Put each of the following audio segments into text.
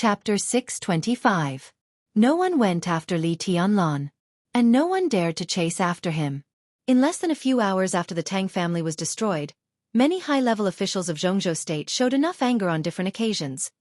Chapter 625. No one went after Li Tianlan, and no one dared to chase after him. In less than a few hours after the Tang family was destroyed, many high-level officials of Jianghu state showed enough anger on different occasions,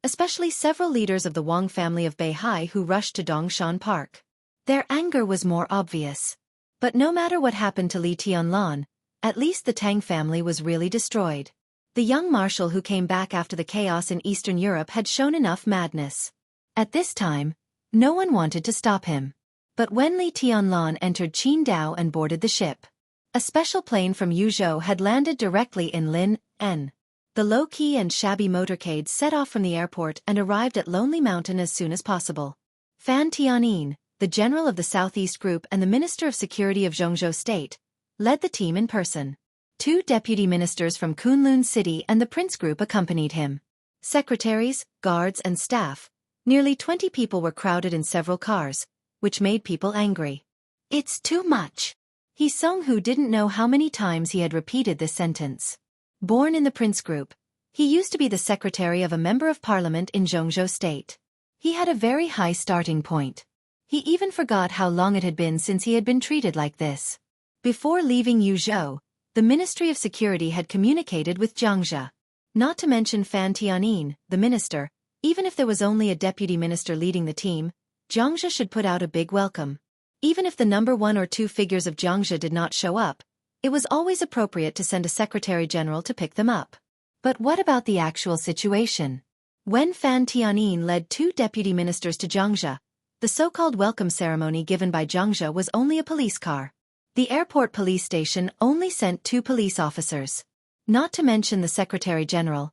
especially several leaders of the Wang family of Beihai who rushed to Dongshan Park. Their anger was more obvious. But no matter what happened to Li Tianlan, at least the Tang family was really destroyed. The young marshal who came back after the chaos in Eastern Europe had shown enough madness. At this time, no one wanted to stop him. But when Li Tianlan entered Qingdao and boarded the ship, a special plane from Yuzhou had landed directly in Lin. The low-key and shabby motorcade set off from the airport and arrived at Lonely Mountain as soon as possible. Fan Tianyin, the general of the Southeast Group and the Minister of Security of Jianghu State, led the team in person. 2 deputy ministers from Kunlun City and the Prince Group accompanied him. Secretaries, guards and staff, nearly 20 people were crowded in several cars, which made people angry. It's too much. Xianxia didn't know how many times he had repeated this sentence. Born in the Prince Group, he used to be the secretary of a member of parliament in Jianghu State. He had a very high starting point. He even forgot how long it had been since he had been treated like this. Before leaving Yuzhou, the Ministry of Security had communicated with Xianxia. Not to mention Fan Tianyin, the minister, even if there was only a deputy minister leading the team, Xianxia should put out a big welcome. Even if the number 1 or 2 figures of Xianxia did not show up, it was always appropriate to send a secretary general to pick them up. But what about the actual situation? When Fan Tianyin led 2 deputy ministers to Xianxia, the so-called welcome ceremony given by Xianxia was only a police car. The airport police station only sent 2 police officers. Not to mention the Secretary General.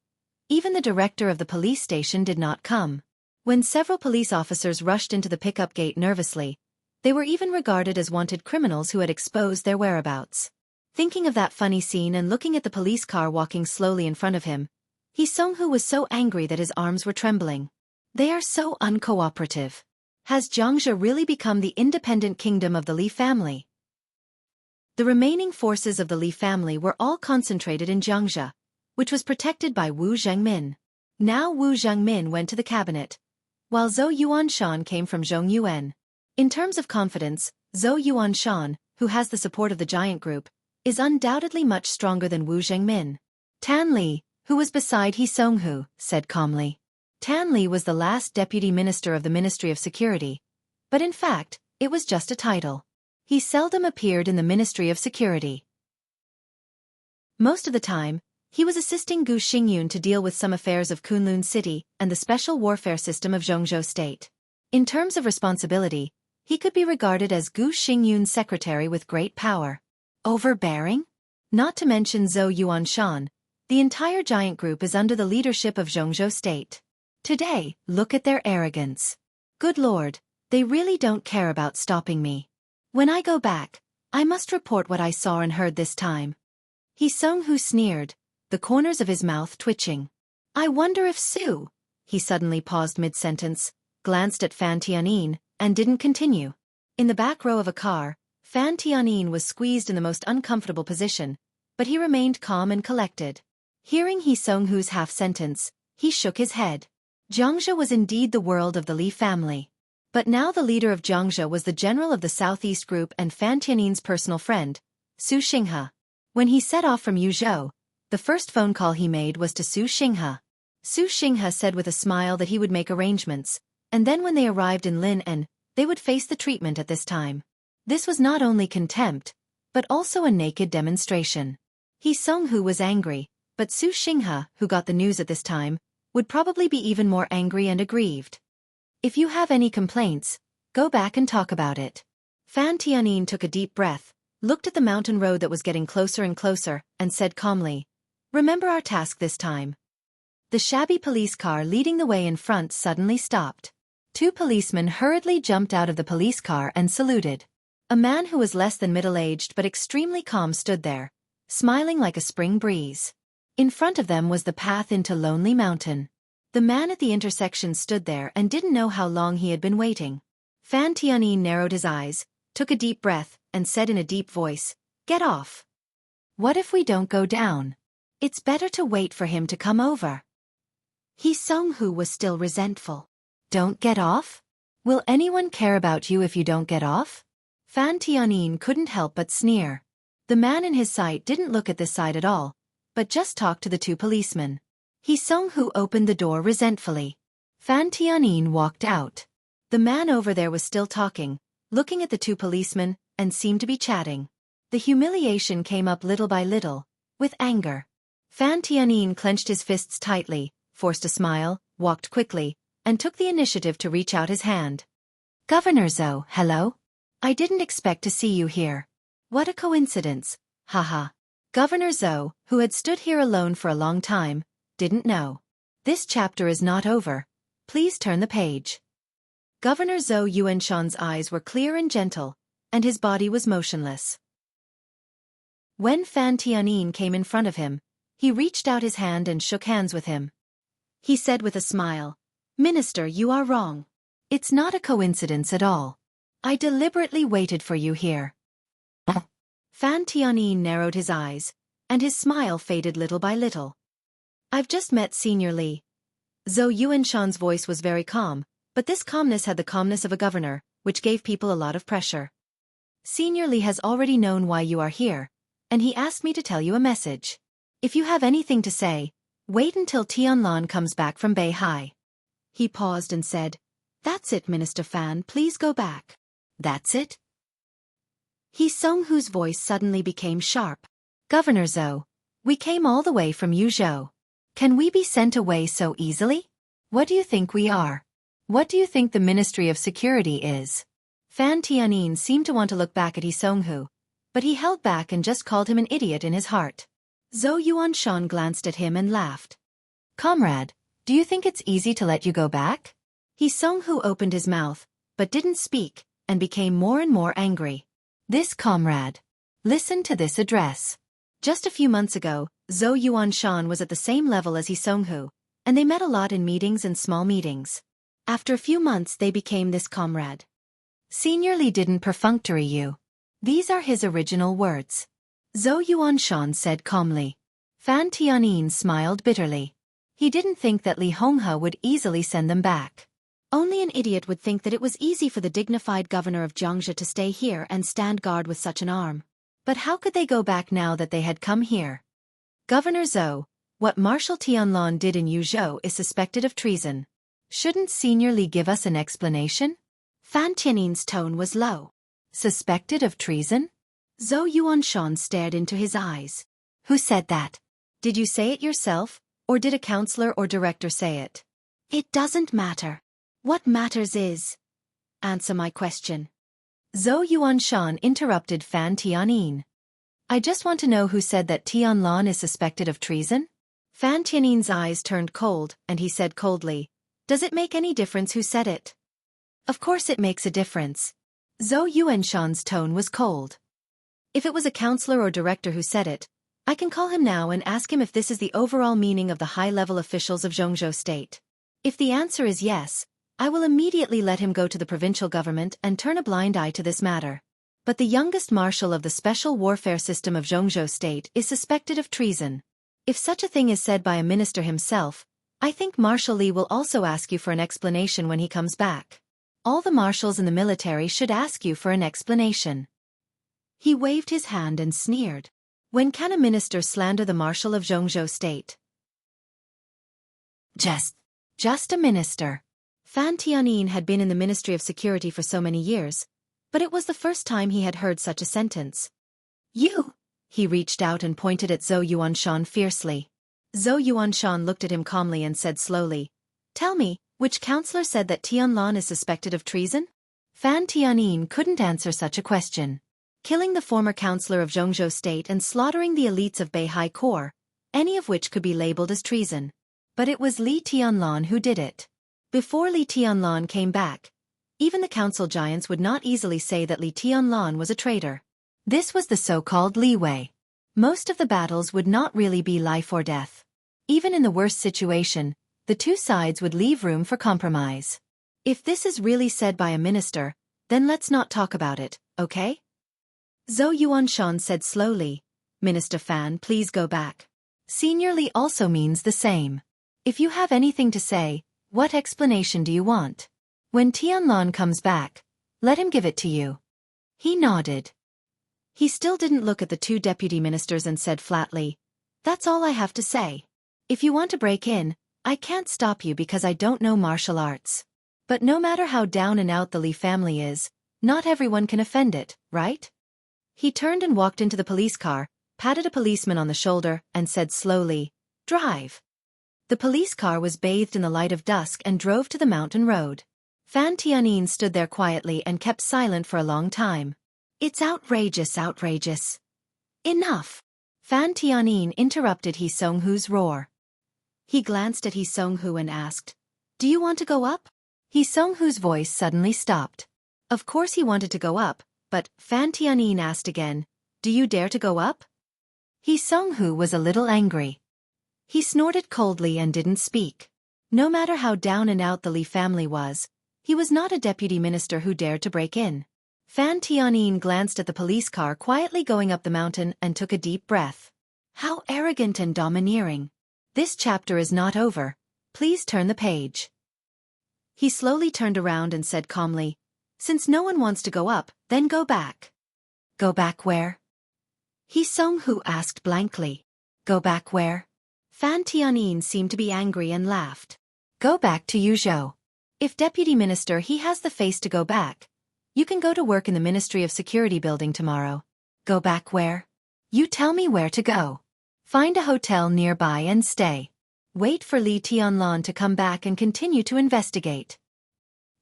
Even the director of the police station did not come. When several police officers rushed into the pickup gate nervously, they were even regarded as wanted criminals who had exposed their whereabouts. Thinking of that funny scene and looking at the police car walking slowly in front of him, Xianxia was so angry that his arms were trembling. They are so uncooperative. Has Jiangxia really become the independent kingdom of the Li family? The remaining forces of the Li family were all concentrated in Xianxia, which was protected by Wu Zhengmin. Now Wu Zhengmin went to the cabinet, while Zhou Yuanshan came from Zhongyuan. In terms of confidence, Zhou Yuanshan, who has the support of the giant group, is undoubtedly much stronger than Wu Zhengmin. Tan Li, who was beside Xianxia, said calmly. Tan Li was the last deputy minister of the Ministry of Security, but in fact, it was just a title. He seldom appeared in the Ministry of Security. Most of the time, he was assisting Gu Xingyun to deal with some affairs of Kunlun City and the special warfare system of Jianghu State. In terms of responsibility, he could be regarded as Gu Xingyun's secretary with great power. Overbearing? Not to mention Zhou Yuanshan, the entire giant group is under the leadership of Jianghu State. Today, look at their arrogance. Good Lord, they really don't care about stopping me. When I go back, I must report what I saw and heard this time. Xianxia sneered, the corners of his mouth twitching. I wonder if Su. He suddenly paused mid-sentence, glanced at Fan Tianyin, and didn't continue. In the back row of a car, Fan Tianyin was squeezed in the most uncomfortable position, but he remained calm and collected. Hearing Xianxia's half-sentence, he shook his head. Jiangxia was indeed the world of the Li family. But now the leader of Jiangxia was the general of the Southeast Group and Fan Tianyin's personal friend, Su Xinghe. When he set off from Yuzhou, the first phone call he made was to Su Xinghe. Su Xinghe said with a smile that he would make arrangements, and then when they arrived in Lin, they would face the treatment at this time. This was not only contempt, but also a naked demonstration. Xianxia was angry, but Su Xinghe, who got the news at this time, would probably be even more angry and aggrieved. If you have any complaints, go back and talk about it. Fan Tianyin took a deep breath, looked at the mountain road that was getting closer and closer, and said calmly, remember our task this time. The shabby police car leading the way in front suddenly stopped. 2 policemen hurriedly jumped out of the police car and saluted. A man who was less than middle-aged but extremely calm stood there, smiling like a spring breeze. In front of them was the path into Lonely Mountain. The man at the intersection stood there and didn't know how long he had been waiting. Fan Tianyin narrowed his eyes, took a deep breath, and said in a deep voice, get off. What if we don't go down? It's better to wait for him to come over. Xianxia was still resentful. Don't get off? Will anyone care about you if you don't get off? Fan Tianyin couldn't help but sneer. The man in his sight didn't look at this side at all, but just talked to the two policemen. Xianxia opened the door resentfully. Fan Tianyin walked out. The man over there was still talking, looking at the two policemen, and seemed to be chatting. The humiliation came up little by little, with anger. Fan Tianyin clenched his fists tightly, forced a smile, walked quickly, and took the initiative to reach out his hand. Governor Zhou, hello? I didn't expect to see you here. What a coincidence, haha. Governor Zhou, who had stood here alone for a long time, didn't know. This chapter is not over. Please turn the page. Governor Zhou Yuanshan's eyes were clear and gentle, and his body was motionless. When Fan Tianyin came in front of him, he reached out his hand and shook hands with him. He said with a smile, Minister, you are wrong. It's not a coincidence at all. I deliberately waited for you here. Fan Tianyin narrowed his eyes, and his smile faded little by little. I've just met Senior Li. Zhou Yuanshan's voice was very calm, but this calmness had the calmness of a governor, which gave people a lot of pressure. Senior Li has already known why you are here, and he asked me to tell you a message. If you have anything to say, wait until Tianlan comes back from Beihai. He paused and said, That's it, Minister Fan, please go back. That's it? Xianxia's voice suddenly became sharp. Governor Zhou, we came all the way from Yuzhou. Can we be sent away so easily? What do you think we are? What do you think the Ministry of Security is? Fan Tianyin seemed to want to look back at Xianxia, but he held back and just called him an idiot in his heart. Zhou Yuanshan glanced at him and laughed. Comrade, do you think it's easy to let you go back? Xianxia opened his mouth, but didn't speak, and became more and more angry. This comrade. Listen to this address. Just a few months ago, Zhou Yuanshan was at the same level as Xianxia, and they met a lot in meetings and small meetings. After a few months they became this comrade. Senior Li didn't perfunctory you. These are his original words. Zhou Yuanshan said calmly. Fan Tianyin smiled bitterly. He didn't think that Li Honghe would easily send them back. Only an idiot would think that it was easy for the dignified governor of Jianghu to stay here and stand guard with such an arm. But how could they go back now that they had come here? Governor Zhou, what Marshal Tianlan did in Yuzhou is suspected of treason. Shouldn't Senior Li give us an explanation? Fan Tianyin's tone was low. Suspected of treason? Zhou Yuanshan stared into his eyes. Who said that? Did you say it yourself, or did a counselor or director say it? It doesn't matter. What matters is... Answer my question. Zhou Yuanshan interrupted Fan Tianyin. I just want to know who said that Tianlan is suspected of treason? Fan Tianyin's eyes turned cold, and he said coldly, Does it make any difference who said it? Of course it makes a difference. Zhou Yuanshan's tone was cold. If it was a counselor or director who said it, I can call him now and ask him if this is the overall meaning of the high-level officials of Jianghu State. If the answer is yes, I will immediately let him go to the provincial government and turn a blind eye to this matter. But the youngest marshal of the special warfare system of Jianghu State is suspected of treason. If such a thing is said by a minister himself, I think Marshal Li will also ask you for an explanation when he comes back. All the marshals in the military should ask you for an explanation. He waved his hand and sneered. When can a minister slander the marshal of Jianghu State? Just a minister. Fan Tianyin had been in the Ministry of Security for so many years, but it was the first time he had heard such a sentence. You! He reached out and pointed at Zhou Yuanshan fiercely. Zhou Yuanshan looked at him calmly and said slowly, Tell me, which counselor said that Tianlan is suspected of treason? Fan Tianyin couldn't answer such a question. Killing the former counselor of Jianghu State and slaughtering the elites of Beihai Corps, any of which could be labeled as treason. But it was Li Tianlan who did it. Before Li Tianlan came back, even the council giants would not easily say that Li Tianlan was a traitor. This was the so-called leeway. Most of the battles would not really be life or death. Even in the worst situation, the two sides would leave room for compromise. If this is really said by a minister, then let's not talk about it, okay? Zhou Yuanshan said slowly, Minister Fan, please go back. Senior Li also means the same. If you have anything to say, what explanation do you want? When Tianlon comes back, let him give it to you. He nodded. He still didn't look at the two deputy ministers and said flatly, "That's all I have to say. If you want to break in, I can't stop you because I don't know martial arts. But no matter how down and out the Li family is, not everyone can offend it, right?" He turned and walked into the police car, patted a policeman on the shoulder, and said slowly, "Drive." The police car was bathed in the light of dusk and drove to the mountain road. Fan Tianyin stood there quietly and kept silent for a long time. "It's outrageous, outrageous." "Enough!" Fan Tianyin interrupted He Songhu's roar. He glanced at He Songhu and asked, "Do you want to go up?" He Songhu's voice suddenly stopped. Of course he wanted to go up, but Fan Tianyin asked again, "Do you dare to go up?" He Songhu was a little angry. He snorted coldly and didn't speak. No matter how down and out the Li family was, he was not a deputy minister who dared to break in. Fan Tianyin glanced at the police car quietly going up the mountain and took a deep breath. How arrogant and domineering. This chapter is not over. Please turn the page. He slowly turned around and said calmly, "Since no one wants to go up, then go back." "Go back where?" He Songhu asked blankly. "Go back where?" Fan Tianyin seemed to be angry and laughed. "Go back to Yuzhou. If deputy minister he has the face to go back. You can go to work in the Ministry of Security building tomorrow." "Go back where?" "You tell me where to go. Find a hotel nearby and stay. Wait for Li Tianlon to come back and continue to investigate."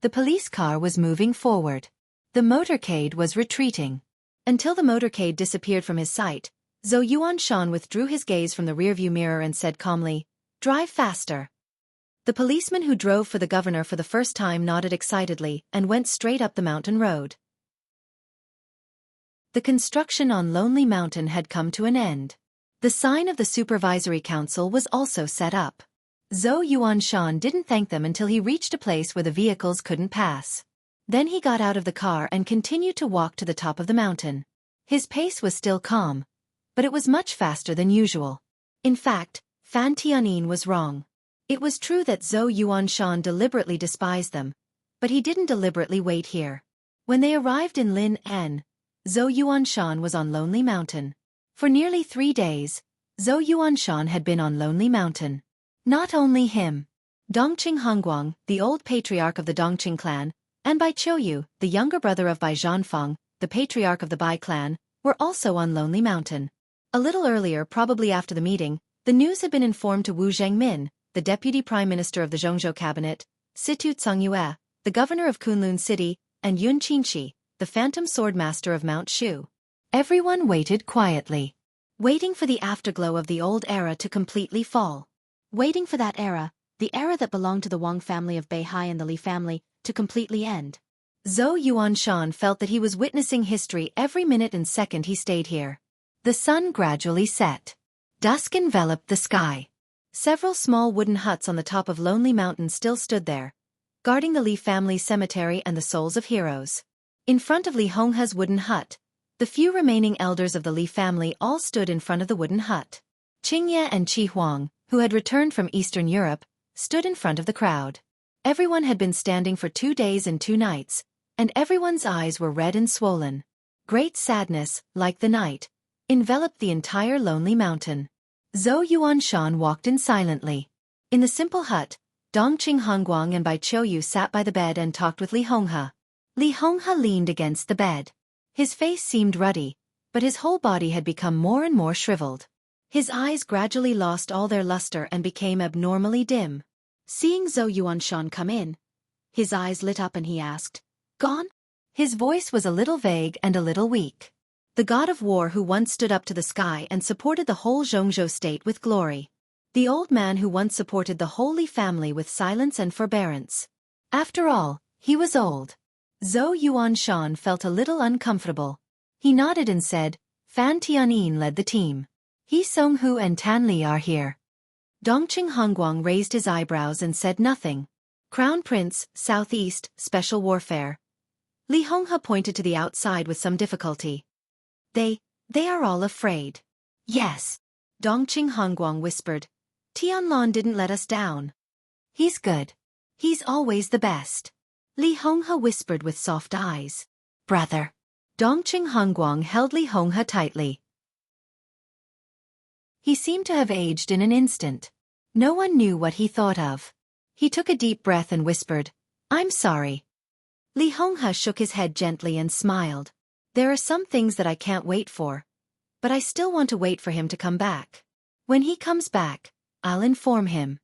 The police car was moving forward. The motorcade was retreating. Until the motorcade disappeared from his sight, Zhou Yuanshan withdrew his gaze from the rearview mirror and said calmly, "Drive faster." The policeman who drove for the governor for the first time nodded excitedly and went straight up the mountain road. The construction on Lonely Mountain had come to an end. The sign of the Supervisory Council was also set up. Zhou Yuanshan didn't thank them until he reached a place where the vehicles couldn't pass. Then he got out of the car and continued to walk to the top of the mountain. His pace was still calm, but it was much faster than usual. In fact, Fan Tianyin was wrong. It was true that Zhou Yuanshan deliberately despised them, but he didn't deliberately wait here. When they arrived in Lin En, Zhou Yuanshan was on Lonely Mountain. For nearly 3 days, Zhou Yuanshan had been on Lonely Mountain. Not only him. Dongqing Hongguang, the old patriarch of the Dongqing clan, and Bai Qiuyu, the younger brother of Bai Zhanfeng, the patriarch of the Bai clan, were also on Lonely Mountain. A little earlier, probably after the meeting, the news had been informed to Wu Zhengmin, the deputy prime minister of the Zhongzhou cabinet, Situ Tsungyue, the governor of Kunlun City, and Yun Qinshi, the phantom swordmaster of Mount Shu. Everyone waited quietly. Waiting for the afterglow of the old era to completely fall. Waiting for that era, the era that belonged to the Wang family of Beihai and the Li family, to completely end. Zhou Yuanshan felt that he was witnessing history every minute and second he stayed here. The sun gradually set. Dusk enveloped the sky. Several small wooden huts on the top of Lonely Mountain still stood there, guarding the Li family cemetery and the souls of heroes. In front of Li Honghe's wooden hut, the few remaining elders of the Li family all stood in front of the wooden hut. Qingye and Qi Huang, who had returned from Eastern Europe, stood in front of the crowd. Everyone had been standing for 2 days and 2 nights, and everyone's eyes were red and swollen. Great sadness, like the night, enveloped the entire Lonely Mountain. Zhou Yuanshan walked in silently. In the simple hut, Dongqing Hongguang and Bai Qiuyu sat by the bed and talked with Li Honghe. Li Honghe leaned against the bed. His face seemed ruddy, but his whole body had become more and more shriveled. His eyes gradually lost all their luster and became abnormally dim. Seeing Zhou Yuanshan come in, his eyes lit up and he asked, "Gone?" His voice was a little vague and a little weak. The god of war who once stood up to the sky and supported the whole Zhongzhou state with glory. The old man who once supported the Holy Family with silence and forbearance. After all, he was old. Zhou Yuanshan felt a little uncomfortable. He nodded and said, "Fan Tianyin led the team. He Songhu and Tan Li are here." Dongqing Hongguang raised his eyebrows and said nothing. "Crown Prince, Southeast, Special Warfare." Li Honghe pointed to the outside with some difficulty. They are all afraid." "Yes," Dongqing Hongguang whispered. Tianlon didn't let us down. He's good. He's always the best. Li Honghe whispered with soft eyes. Brother. Dongqing Hongguang held Li Honghe tightly. He seemed to have aged in an instant. No one knew what he thought of. He took a deep breath and whispered, I'm sorry. Li Honghe shook his head gently and smiled. There are some things that I can't wait for. But I still want to wait for him to come back. When he comes back, I'll inform him.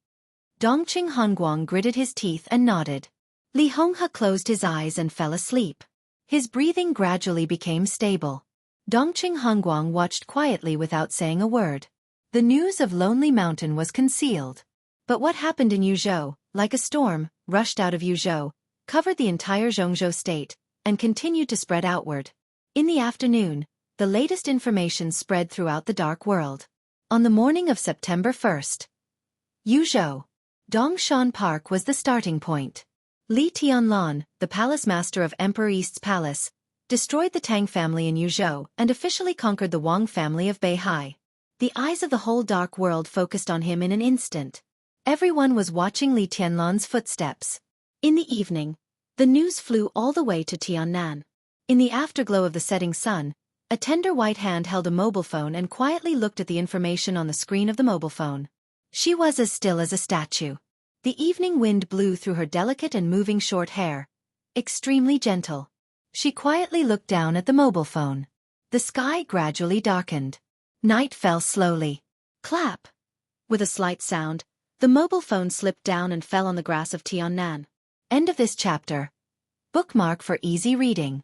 Dongqing Hongguang gritted his teeth and nodded. Li Honghe closed his eyes and fell asleep. His breathing gradually became stable. Dongqing Hongguang watched quietly without saying a word. The news of Lonely Mountain was concealed. But what happened in Yuzhou, like a storm, rushed out of Yuzhou, covered the entire Jianghu state, and continued to spread outward. In the afternoon, the latest information spread throughout the dark world. On the morning of September 1st, Yuzhou, Dongshan Park was the starting point. Li Tianlon, the palace master of Emperor East's palace, destroyed the Tang family in Yuzhou and officially conquered the Wang family of Beihai. The eyes of the whole dark world focused on him in an instant. Everyone was watching Li Tianlon's footsteps. In the evening, the news flew all the way to Tiannan. In the afterglow of the setting sun, a tender white hand held a mobile phone and quietly looked at the information on the screen of the mobile phone. She was as still as a statue. The evening wind blew through her delicate and moving short hair, extremely gentle. She quietly looked down at the mobile phone. The sky gradually darkened. Night fell slowly. Clap! With a slight sound, the mobile phone slipped down and fell on the grass of Tiannan. End of this chapter. Bookmark for easy reading.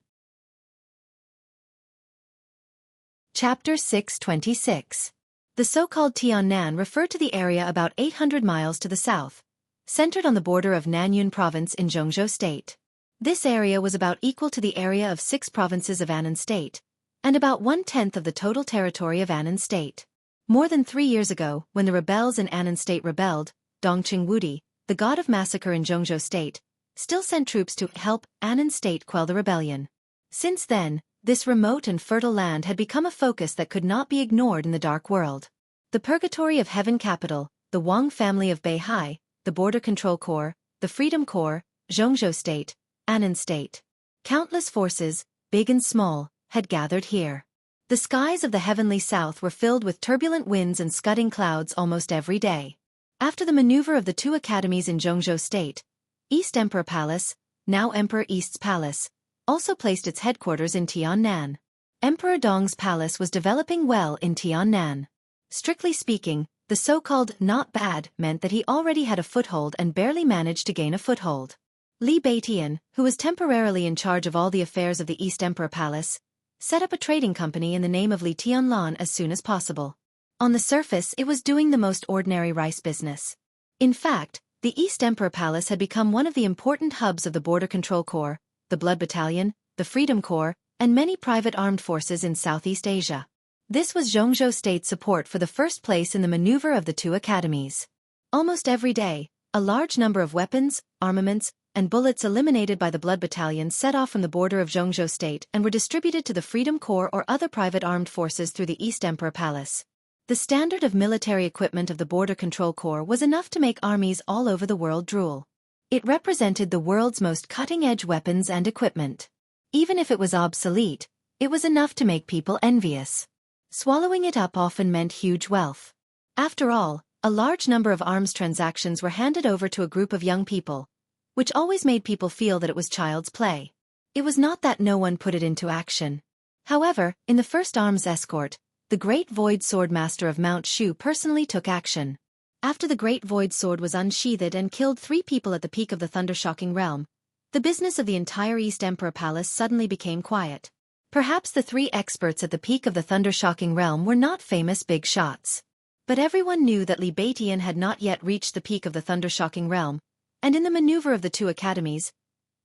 Chapter 626. The so-called Tiannan referred to the area about 800 miles to the south, centered on the border of Nanyun Province in Jianghu State. This area was about equal to the area of 6 provinces of Annan State, and about 1/10 of the total territory of Annan State. More than 3 years ago, when the rebels in Annan State rebelled, Dongqing Wudi, the god of massacre in Jianghu State, still sent troops to help Annan State quell the rebellion. Since then, this remote and fertile land had become a focus that could not be ignored in the dark world. The Purgatory of Heaven capital, the Wang family of Beihai, the Border Control Corps, the Freedom Corps, Jianghu State, Annan State. Countless forces, big and small, had gathered here. The skies of the heavenly south were filled with turbulent winds and scudding clouds almost every day. After the maneuver of the 2 academies in Jianghu State, East Emperor Palace, now Emperor East's Palace, also placed its headquarters in Tiannan. Emperor Dong's palace was developing well in Tiannan. Strictly speaking, the so-called not bad meant that he already had a foothold and barely managed to gain a foothold. Li Beitian, who was temporarily in charge of all the affairs of the East Emperor Palace, set up a trading company in the name of Li Tianlon as soon as possible. On the surface, it was doing the most ordinary rice business. In fact, the East Emperor Palace had become one of the important hubs of the Border Control Corps, the Blood Battalion, the Freedom Corps, and many private armed forces in Southeast Asia. This was Jianghu State's support for the first place in the maneuver of the 2 academies. Almost every day, a large number of weapons, armaments, and bullets eliminated by the Blood Battalion set off from the border of Jianghu State and were distributed to the Freedom Corps or other private armed forces through the East Emperor Palace. The standard of military equipment of the Border Control Corps was enough to make armies all over the world drool. It represented the world's most cutting-edge weapons and equipment. Even if it was obsolete, it was enough to make people envious. Swallowing it up often meant huge wealth. After all, a large number of arms transactions were handed over to a group of young people, which always made people feel that it was child's play. It was not that no one put it into action. However, in the first arms escort, the Great Void Sword Master of Mount Shu personally took action. After the Great Void Sword was unsheathed and killed 3 people at the peak of the Thundershocking Realm, the business of the entire East Emperor Palace suddenly became quiet. Perhaps the 3 experts at the peak of the Thundershocking Realm were not famous big shots. But everyone knew that Li Beitian had not yet reached the peak of the Thundershocking Realm, and in the maneuver of the 2 academies,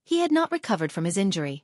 he had not recovered from his injury.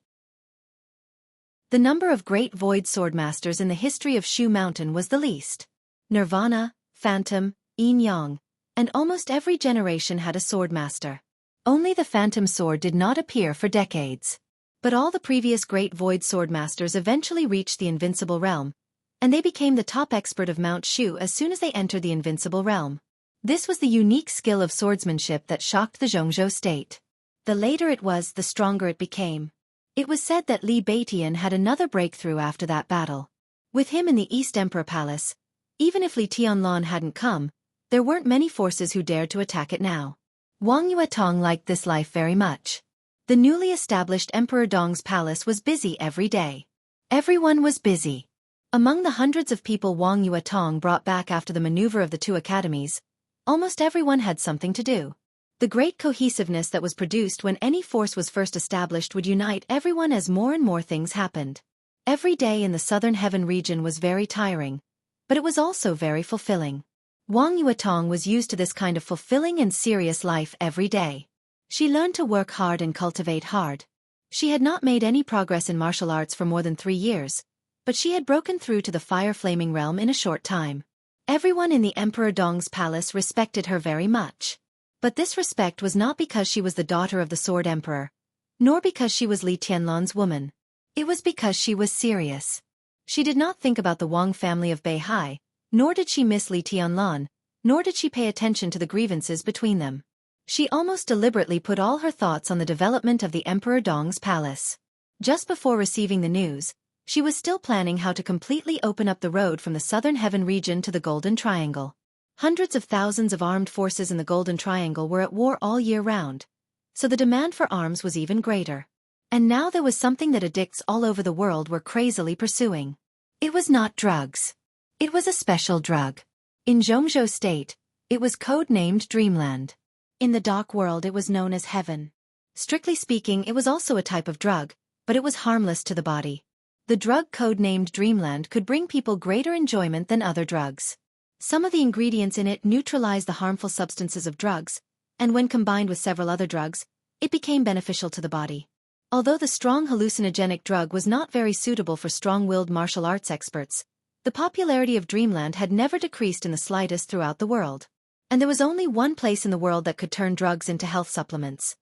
The number of great void sword masters in the history of Shu Mountain was the least. Nirvana, Phantom, Yin Yang, and almost every generation had a sword master. Only the Phantom sword did not appear for decades. But all the previous great void sword masters eventually reached the Invincible Realm, and they became the top expert of Mount Shu as soon as they entered the Invincible Realm. This was the unique skill of swordsmanship that shocked the Jianghu state. The later it was, the stronger it became. It was said that Li Beitian had another breakthrough after that battle. With him in the East Emperor Palace, even if Li Tianlan hadn't come, there weren't many forces who dared to attack it now. Wang Yuetong liked this life very much. The newly established Emperor Dong's palace was busy every day. Everyone was busy. Among the hundreds of people Wang Yuetong brought back after the maneuver of the two academies, almost everyone had something to do. The great cohesiveness that was produced when any force was first established would unite everyone as more and more things happened. Every day in the southern heaven region was very tiring, but it was also very fulfilling. Wang Yuetong was used to this kind of fulfilling and serious life every day. She learned to work hard and cultivate hard. She had not made any progress in martial arts for more than 3 years, but she had broken through to the fire-flaming realm in a short time. Everyone in the Emperor Dong's palace respected her very much. But this respect was not because she was the daughter of the Sword Emperor, nor because she was Li Tianlan's woman. It was because she was serious. She did not think about the Wang family of Beihai, nor did she miss Li Tianlan, nor did she pay attention to the grievances between them. She almost deliberately put all her thoughts on the development of the Emperor Dong's palace. Just before receiving the news, she was still planning how to completely open up the road from the southern heaven region to the Golden Triangle. Hundreds of thousands of armed forces in the Golden Triangle were at war all year round, so the demand for arms was even greater. And now there was something that addicts all over the world were crazily pursuing. It was not drugs. It was a special drug. In Jianghu State, it was code-named Dreamland. In the dark world it was known as Heaven. Strictly speaking, it was also a type of drug, but it was harmless to the body. The drug code-named Dreamland could bring people greater enjoyment than other drugs. Some of the ingredients in it neutralized the harmful substances of drugs, and when combined with several other drugs, it became beneficial to the body. Although the strong hallucinogenic drug was not very suitable for strong-willed martial arts experts, the popularity of Dreamland had never decreased in the slightest throughout the world. And there was only one place in the world that could turn drugs into health supplements.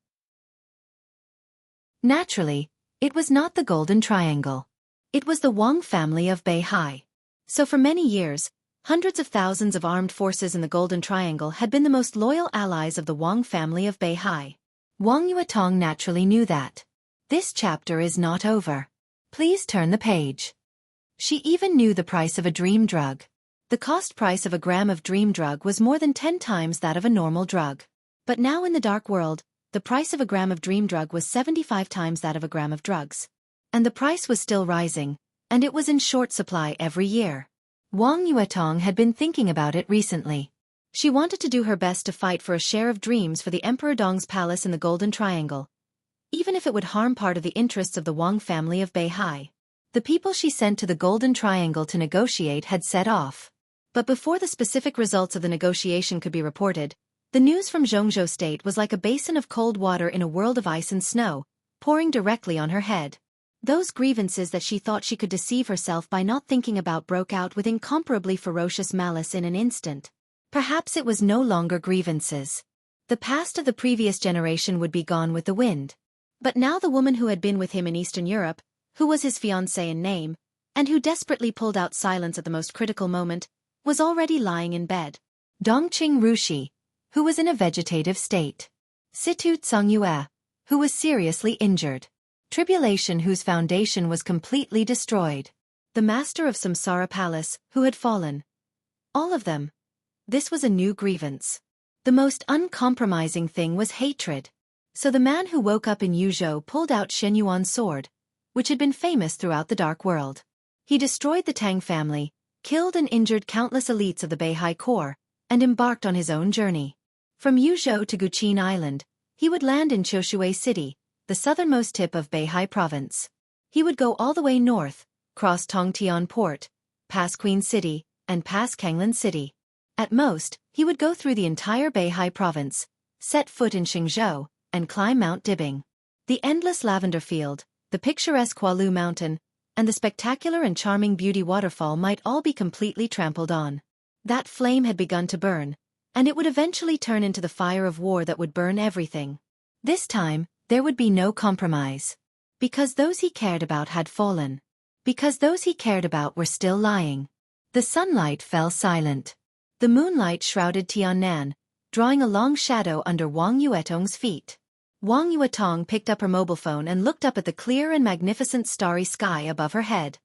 Naturally, it was not the Golden Triangle. It was the Wang family of Beihai. So for many years, hundreds of thousands of armed forces in the Golden Triangle had been the most loyal allies of the Wang family of Beihai. Wang Yuetong naturally knew that. This chapter is not over. Please turn the page. She even knew the price of a dream drug. The cost price of a gram of dream drug was more than 10 times that of a normal drug. But now in the dark world, the price of a gram of dream drug was 75 times that of a gram of drugs. And the price was still rising, and it was in short supply every year. Wang Yuetong had been thinking about it recently. She wanted to do her best to fight for a share of dreams for the Emperor Dong's palace in the Golden Triangle, even if it would harm part of the interests of the Wang family of Beihai. The people she sent to the Golden Triangle to negotiate had set off. But before the specific results of the negotiation could be reported, the news from Jianghu State was like a basin of cold water in a world of ice and snow, pouring directly on her head. Those grievances that she thought she could deceive herself by not thinking about broke out with incomparably ferocious malice in an instant. Perhaps it was no longer grievances. The past of the previous generation would be gone with the wind. But now the woman who had been with him in Eastern Europe, who was his fiancée in name, and who desperately pulled out silence at the most critical moment, was already lying in bed. Dongqing Rushi, who was in a vegetative state. Situ Tsungyue, who was seriously injured. Tribulation, whose foundation was completely destroyed. The master of Samsara Palace, who had fallen. All of them. This was a new grievance. The most uncompromising thing was hatred. So the man who woke up in Yuzhou pulled out Shen Yuan's sword, which had been famous throughout the dark world. He destroyed the Tang family, killed and injured countless elites of the Beihai Corps, and embarked on his own journey. From Yuzhou to Guqin Island, he would land in Choshui City, the southernmost tip of Beihai Province. He would go all the way north, cross Tongtian Port, pass Queen City, and pass Kanglan City. At most, he would go through the entire Beihai Province, set foot in Xingzhou, and climb Mount Dibing. The endless lavender field, the picturesque Hualu Mountain, and the spectacular and charming Beauty Waterfall might all be completely trampled on. That flame had begun to burn, and it would eventually turn into the fire of war that would burn everything. This time, there would be no compromise. Because those he cared about had fallen. Because those he cared about were still lying. The sunlight fell silent. The moonlight shrouded Tiannan, drawing a long shadow under Wang Yuetong's feet. Wang Yuetong picked up her mobile phone and looked up at the clear and magnificent starry sky above her head.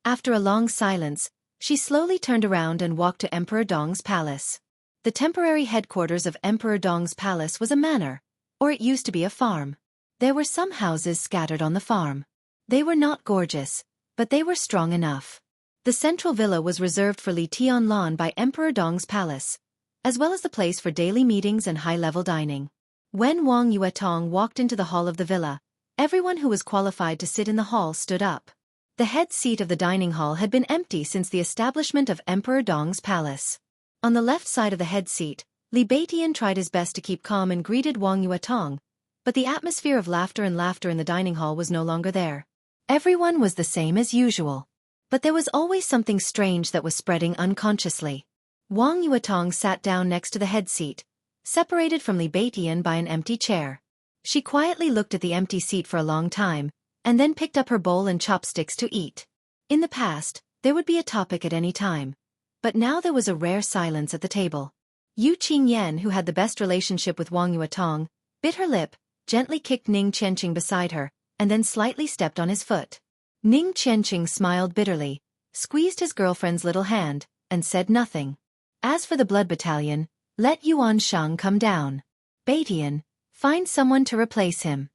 After a long silence, she slowly turned around and walked to Emperor Dong's palace. The temporary headquarters of Emperor Dong's palace was a manor, or it used to be a farm. There were some houses scattered on the farm. They were not gorgeous, but they were strong enough. The central villa was reserved for Li Tianlan by Emperor Dong's palace, as well as the place for daily meetings and high-level dining. When Wang Yuetong walked into the hall of the villa, everyone who was qualified to sit in the hall stood up. The head seat of the dining hall had been empty since the establishment of Emperor Dong's palace. On the left side of the head seat, Li Beitian tried his best to keep calm and greeted Wang Yuetong, but the atmosphere of laughter in the dining hall was no longer there. Everyone was the same as usual. But there was always something strange that was spreading unconsciously. Wang Yuetong sat down next to the head seat, separated from Li Beitian by an empty chair. She quietly looked at the empty seat for a long time, and then picked up her bowl and chopsticks to eat. In the past, there would be a topic at any time, but now there was a rare silence at the table. Yu Qingyan, who had the best relationship with Wang Yuetong, bit her lip, gently kicked Ning Qianqing beside her, and then slightly stepped on his foot. Ning Qianqing smiled bitterly, squeezed his girlfriend's little hand, and said nothing. As for the blood battalion, let Yuan Shang come down. Beitian, find someone to replace him.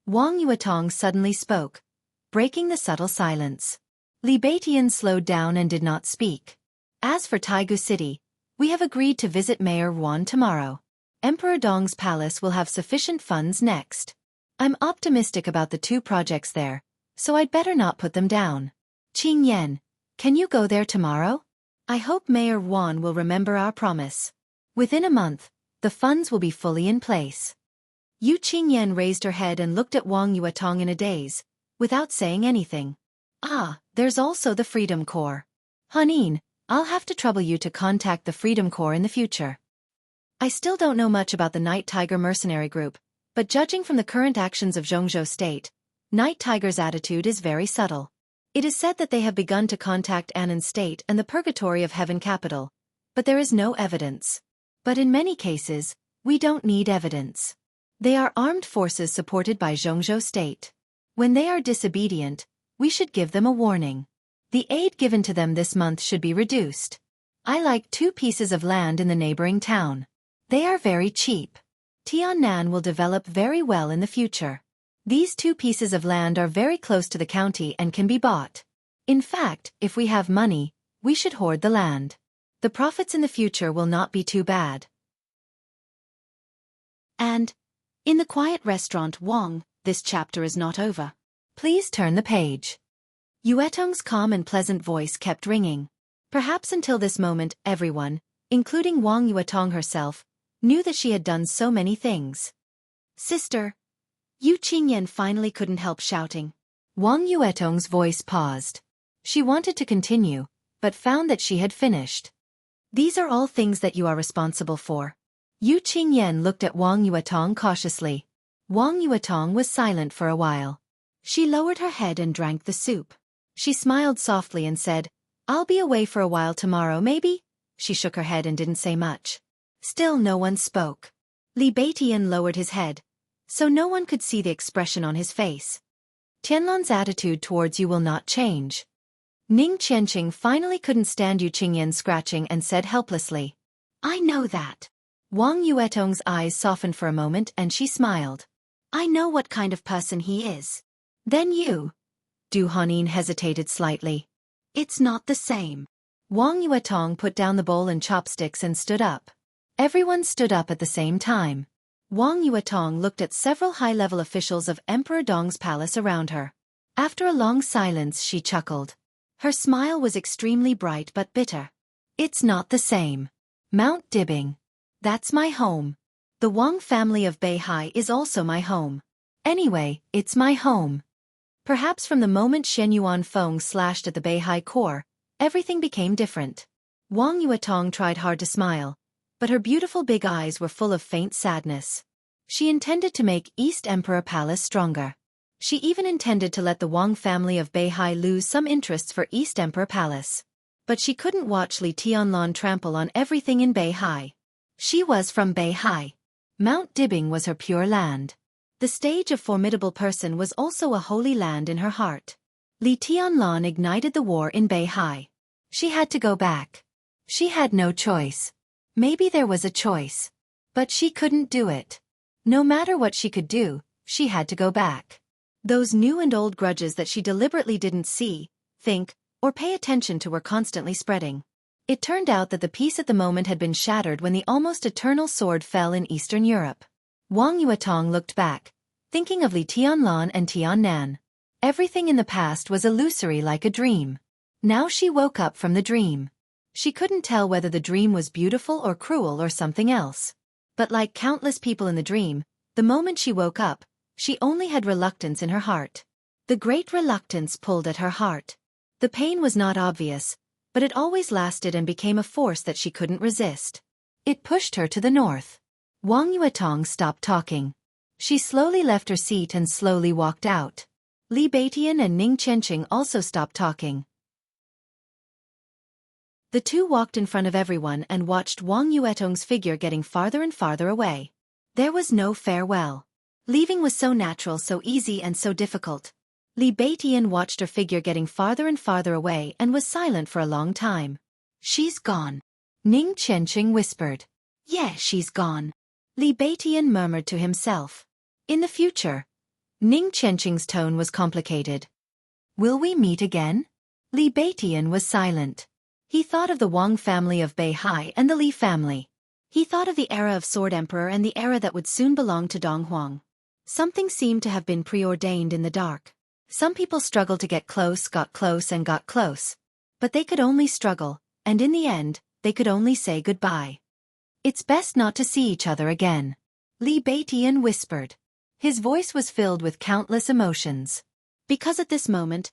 Wang Yuetong suddenly spoke, breaking the subtle silence. Li Beitian slowed down and did not speak. As for Taigu City, we have agreed to visit Mayor Wan tomorrow. Emperor Dong's palace will have sufficient funds next. I'm optimistic about the 2 projects there, so I'd better not put them down. Qingyan, can you go there tomorrow? I hope Mayor Wan will remember our promise. Within a month, the funds will be fully in place. Yu Qingyan raised her head and looked at Wang Yuetong in a daze, without saying anything. Ah, there's also the Freedom Corps. Hanin, I'll have to trouble you to contact the Freedom Corps in the future. I still don't know much about the Night Tiger mercenary group, but judging from the current actions of Jianghu State, Night Tiger's attitude is very subtle. It is said that they have begun to contact Annan State and the Purgatory of Heaven capital, but there is no evidence. But in many cases, we don't need evidence. They are armed forces supported by Jianghu State. When they are disobedient, we should give them a warning. The aid given to them this month should be reduced. I like 2 pieces of land in the neighboring town. They are very cheap. Tiannan will develop very well in the future. These 2 pieces of land are very close to the county and can be bought. In fact, if we have money, we should hoard the land. The profits in the future will not be too bad. And, in the quiet restaurant Wang, this chapter is not over. Please turn the page. Yuetong's calm and pleasant voice kept ringing. Perhaps until this moment, everyone, including Wang Yuetong herself, knew that she had done so many things. Sister. Yu Qingyan finally couldn't help shouting. Wang Yuetong's voice paused. She wanted to continue, but found that she had finished. These are all things that you are responsible for. Yu Qingyan looked at Wang Yuetong cautiously. Wang Yuetong was silent for a while. She lowered her head and drank the soup. She smiled softly and said, I'll be away for a while tomorrow maybe? She shook her head and didn't say much. Still no one spoke. Li Beitian lowered his head, so no one could see the expression on his face. Tianlan's attitude towards you will not change. Ning Qianqing finally couldn't stand Yu Qingyan's scratching and said helplessly, I know that. Wang Yuetong's eyes softened for a moment and she smiled. I know what kind of person he is. Then you. Du Hanin hesitated slightly. It's not the same. Wang Yuetong put down the bowl and chopsticks and stood up. Everyone stood up at the same time. Wang Yuetong looked at several high-level officials of Emperor Dong's palace around her. After a long silence she chuckled. Her smile was extremely bright but bitter. It's not the same. Mount Dibing. That's my home. The Wang family of Beihai is also my home. Anyway, it's my home. Perhaps from the moment Shen Yuanfeng slashed at the Beihai core, everything became different. Wang Yuetong tried hard to smile, but her beautiful big eyes were full of faint sadness. She intended to make East Emperor Palace stronger. She even intended to let the Wang family of Beihai lose some interests for East Emperor Palace. But she couldn't watch Li Tianlan trample on everything in Beihai. She was from Beihai. Mount Dibing was her pure land. The stage of formidable person was also a holy land in her heart. Li Tianlan ignited the war in Beihai. She had to go back. She had no choice. Maybe there was a choice. But she couldn't do it. No matter what she could do, she had to go back. Those new and old grudges that she deliberately didn't see, think, or pay attention to were constantly spreading. It turned out that the peace at the moment had been shattered when the almost eternal sword fell in Eastern Europe. Wang Yuetong looked back, thinking of Li Tianlan and Tiannan. Everything in the past was illusory like a dream. Now she woke up from the dream. She couldn't tell whether the dream was beautiful or cruel or something else. But like countless people in the dream, the moment she woke up, she only had reluctance in her heart. The great reluctance pulled at her heart. The pain was not obvious, but it always lasted and became a force that she couldn't resist. It pushed her to the north. Wang Yuetong stopped talking. She slowly left her seat and slowly walked out. Li Beitian and Ning Qianqing also stopped talking. The two walked in front of everyone and watched Wang Yuetong's figure getting farther and farther away. There was no farewell. Leaving was so natural, so easy and so difficult. Li Beitian watched her figure getting farther and farther away and was silent for a long time. "She's gone," Ning Qianqing whispered. "Yeah, she's gone," Li Beitian murmured to himself. In the future, Ning Qianqing's tone was complicated. "Will we meet again?" Li Beitian was silent. He thought of the Wang family of Beihai and the Li family. He thought of the era of Sword Emperor and the era that would soon belong to Dong Huang. Something seemed to have been preordained in the dark. Some people struggled to get close, got close and got close. But they could only struggle, and in the end, they could only say goodbye. "It's best not to see each other again," Li Beitian whispered. His voice was filled with countless emotions. Because at this moment,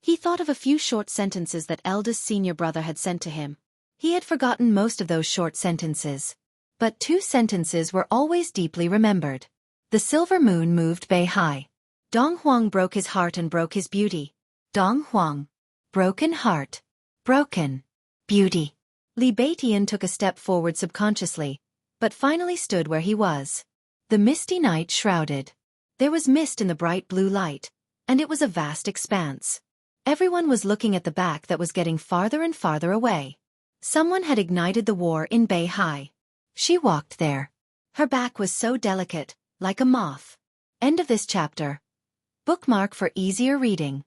he thought of a few short sentences that eldest senior brother had sent to him. He had forgotten most of those short sentences. But two sentences were always deeply remembered. The silver moon moved Beihai. Dong Huang broke his heart and broke his beauty. Dong Huang. Broken heart. Broken. Beauty. Li Beitian took a step forward subconsciously, but finally stood where he was. The misty night shrouded. There was mist in the bright blue light, and it was a vast expanse. Everyone was looking at the back that was getting farther and farther away. Someone had ignited the war in Beihai. She walked there. Her back was so delicate, like a moth. End of this chapter. Bookmark for easier reading.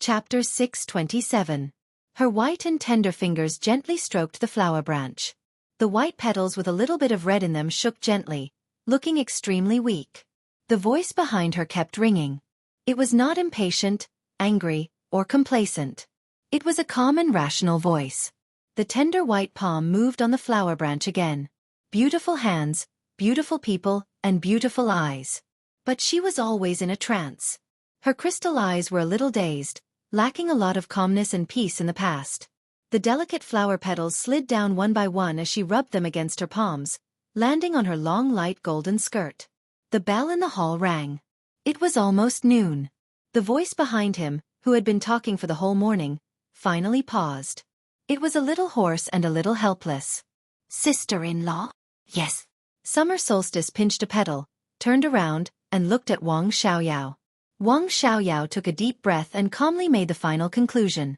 Chapter 627. Her white and tender fingers gently stroked the flower branch. The white petals with a little bit of red in them shook gently, looking extremely weak. The voice behind her kept ringing. It was not impatient, angry, or complacent. It was a calm and rational voice. The tender white palm moved on the flower branch again. Beautiful hands, beautiful people, and beautiful eyes. But she was always in a trance. Her crystal eyes were a little dazed, lacking a lot of calmness and peace in the past. The delicate flower petals slid down one by one as she rubbed them against her palms, landing on her long light golden skirt. The bell in the hall rang. It was almost noon. The voice behind him, who had been talking for the whole morning, finally paused. It was a little hoarse and a little helpless. "Sister-in-law?" "Yes." Summer Solstice pinched a petal, turned around, and looked at Wang Xiaoyao. Wang Xiaoyao took a deep breath and calmly made the final conclusion.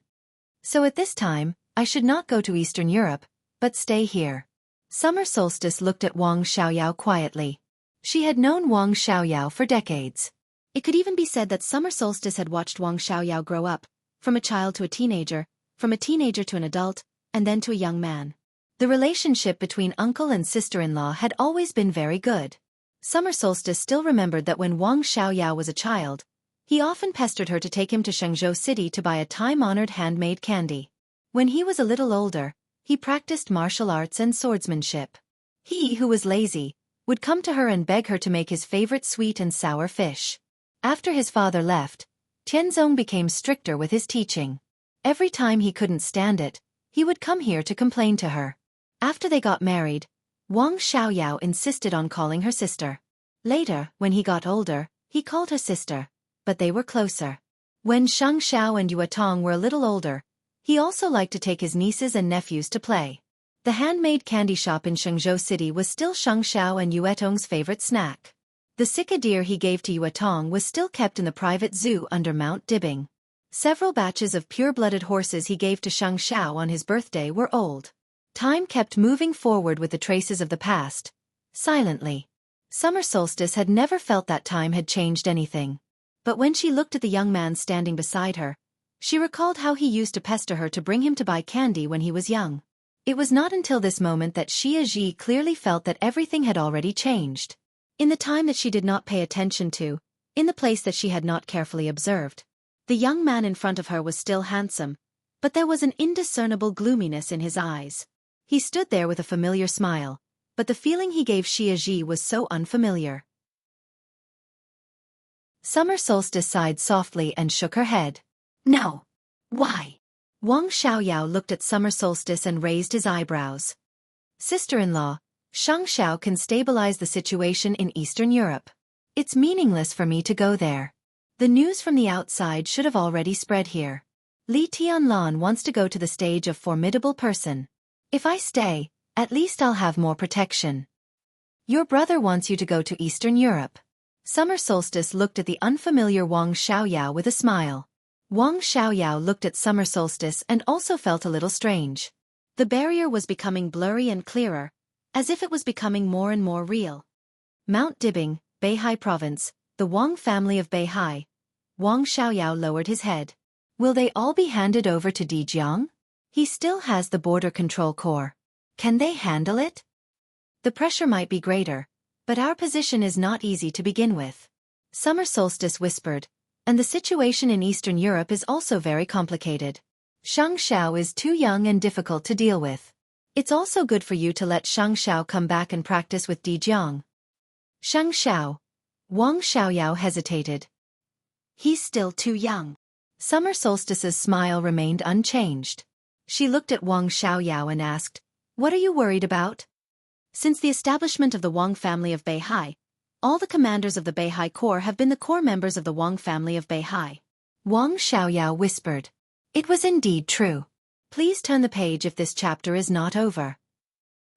"So at this time, I should not go to Eastern Europe, but stay here." Summer Solstice looked at Wang Xiaoyao quietly. She had known Wang Xiaoyao for decades. It could even be said that Summer Solstice had watched Wang Xiaoyao grow up, from a child to a teenager, from a teenager to an adult, and then to a young man. The relationship between uncle and sister-in-law had always been very good. Summer Solstice still remembered that when Wang Xiaoyao was a child, he often pestered her to take him to Jianghu city to buy a time-honored handmade candy. When he was a little older, he practiced martial arts and swordsmanship. He, who was lazy, would come to her and beg her to make his favorite sweet and sour fish. After his father left, Tianzong became stricter with his teaching. Every time he couldn't stand it, he would come here to complain to her. After they got married, Wang Xiaoyao insisted on calling her sister. Later, when he got older, he called her sister, but they were closer. When Xianxia and Yuetong were a little older, he also liked to take his nieces and nephews to play. The handmade candy shop in Jianghu City was still Xianxia and Yuetong's favorite snack. The Sika deer he gave to Yuetong was still kept in the private zoo under Mount Dibbing. Several batches of pure-blooded horses he gave to Xianxia on his birthday were old. Time kept moving forward with the traces of the past, silently. Summer solstice had never felt that time had changed anything. But when she looked at the young man standing beside her, she recalled how he used to pester her to bring him to buy candy when he was young. It was not until this moment that Xianxia clearly felt that everything had already changed. In the time that she did not pay attention to, in the place that she had not carefully observed, the young man in front of her was still handsome, but there was an indiscernible gloominess in his eyes. He stood there with a familiar smile, but the feeling he gave Xianxia was so unfamiliar. Summer solstice sighed softly and shook her head. No. Why? Wang Xiaoyao looked at summer solstice and raised his eyebrows. Sister-in-law, Xianxia can stabilize the situation in Eastern Europe. It's meaningless for me to go there. The news from the outside should have already spread here. Li Tianlan wants to go to the stage of formidable person. If I stay, at least I'll have more protection. Your brother wants you to go to Eastern Europe. Summer solstice looked at the unfamiliar Wang Xiaoyao with a smile. Wang Xiaoyao looked at summer solstice and also felt a little strange. The barrier was becoming blurry and clearer, as if it was becoming more and more real. Mount Dibbing, Beihai Province, the Wang family of Beihai. Wang Xiaoyao lowered his head. Will they all be handed over to Jianghu? He still has the border control corps. Can they handle it? The pressure might be greater, but our position is not easy to begin with. Summer solstice whispered, and the situation in Eastern Europe is also very complicated. Xianxia is too young and difficult to deal with. It's also good for you to let Xianxia come back and practice with Jianghu. Xianxia. Wang Xiaoyao hesitated. He's still too young. Summer solstice's smile remained unchanged. She looked at Wang Xiaoyao and asked, What are you worried about? Since the establishment of the Wang family of Beihai, all the commanders of the Beihai Corps have been the core members of the Wang family of Beihai. Wang Xiaoyao whispered. It was indeed true. Please turn the page if this chapter is not over.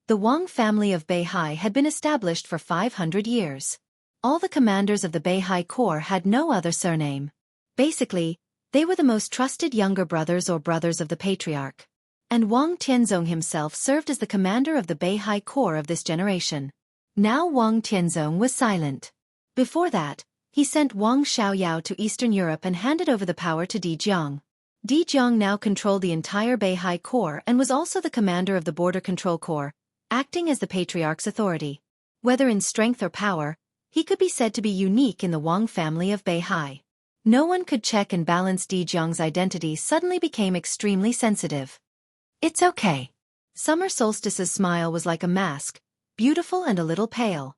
The Wang family of Beihai had been established for 500 years. All the commanders of the Beihai Corps had no other surname. Basically, they were the most trusted younger brothers or brothers of the patriarch. And Wang Tianzong himself served as the commander of the Beihai Corps of this generation. Now Wang Tianzong was silent. Before that, he sent Wang Xiaoyao to Eastern Europe and handed over the power to Jianghu. Jianghu now controlled the entire Beihai Corps and was also the commander of the Border Control Corps, acting as the patriarch's authority. Whether in strength or power, he could be said to be unique in the Wang family of Beihai. No one could check and balance Jianghu's identity suddenly became extremely sensitive. It's okay. Summer solstice's smile was like a mask, beautiful and a little pale.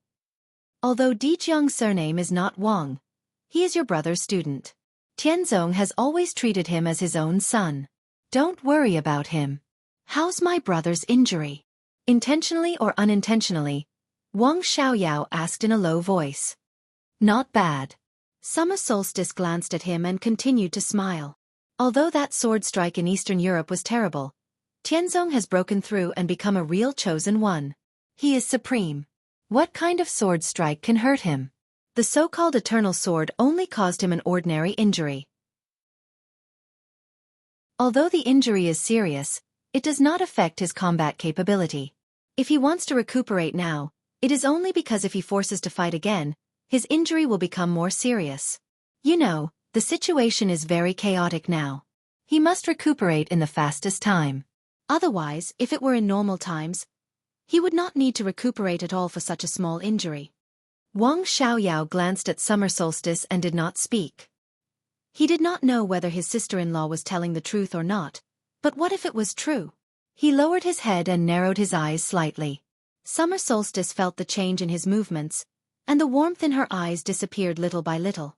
Although Jianghu's surname is not Wang, he is your brother's student. Tianzong has always treated him as his own son. Don't worry about him. How's my brother's injury? Intentionally or unintentionally? Wang Xiaoyao asked in a low voice. Not bad. Summer solstice glanced at him and continued to smile. Although that sword strike in Eastern Europe was terrible, Tianzong has broken through and become a real chosen one. He is supreme. What kind of sword strike can hurt him? The so-called eternal sword only caused him an ordinary injury. Although the injury is serious, it does not affect his combat capability. If he wants to recuperate now, it is only because if he forces to fight again, his injury will become more serious. You know, the situation is very chaotic now. He must recuperate in the fastest time. Otherwise, if it were in normal times, he would not need to recuperate at all for such a small injury. Wang Xiaoyao glanced at summer solstice and did not speak. He did not know whether his sister-in-law was telling the truth or not, but what if it was true? He lowered his head and narrowed his eyes slightly. Summer solstice felt the change in his movements, and the warmth in her eyes disappeared little by little.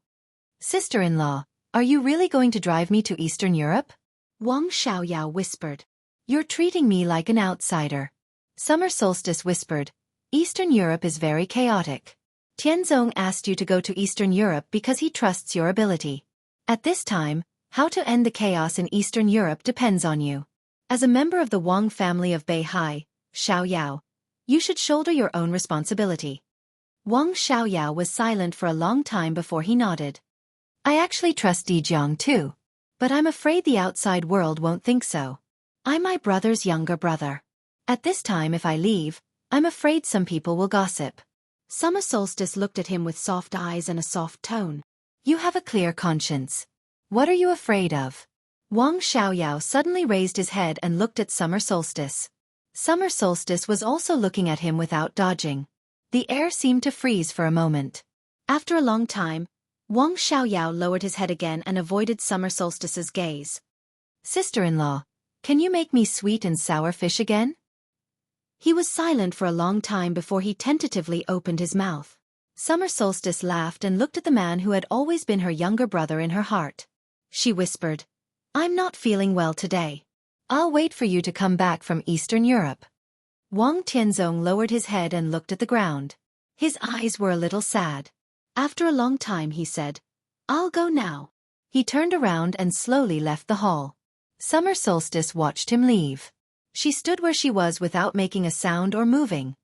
Sister-in-law, are you really going to drive me to Eastern Europe? Wang Xiaoyao whispered. You're treating me like an outsider. Summer solstice whispered. Eastern Europe is very chaotic. Tianzong asked you to go to Eastern Europe because he trusts your ability. At this time, how to end the chaos in Eastern Europe depends on you. As a member of the Wang family of Beihai, Xiaoyao, you should shoulder your own responsibility. Wang Xiaoyao was silent for a long time before he nodded. I actually trust Jianghu too. But I'm afraid the outside world won't think so. I'm my brother's younger brother. At this time if I leave, I'm afraid some people will gossip. Summer Solstice looked at him with soft eyes and a soft tone. You have a clear conscience. What are you afraid of? Wang Xiaoyao suddenly raised his head and looked at Summer Solstice. Summer Solstice was also looking at him without dodging. The air seemed to freeze for a moment. After a long time, Wang Xiaoyao lowered his head again and avoided Summer Solstice's gaze. Sister-in-law, can you make me sweet and sour fish again? He was silent for a long time before he tentatively opened his mouth. Summer Solstice laughed and looked at the man who had always been her younger brother in her heart. She whispered, I'm not feeling well today. I'll wait for you to come back from Eastern Europe. Wang Tianzong lowered his head and looked at the ground. His eyes were a little sad. After a long time he said, I'll go now. He turned around and slowly left the hall. Summer Solstice watched him leave. She stood where she was without making a sound or moving.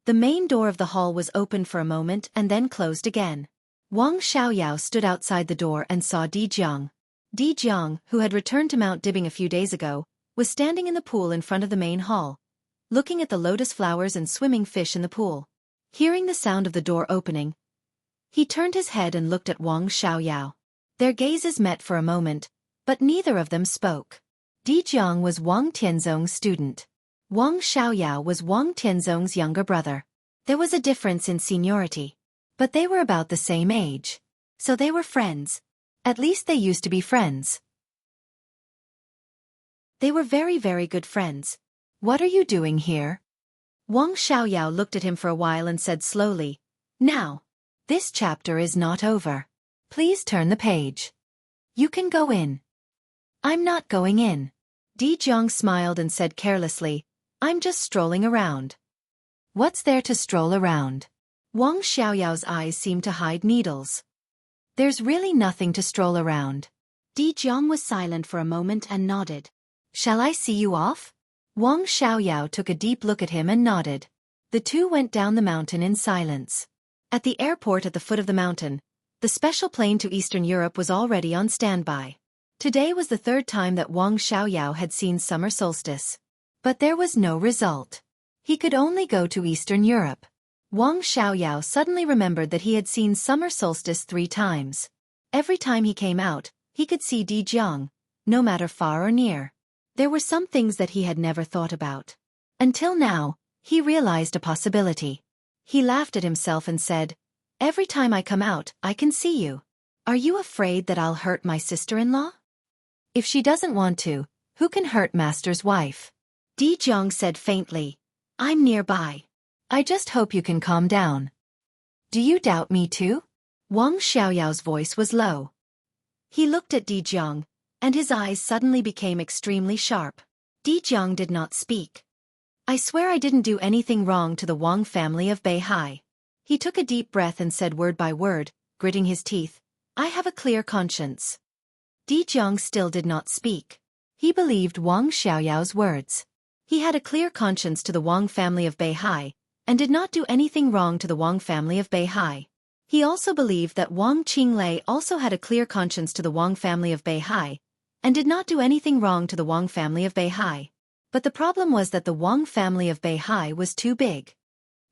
The main door of the hall was opened for a moment and then closed again. Wang Xiaoyao stood outside the door and saw Jianghu. Jianghu, who had returned to Mount Dibbing a few days ago, was standing in the pool in front of the main hall, looking at the lotus flowers and swimming fish in the pool. Hearing the sound of the door opening, he turned his head and looked at Wang Xiaoyao. Their gazes met for a moment, but neither of them spoke. Jianghu was Wang Tianzong's student. Wang Xiaoyao was Wang Tianzong's younger brother. There was a difference in seniority, but they were about the same age. So they were friends. At least they used to be friends. They were very, very good friends. What are you doing here? Wang Xiaoyao looked at him for a while and said slowly, Now, this chapter is not over. Please turn the page. You can go in. I'm not going in. Jianghu smiled and said carelessly, I'm just strolling around. What's there to stroll around? Wang Xiaoyao's eyes seemed to hide needles. There's really nothing to stroll around. Jianghu was silent for a moment and nodded. Shall I see you off? Wang Xiaoyao took a deep look at him and nodded. The two went down the mountain in silence. At the airport at the foot of the mountain, the special plane to Eastern Europe was already on standby. Today was the third time that Wang Xiaoyao had seen Summer Solstice. But there was no result. He could only go to Eastern Europe. Wang Xiaoyao suddenly remembered that he had seen Summer Solstice 3 times. Every time he came out, he could see Jianghu, no matter far or near. There were some things that he had never thought about. Until now, he realized a possibility. He laughed at himself and said, Every time I come out, I can see you. Are you afraid that I'll hurt my sister-in-law? If she doesn't want to, who can hurt Master's wife? Jianghu said faintly, I'm nearby. I just hope you can calm down. Do you doubt me too? Wang Xiaoyao's voice was low. He looked at Jianghu, and his eyes suddenly became extremely sharp. Jianghu did not speak. I swear I didn't do anything wrong to the Wang family of Beihai. He took a deep breath and said word by word, gritting his teeth, I have a clear conscience. Jianghu still did not speak. He believed Wang Xiaoyao's words. He had a clear conscience to the Wang family of Beihai, and did not do anything wrong to the Wang family of Beihai. He also believed that Wang Qinglei also had a clear conscience to the Wang family of Beihai, and did not do anything wrong to the Wang family of Beihai. But the problem was that the Wang family of Beihai was too big.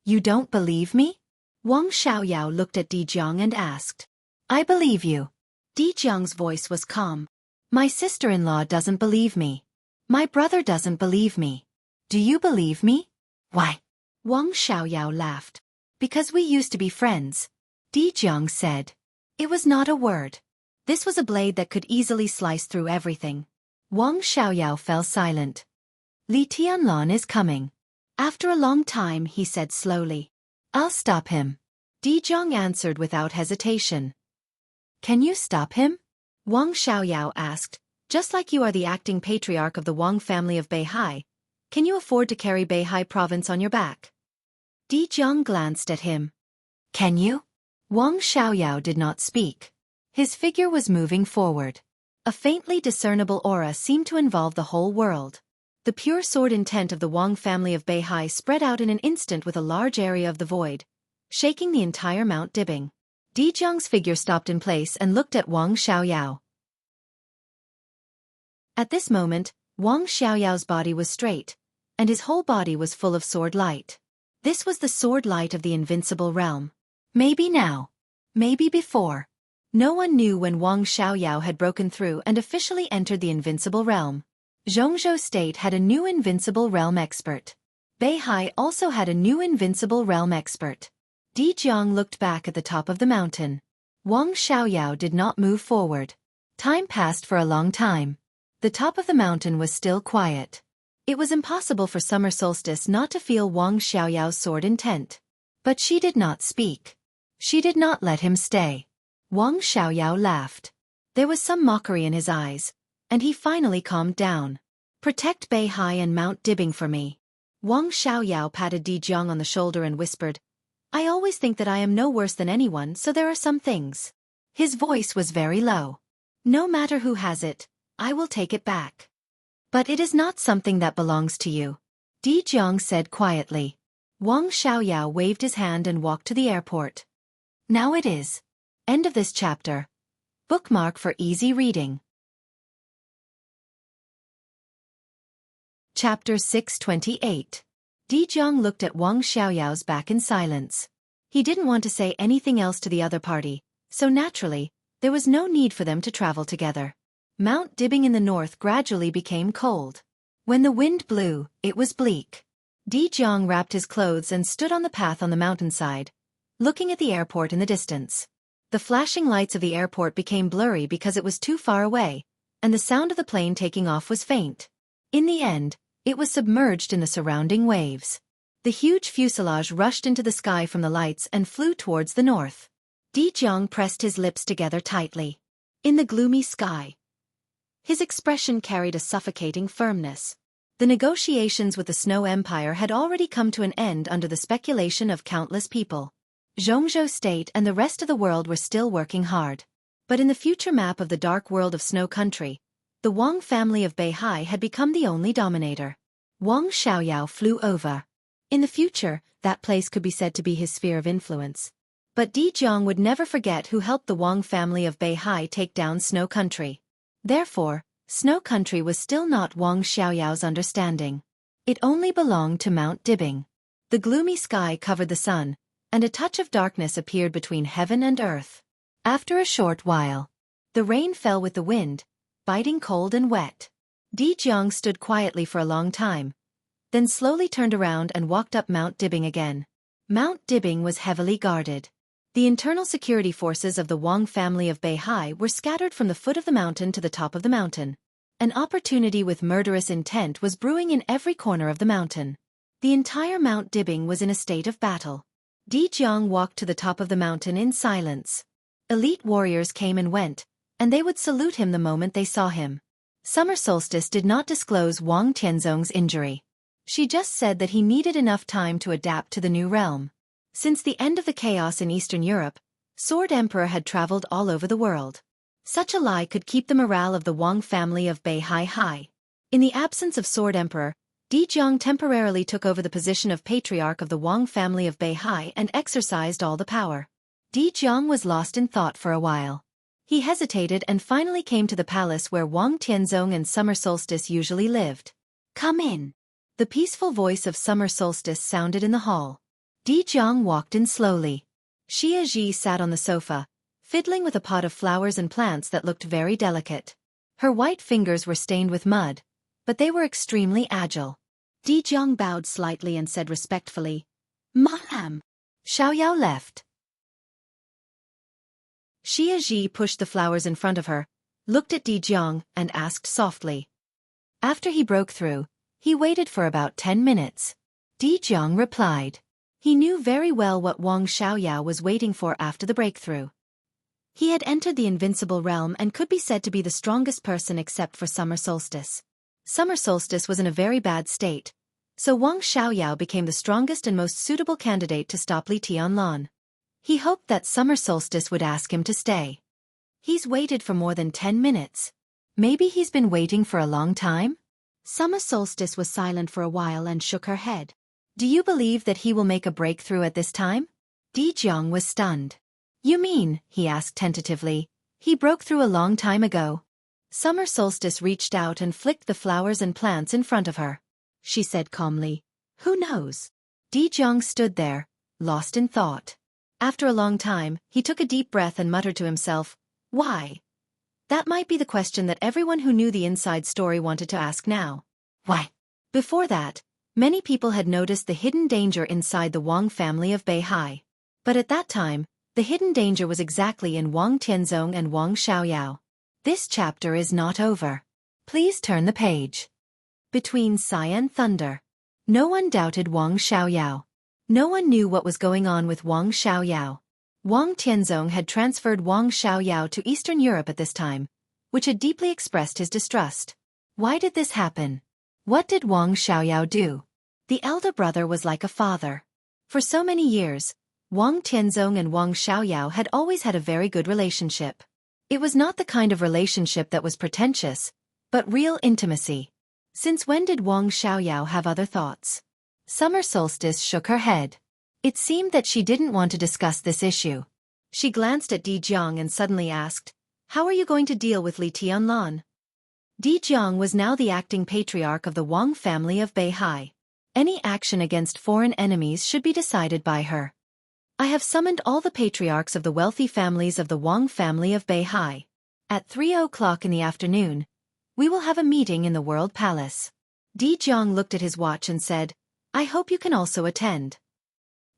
You don't believe me? Wang Xiaoyao looked at Jianghu and asked. I believe you. Jianghu's voice was calm. My sister-in-law doesn't believe me. My brother doesn't believe me. Do you believe me? Why? Wang Xiaoyao laughed. Because we used to be friends. Jianghu said. It was not a word. This was a blade that could easily slice through everything. Wang Xiaoyao fell silent. Li Tianlan is coming. After a long time he said slowly. I'll stop him. Jianghu answered without hesitation. Can you stop him? Wang Xiaoyao asked. Just like you are the acting patriarch of the Wang family of Beihai, can you afford to carry Beihai province on your back? Jianghu glanced at him. Can you? Wang Xiaoyao did not speak. His figure was moving forward. A faintly discernible aura seemed to involve the whole world. The pure sword intent of the Wang family of Beihai spread out in an instant with a large area of the void, shaking the entire Mount Dibbing. Di Jiang's figure stopped in place and looked at Wang Xiaoyao. At this moment, Wang Xiaoyao's body was straight, and his whole body was full of sword light. This was the sword light of the invincible realm. Maybe now. Maybe before. No one knew when Wang Xiaoyao had broken through and officially entered the invincible realm. Jianghu state had a new invincible realm expert. Beihai also had a new invincible realm expert. Di Jiang looked back at the top of the mountain. Wang Xiaoyao did not move forward. Time passed for a long time. The top of the mountain was still quiet. It was impossible for Summer Solstice not to feel Wang Xiaoyao's sword intent. But she did not speak. She did not let him stay. Wang Xiaoyao laughed. There was some mockery in his eyes, and he finally calmed down. Protect Beihai and Mount Dibbing for me. Wang Xiaoyao patted Di Jiang on the shoulder and whispered, I always think that I am no worse than anyone, so there are some things. His voice was very low. No matter who has it, I will take it back. But it is not something that belongs to you. Di Jiang said quietly. Wang Xiaoyao waved his hand and walked to the airport. Now it is. End of this chapter. Bookmark for easy reading. Chapter 628. Di Jiang looked at Wang Xiaoyao's back in silence. He didn't want to say anything else to the other party, so naturally, there was no need for them to travel together. Mount Dibbing in the north gradually became cold. When the wind blew, it was bleak. Di Jiang wrapped his clothes and stood on the path on the mountainside, looking at the airport in the distance. The flashing lights of the airport became blurry because it was too far away, and the sound of the plane taking off was faint. In the end, it was submerged in the surrounding waves. The huge fuselage rushed into the sky from the lights and flew towards the north. Di Jiang pressed his lips together tightly. In the gloomy sky, his expression carried a suffocating firmness. The negotiations with the Snow Empire had already come to an end under the speculation of countless people. Jianghu state and the rest of the world were still working hard. But in the future map of the dark world of Snow Country, the Wang family of Beihai had become the only dominator. Wang Xiaoyao flew over. In the future, that place could be said to be his sphere of influence. But Di Jiang would never forget who helped the Wang family of Beihai take down Snow Country. Therefore, Snow Country was still not Wang Xiaoyao's understanding. It only belonged to Mount Dibbing. The gloomy sky covered the sun, and a touch of darkness appeared between heaven and earth. After a short while, the rain fell with the wind, biting cold and wet. Di Jiang stood quietly for a long time, then slowly turned around and walked up Mount Dibbing again. Mount Dibbing was heavily guarded. The internal security forces of the Wang family of Beihai were scattered from the foot of the mountain to the top of the mountain. An opportunity with murderous intent was brewing in every corner of the mountain. The entire Mount Dibbing was in a state of battle. Di Jiang walked to the top of the mountain in silence. Elite warriors came and went, and they would salute him the moment they saw him. Summer Solstice did not disclose Wang Tianzong's injury. She just said that he needed enough time to adapt to the new realm. Since the end of the chaos in Eastern Europe, Sword Emperor had traveled all over the world. Such a lie could keep the morale of the Wang family of Beihai high. In the absence of Sword Emperor, Di Jiang temporarily took over the position of patriarch of the Wang family of Beihai and exercised all the power. Di Jiang was lost in thought for a while. He hesitated and finally came to the palace where Wang Tianzong and Summer Solstice usually lived. Come in. The peaceful voice of Summer Solstice sounded in the hall. Di Jiang walked in slowly. Xianxia sat on the sofa, fiddling with a pot of flowers and plants that looked very delicate. Her white fingers were stained with mud, but they were extremely agile. Di Jiang bowed slightly and said respectfully, Madam. Xiaoyao left. Xianxia pushed the flowers in front of her, looked at Di Jiang, and asked softly. After he broke through, he waited for about 10 minutes. Di Jiang replied. He knew very well what Wang Xiaoyao was waiting for after the breakthrough. He had entered the invincible realm and could be said to be the strongest person except for Summer Solstice. Summer Solstice was in a very bad state, so Wang Xiaoyao became the strongest and most suitable candidate to stop Li Tianlan. He hoped that Summer Solstice would ask him to stay. He's waited for more than 10 minutes. Maybe he's been waiting for a long time? Summer Solstice was silent for a while and shook her head. Do you believe that he will make a breakthrough at this time? Jianghu was stunned. You mean, he asked tentatively, he broke through a long time ago? Summer Solstice reached out and flicked the flowers and plants in front of her. She said calmly, who knows? Jianghu stood there, lost in thought. After a long time, he took a deep breath and muttered to himself, why? That might be the question that everyone who knew the inside story wanted to ask now. Why? Before that, many people had noticed the hidden danger inside the Wang family of Beihai. But at that time, the hidden danger was exactly in Wang Tianzong and Wang Xiaoyao. This chapter is not over. Please turn the page. Between Sigh and Thunder. No one doubted Wang Xiaoyao. No one knew what was going on with Wang Xiaoyao. Wang Tianzong had transferred Wang Xiaoyao to Eastern Europe at this time, which had deeply expressed his distrust. Why did this happen? What did Wang Xiaoyao do? The elder brother was like a father. For so many years, Wang Tianzong and Wang Xiaoyao had always had a very good relationship. It was not the kind of relationship that was pretentious, but real intimacy. Since when did Wang Xiaoyao have other thoughts? Summer Solstice shook her head. It seemed that she didn't want to discuss this issue. She glanced at Jianghu and suddenly asked, how are you going to deal with Li Tianlan? Jianghu was now the acting patriarch of the Wang family of Beihai. Any action against foreign enemies should be decided by her. I have summoned all the patriarchs of the wealthy families of the Wang family of Beihai. At 3 o'clock in the afternoon, we will have a meeting in the World Palace. Jianghu looked at his watch and said, I hope you can also attend.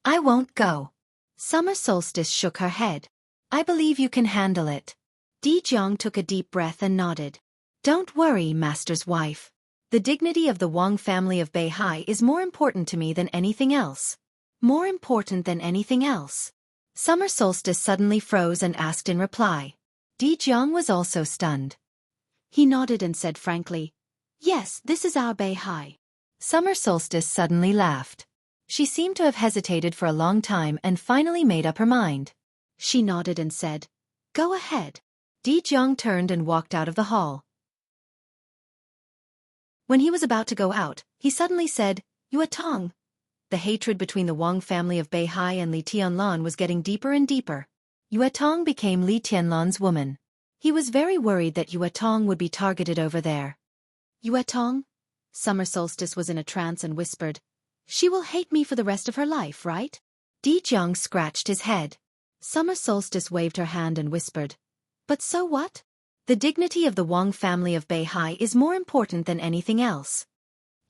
I won't go. Summer Solstice shook her head. I believe you can handle it. Jianghu took a deep breath and nodded. Don't worry, Master's wife. The dignity of the Wang family of Beihai is more important to me than anything else. More important than anything else. Summer Solstice suddenly froze and asked in reply. Jianghu was also stunned. He nodded and said frankly, yes, this is our Beihai. Summer Solstice suddenly laughed. She seemed to have hesitated for a long time and finally made up her mind. She nodded and said, go ahead. Jianghu turned and walked out of the hall. When he was about to go out, he suddenly said, Yue Tong. The hatred between the Wang family of Beihai and Li Tianlan was getting deeper and deeper. Yue Tong became Li Tianlan's woman. He was very worried that Yue Tong would be targeted over there. Yue Tong? Summer Solstice was in a trance and whispered, she will hate me for the rest of her life, right? Jianghu scratched his head. Summer Solstice waved her hand and whispered, but so what? The dignity of the Wang family of Beihai is more important than anything else.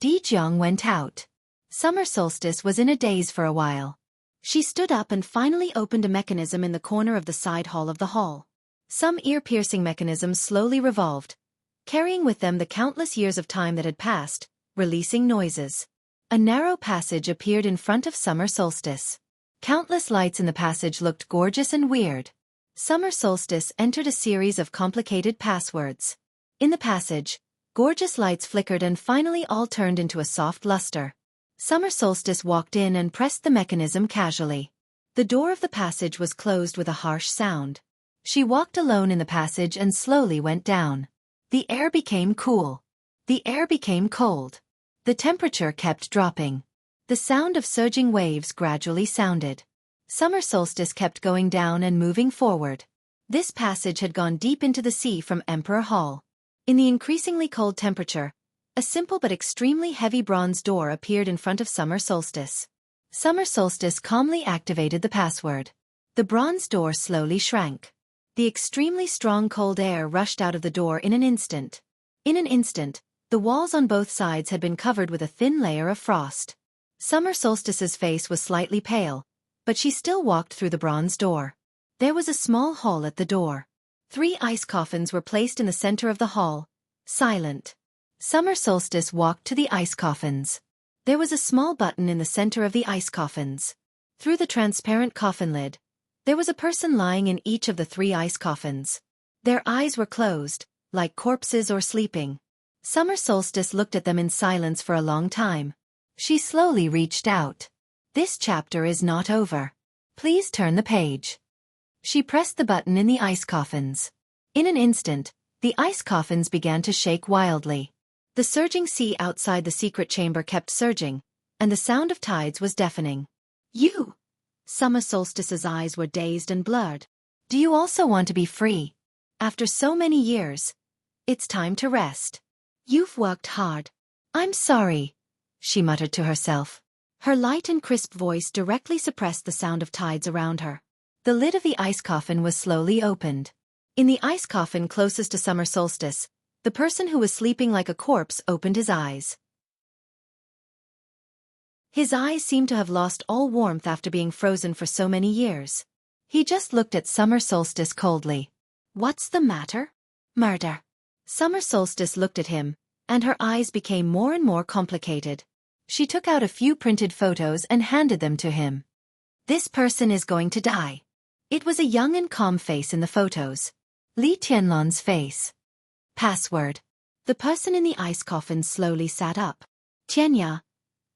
Jianghu went out. Summer Solstice was in a daze for a while. She stood up and finally opened a mechanism in the corner of the side hall of the hall. Some ear-piercing mechanisms slowly revolved, carrying with them the countless years of time that had passed, releasing noises. A narrow passage appeared in front of Summer Solstice. Countless lights in the passage looked gorgeous and weird. Summer Solstice entered a series of complicated passwords. In the passage, gorgeous lights flickered and finally all turned into a soft luster. Summer Solstice walked in and pressed the mechanism casually. The door of the passage was closed with a harsh sound. She walked alone in the passage and slowly went down. The air became cool. The air became cold. The temperature kept dropping. The sound of surging waves gradually sounded. Summer Solstice kept going down and moving forward. This passage had gone deep into the sea from Emperor Hall. In the increasingly cold temperature, a simple but extremely heavy bronze door appeared in front of Summer Solstice. Summer Solstice calmly activated the password. The bronze door slowly shrank. The extremely strong cold air rushed out of the door in an instant. In an instant, the walls on both sides had been covered with a thin layer of frost. Summer Solstice's face was slightly pale, but she still walked through the bronze door. There was a small hall at the door. 3 ice coffins were placed in the center of the hall, silent. Summer Solstice walked to the ice coffins. There was a small button in the center of the ice coffins. Through the transparent coffin lid, there was a person lying in each of the 3 ice coffins. Their eyes were closed, like corpses or sleeping. Summer Solstice looked at them in silence for a long time. She slowly reached out. This chapter is not over. Please turn the page. She pressed the button in the ice coffins. In an instant, the ice coffins began to shake wildly. The surging sea outside the secret chamber kept surging, and the sound of tides was deafening. You! Summer Solstice's eyes were dazed and blurred. Do you also want to be free? After so many years, it's time to rest. You've worked hard. I'm sorry, she muttered to herself. Her light and crisp voice directly suppressed the sound of tides around her. The lid of the ice coffin was slowly opened. In the ice coffin closest to Summer Solstice, the person who was sleeping like a corpse opened his eyes. His eyes seemed to have lost all warmth after being frozen for so many years. He just looked at Summer Solstice coldly. What's the matter? Murder. Summer Solstice looked at him, and her eyes became more and more complicated. She took out a few printed photos and handed them to him. This person is going to die. It was a young and calm face in the photos. Li Tianlan's face. Password. The person in the ice coffin slowly sat up. Xianxia.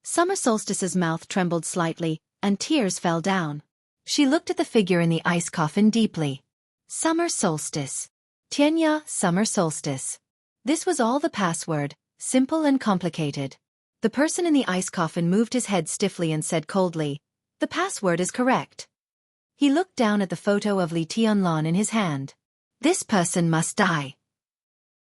Summer Solstice's mouth trembled slightly, and tears fell down. She looked at the figure in the ice coffin deeply. Summer Solstice. Xianxia, Summer Solstice. This was all the password, simple and complicated. The person in the ice coffin moved his head stiffly and said coldly, "The password is correct." He looked down at the photo of Li Tianlan in his hand. This person must die.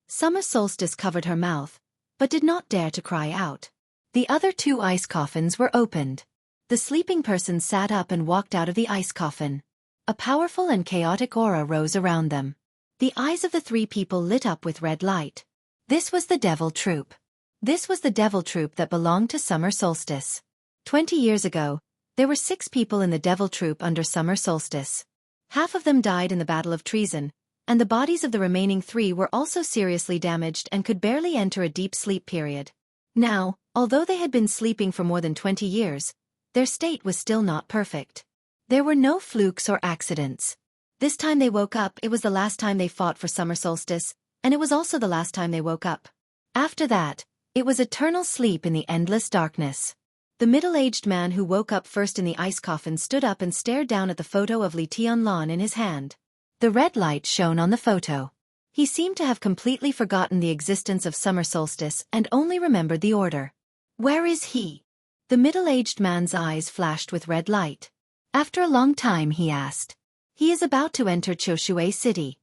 Summer Solstice covered her mouth, but did not dare to cry out. The other two ice coffins were opened. The sleeping person sat up and walked out of the ice coffin. A powerful and chaotic aura rose around them. The eyes of the three people lit up with red light. This was the Devil Troop. This was the Devil Troop that belonged to Summer Solstice. 20 years ago, there were 6 people in the Devil Troop under Summer Solstice. Half of them died in the Battle of Treason, and the bodies of the remaining 3 were also seriously damaged and could barely enter a deep sleep period. Now, although they had been sleeping for more than 20 years, their state was still not perfect. There were no flukes or accidents. This time they woke up, it was the last time they fought for Summer Solstice, and it was also the last time they woke up. After that, it was eternal sleep in the endless darkness. The middle-aged man who woke up first in the ice coffin stood up and stared down at the photo of Li Tianlan in his hand. The red light shone on the photo. He seemed to have completely forgotten the existence of Summer Solstice and only remembered the order. Where is he? The middle-aged man's eyes flashed with red light. After a long time he asked. He is about to enter Xianxia City.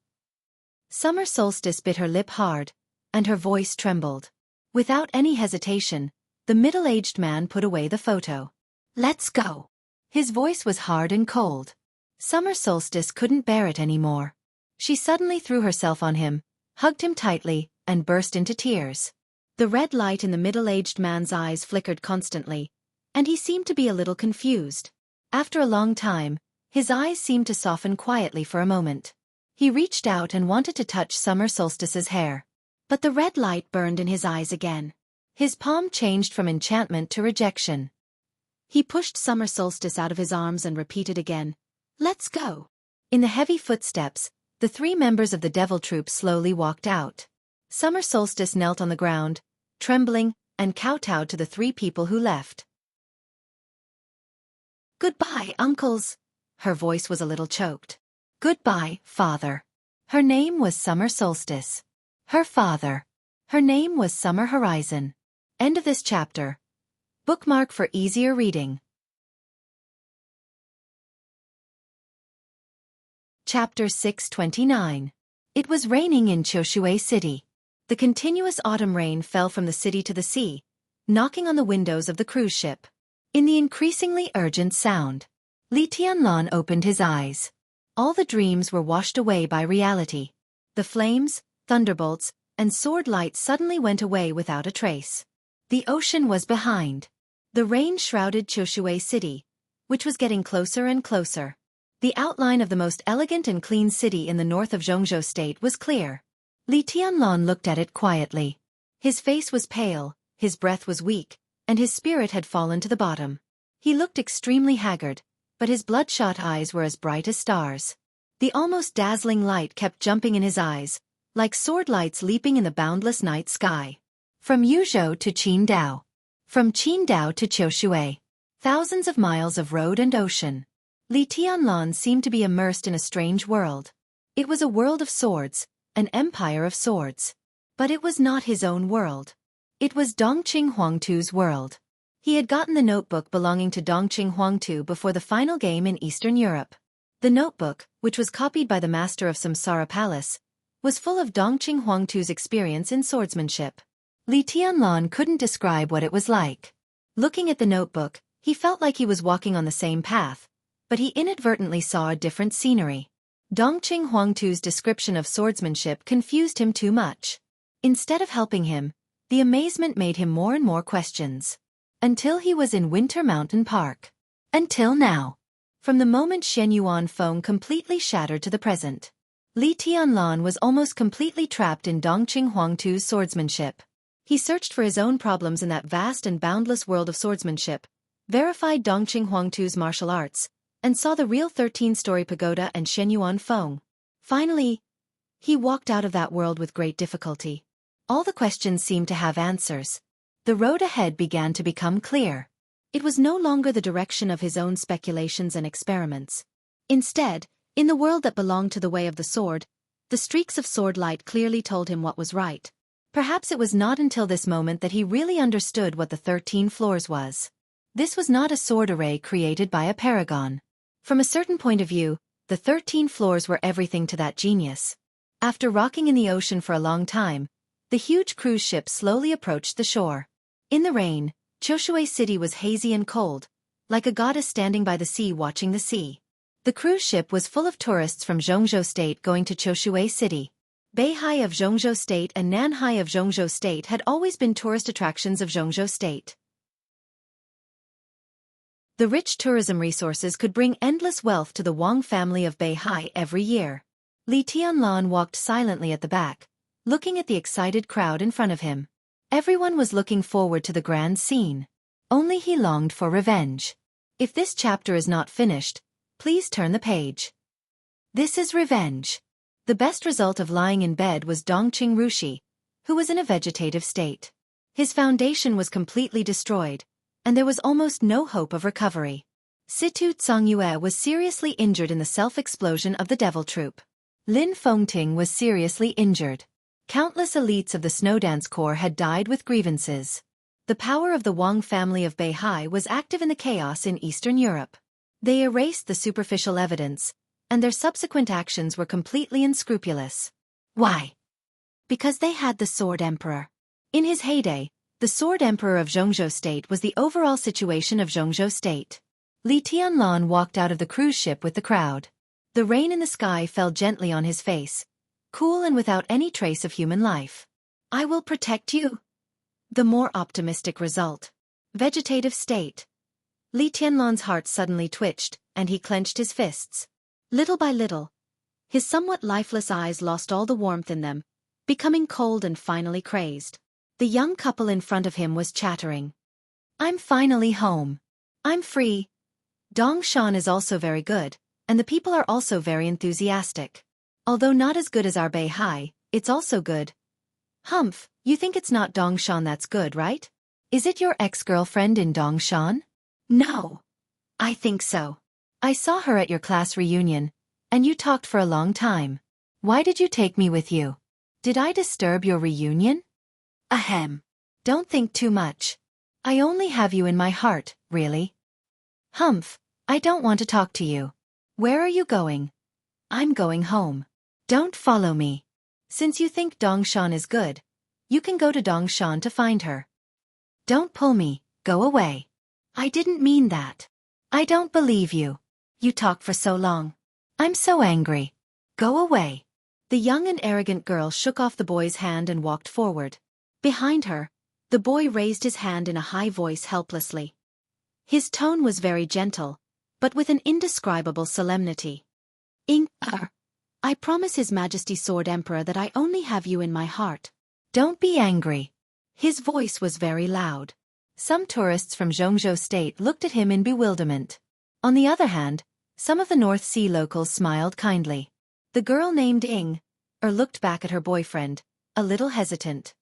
Summer Solstice bit her lip hard, and her voice trembled. Without any hesitation, the middle-aged man put away the photo. Let's go. His voice was hard and cold. Summer Solstice couldn't bear it anymore. She suddenly threw herself on him, hugged him tightly, and burst into tears. The red light in the middle-aged man's eyes flickered constantly, and he seemed to be a little confused. After a long time, his eyes seemed to soften quietly for a moment. He reached out and wanted to touch Summer Solstice's hair. But the red light burned in his eyes again. His palm changed from enchantment to rejection. He pushed Summer Solstice out of his arms and repeated again, "Let's go." In the heavy footsteps, the 3 members of the Devil Troop slowly walked out. Summer Solstice knelt on the ground, trembling, and kowtowed to the 3 people who left. Goodbye, uncles. Her voice was a little choked. Goodbye, father. Her name was Summer Solstice. Her father. Her name was Summer Horizon. End of this chapter. Bookmark for easier reading. Chapter 629. It was raining in Xianxia City. The continuous autumn rain fell from the city to the sea, knocking on the windows of the cruise ship. In the increasingly urgent sound, Li Tianlan opened his eyes. All the dreams were washed away by reality. The flames, thunderbolts, and sword light suddenly went away without a trace. The ocean was behind. The rain shrouded Xianxia City, which was getting closer and closer. The outline of the most elegant and clean city in the north of Jianghu state was clear. Li Tianlan looked at it quietly. His face was pale, his breath was weak, and his spirit had fallen to the bottom. He looked extremely haggard, but his bloodshot eyes were as bright as stars. The almost dazzling light kept jumping in his eyes, like sword lights leaping in the boundless night sky. From Yuzhou to Qingdao. From Qingdao to Xianxia. Thousands of miles of road and ocean. Li Tianlan seemed to be immersed in a strange world. It was a world of swords, an empire of swords. But it was not his own world. It was Dongqing Huangtu's world. He had gotten the notebook belonging to Dongqing Huangtu before the final game in Eastern Europe. The notebook, which was copied by the master of Samsara Palace, was full of Dongqing Huangtu's experience in swordsmanship. Li Tianlan couldn't describe what it was like. Looking at the notebook, he felt like he was walking on the same path, but he inadvertently saw a different scenery. Dongqing Huangtu's description of swordsmanship confused him too much. Instead of helping him, the amazement made him more and more questions. Until he was in Winter Mountain Park. Until now. From the moment Shen Yuan Feng completely shattered to the present. Li Tianlan was almost completely trapped in Dongqing Huangtu's swordsmanship. He searched for his own problems in that vast and boundless world of swordsmanship, verified Dongqing Huangtu's martial arts, and saw the real 13-story pagoda and Shen Yuan Feng. Finally, he walked out of that world with great difficulty. All the questions seemed to have answers. The road ahead began to become clear. It was no longer the direction of his own speculations and experiments. Instead, in the world that belonged to the way of the sword, the streaks of sword light clearly told him what was right. Perhaps it was not until this moment that he really understood what the 13 floors was. This was not a sword array created by a paragon. From a certain point of view, the 13 floors were everything to that genius. After rocking in the ocean for a long time, the huge cruise ship slowly approached the shore. In the rain, Choshui City was hazy and cold, like a goddess standing by the sea watching the sea. The cruise ship was full of tourists from Jianghu State going to Choshui City. Beihai of Jianghu State and Nanhai of Jianghu State had always been tourist attractions of Jianghu State. The rich tourism resources could bring endless wealth to the Wang family of Beihai every year. Li Tianlan walked silently at the back, looking at the excited crowd in front of him. Everyone was looking forward to the grand scene. Only he longed for revenge. If this chapter is not finished, please turn the page. This is revenge. The best result of lying in bed was Dongqing Rushi, who was in a vegetative state. His foundation was completely destroyed, and there was almost no hope of recovery. Situ Tsangyue was seriously injured in the self-explosion of the Devil Troop. Lin Fengting was seriously injured. Countless elites of the Snowdance Corps had died with grievances. The power of the Wang family of Beihai was active in the chaos in Eastern Europe. They erased the superficial evidence, and their subsequent actions were completely unscrupulous. Why? Because they had the Sword Emperor. In his heyday, the Sword Emperor of Jianghu State was the overall situation of Jianghu State. Li Tianlan walked out of the cruise ship with the crowd. The rain in the sky fell gently on his face, cool and without any trace of human life. I will protect you. The more optimistic result. Vegetative state. Li Tianlan's heart suddenly twitched, and he clenched his fists. Little by little, his somewhat lifeless eyes lost all the warmth in them, becoming cold and finally crazed. The young couple in front of him was chattering. I'm finally home. I'm free. Dongshan is also very good, and the people are also very enthusiastic. Although not as good as our Beihai, it's also good. Humph, you think it's not Dongshan that's good, right? Is it your ex-girlfriend in Dongshan? No. I think so. I saw her at your class reunion, and you talked for a long time. Why did you take me with you? Did I disturb your reunion? Ahem. Don't think too much. I only have you in my heart, really. Humph, I don't want to talk to you. Where are you going? I'm going home. Don't follow me. Since you think Dongshan is good, you can go to Dongshan to find her. Don't pull me, go away. I didn't mean that. I don't believe you. You talk for so long. I'm so angry. Go away. The young and arrogant girl shook off the boy's hand and walked forward. Behind her, the boy raised his hand in a high voice helplessly. His tone was very gentle, but with an indescribable solemnity. I promise His Majesty Sword Emperor that I only have you in my heart. Don't be angry. His voice was very loud. Some tourists from Jianghu State looked at him in bewilderment. On the other hand, some of the North Sea locals smiled kindly. The girl named looked back at her boyfriend, a little hesitant.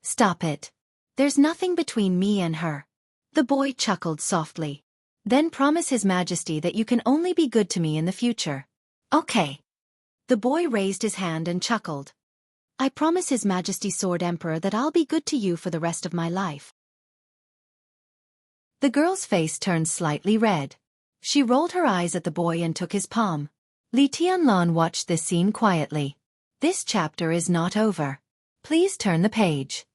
Stop it. There's nothing between me and her. The boy chuckled softly. Then promise His Majesty that you can only be good to me in the future. Okay. The boy raised his hand and chuckled. I promise His Majesty's Sword Emperor that I'll be good to you for the rest of my life. The girl's face turned slightly red. She rolled her eyes at the boy and took his palm. Li Tianlan watched this scene quietly. This chapter is not over. Please turn the page.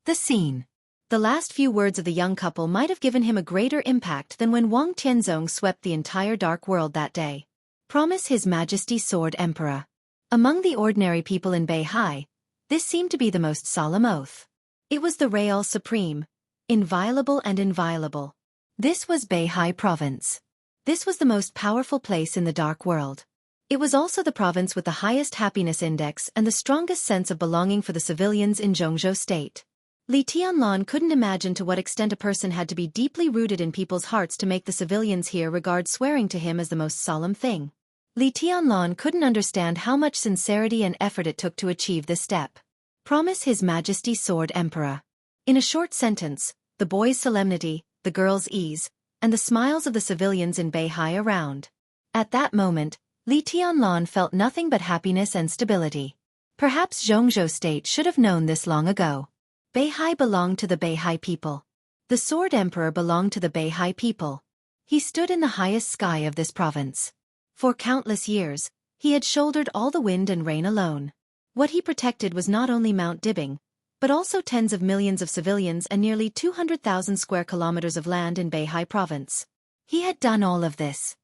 The scene. The last few words of the young couple might have given him a greater impact than when Wang Tianzong swept the entire dark world that day. Promise His Majesty's Sword Emperor. Among the ordinary people in Beihai, this seemed to be the most solemn oath. It was the Real Supreme, inviolable and inviolable. This was Beihai Province. This was the most powerful place in the dark world. It was also the province with the highest happiness index and the strongest sense of belonging for the civilians in Jianghu state. Li Tianlan couldn't imagine to what extent a person had to be deeply rooted in people's hearts to make the civilians here regard swearing to him as the most solemn thing. Li Tianlan couldn't understand how much sincerity and effort it took to achieve this step. Promise His Majesty's Sword Emperor. In a short sentence, the boy's solemnity, the girl's ease, and the smiles of the civilians in Beihai around. At that moment, Li Tianlan felt nothing but happiness and stability. Perhaps Jianghu state should have known this long ago. Beihai belonged to the Beihai people. The Sword Emperor belonged to the Beihai people. He stood in the highest sky of this province. For countless years, he had shouldered all the wind and rain alone. What he protected was not only Mount Dibing, but also tens of millions of civilians and nearly 200,000 square kilometers of land in Beihai province. He had done all of this.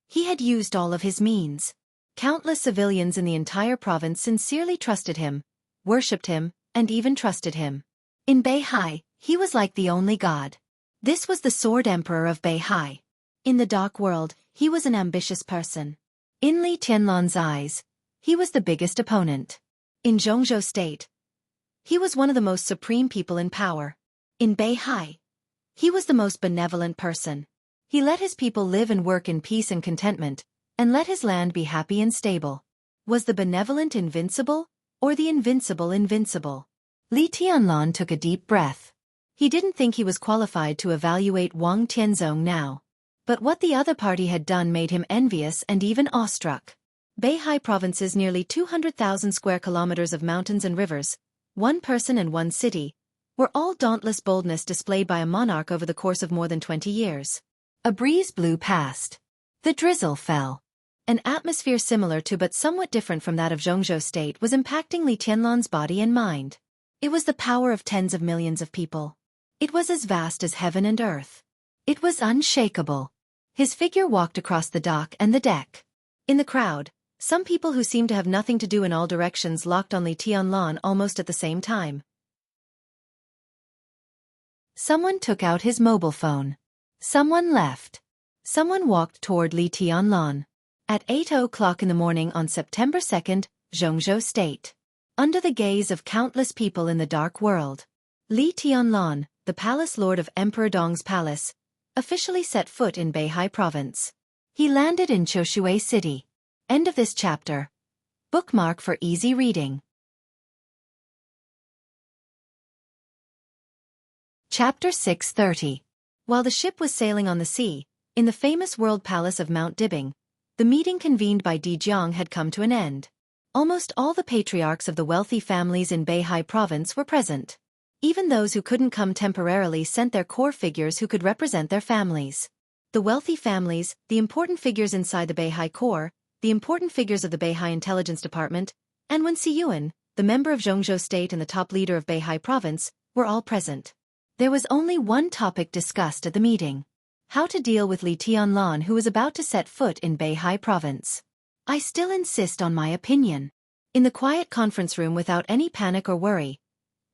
He had used all of his means. Countless civilians in the entire province sincerely trusted him, worshipped him, and even trusted him. In Beihai, he was like the only god. This was the Sword Emperor of Beihai. In the dark world, he was an ambitious person. In Li Tianlan's eyes, he was the biggest opponent. In Jianghu state, he was one of the most supreme people in power. In Beihai, he was the most benevolent person. He let his people live and work in peace and contentment, and let his land be happy and stable. Was the benevolent invincible, or the invincible invincible? Li Tianlan took a deep breath. He didn't think he was qualified to evaluate Wang Tianzong now. But what the other party had done made him envious and even awestruck. Beihai province's nearly 200,000 square kilometers of mountains and rivers, one person and one city, were all dauntless boldness displayed by a monarch over the course of more than 20 years. A breeze blew past. The drizzle fell. An atmosphere similar to but somewhat different from that of Jianghu state was impacting Li Tianlan's body and mind. It was the power of tens of millions of people. It was as vast as heaven and earth. It was unshakable. His figure walked across the dock and the deck. In the crowd, some people who seemed to have nothing to do in all directions locked on Li Tianlan almost at the same time. Someone took out his mobile phone. Someone left. Someone walked toward Li Tianlan. At 8 o'clock in the morning on September 2nd, Jianghu state. Under the gaze of countless people in the dark world, Li Tianlan, the palace lord of Emperor Dong's palace, officially set foot in Beihai province. He landed in Choshui city. End of this chapter. Bookmark for easy reading. Chapter 630. While the ship was sailing on the sea, in the famous world palace of Mount Dibing, the meeting convened by Jianghu had come to an end. Almost all the patriarchs of the wealthy families in Beihai province were present. Even those who couldn't come temporarily sent their core figures who could represent their families. The wealthy families, the important figures inside the Beihai core, the important figures of the Beihai intelligence department, and Wen Xiyuan, the member of Jianghu state and the top leader of Beihai province, were all present. There was only one topic discussed at the meeting. How to deal with Li Tianlan, who was about to set foot in Beihai province. I still insist on my opinion. In the quiet conference room without any panic or worry,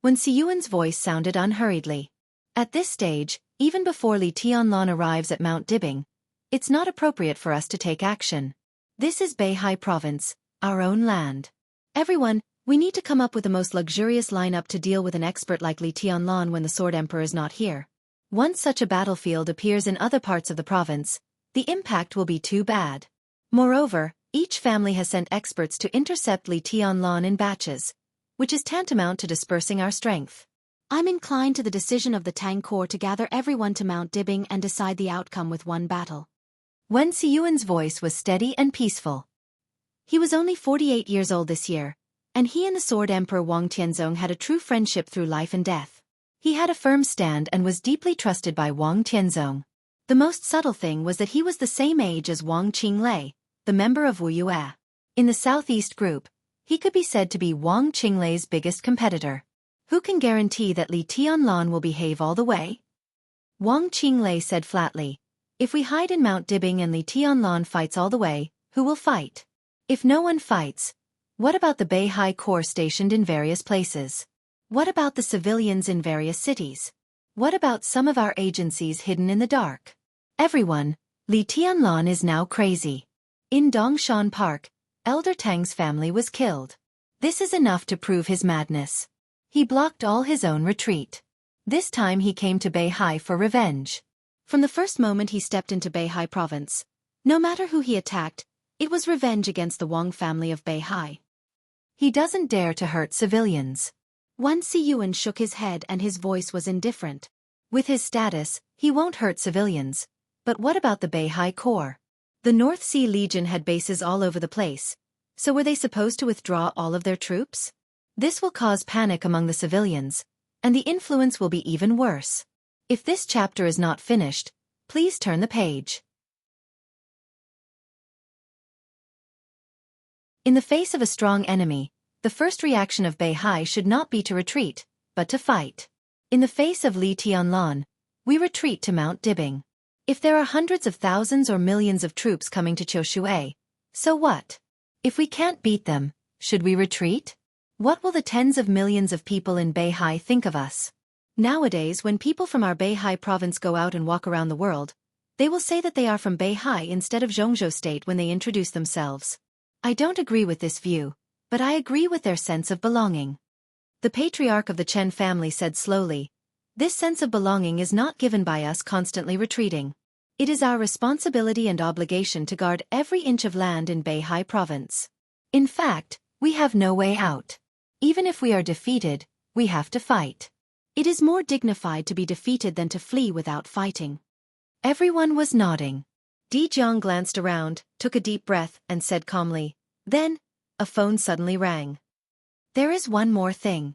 Wen Xiyuan's voice sounded unhurriedly. At this stage, even before Li Tianlan arrives at Mount Dibing, it's not appropriate for us to take action. This is Beihai province, our own land. Everyone, we need to come up with the most luxurious lineup to deal with an expert like Li Tianlan when the Sword Emperor is not here. Once such a battlefield appears in other parts of the province, the impact will be too bad. Moreover, each family has sent experts to intercept Li Tianlan in batches, which is tantamount to dispersing our strength. I'm inclined to the decision of the Tang Corps to gather everyone to Mount Dibing and decide the outcome with one battle. Wen Xiyuan's voice was steady and peaceful. He was only 48 years old this year, And he and the Sword Emperor Wang Tianzong had a true friendship through life and death. He had a firm stand and was deeply trusted by Wang Tianzong. The most subtle thing was that he was the same age as Wang Qinglei, the member of Wuxia. In the Southeast Group, he could be said to be Wang Qinglei's biggest competitor. Who can guarantee that Li Tianlan will behave all the way? Wang Qinglei said flatly, if we hide in Mount Dibing and Li Tianlan fights all the way, who will fight? If no one fights, what about the Beihai Corps stationed in various places? What about the civilians in various cities? What about some of our agencies hidden in the dark? Everyone, Li Tianlan is now crazy. In Dongshan Park, Elder Tang's family was killed. This is enough to prove his madness. He blocked all his own retreat. This time he came to Beihai for revenge. From the first moment he stepped into Beihai province, no matter who he attacked, it was revenge against the Wang family of Beihai. He doesn't dare to hurt civilians. Wan Siyuan shook his head and his voice was indifferent. With his status, he won't hurt civilians. But what about the Beihai Corps? The North Sea Legion had bases all over the place. So were they supposed to withdraw all of their troops? This will cause panic among the civilians, and the influence will be even worse. If this chapter is not finished, please turn the page. In the face of a strong enemy, the first reaction of Beihai should not be to retreat, but to fight. In the face of Li Tianlan, we retreat to Mount Dibing. If there are hundreds of thousands or millions of troops coming to Qiushui, so what? If we can't beat them, should we retreat? What will the tens of millions of people in Beihai think of us? Nowadays, when people from our Beihai province go out and walk around the world, they will say that they are from Beihai instead of Jianghu state when they introduce themselves. I don't agree with this view, but I agree with their sense of belonging. The patriarch of the Chen family said slowly, this sense of belonging is not given by us constantly retreating. It is our responsibility and obligation to guard every inch of land in Beihai province. In fact, we have no way out. Even if we are defeated, we have to fight. It is more dignified to be defeated than to flee without fighting. Everyone was nodding. Di Jiang glanced around, took a deep breath, and said calmly, then, a phone suddenly rang. There is one more thing.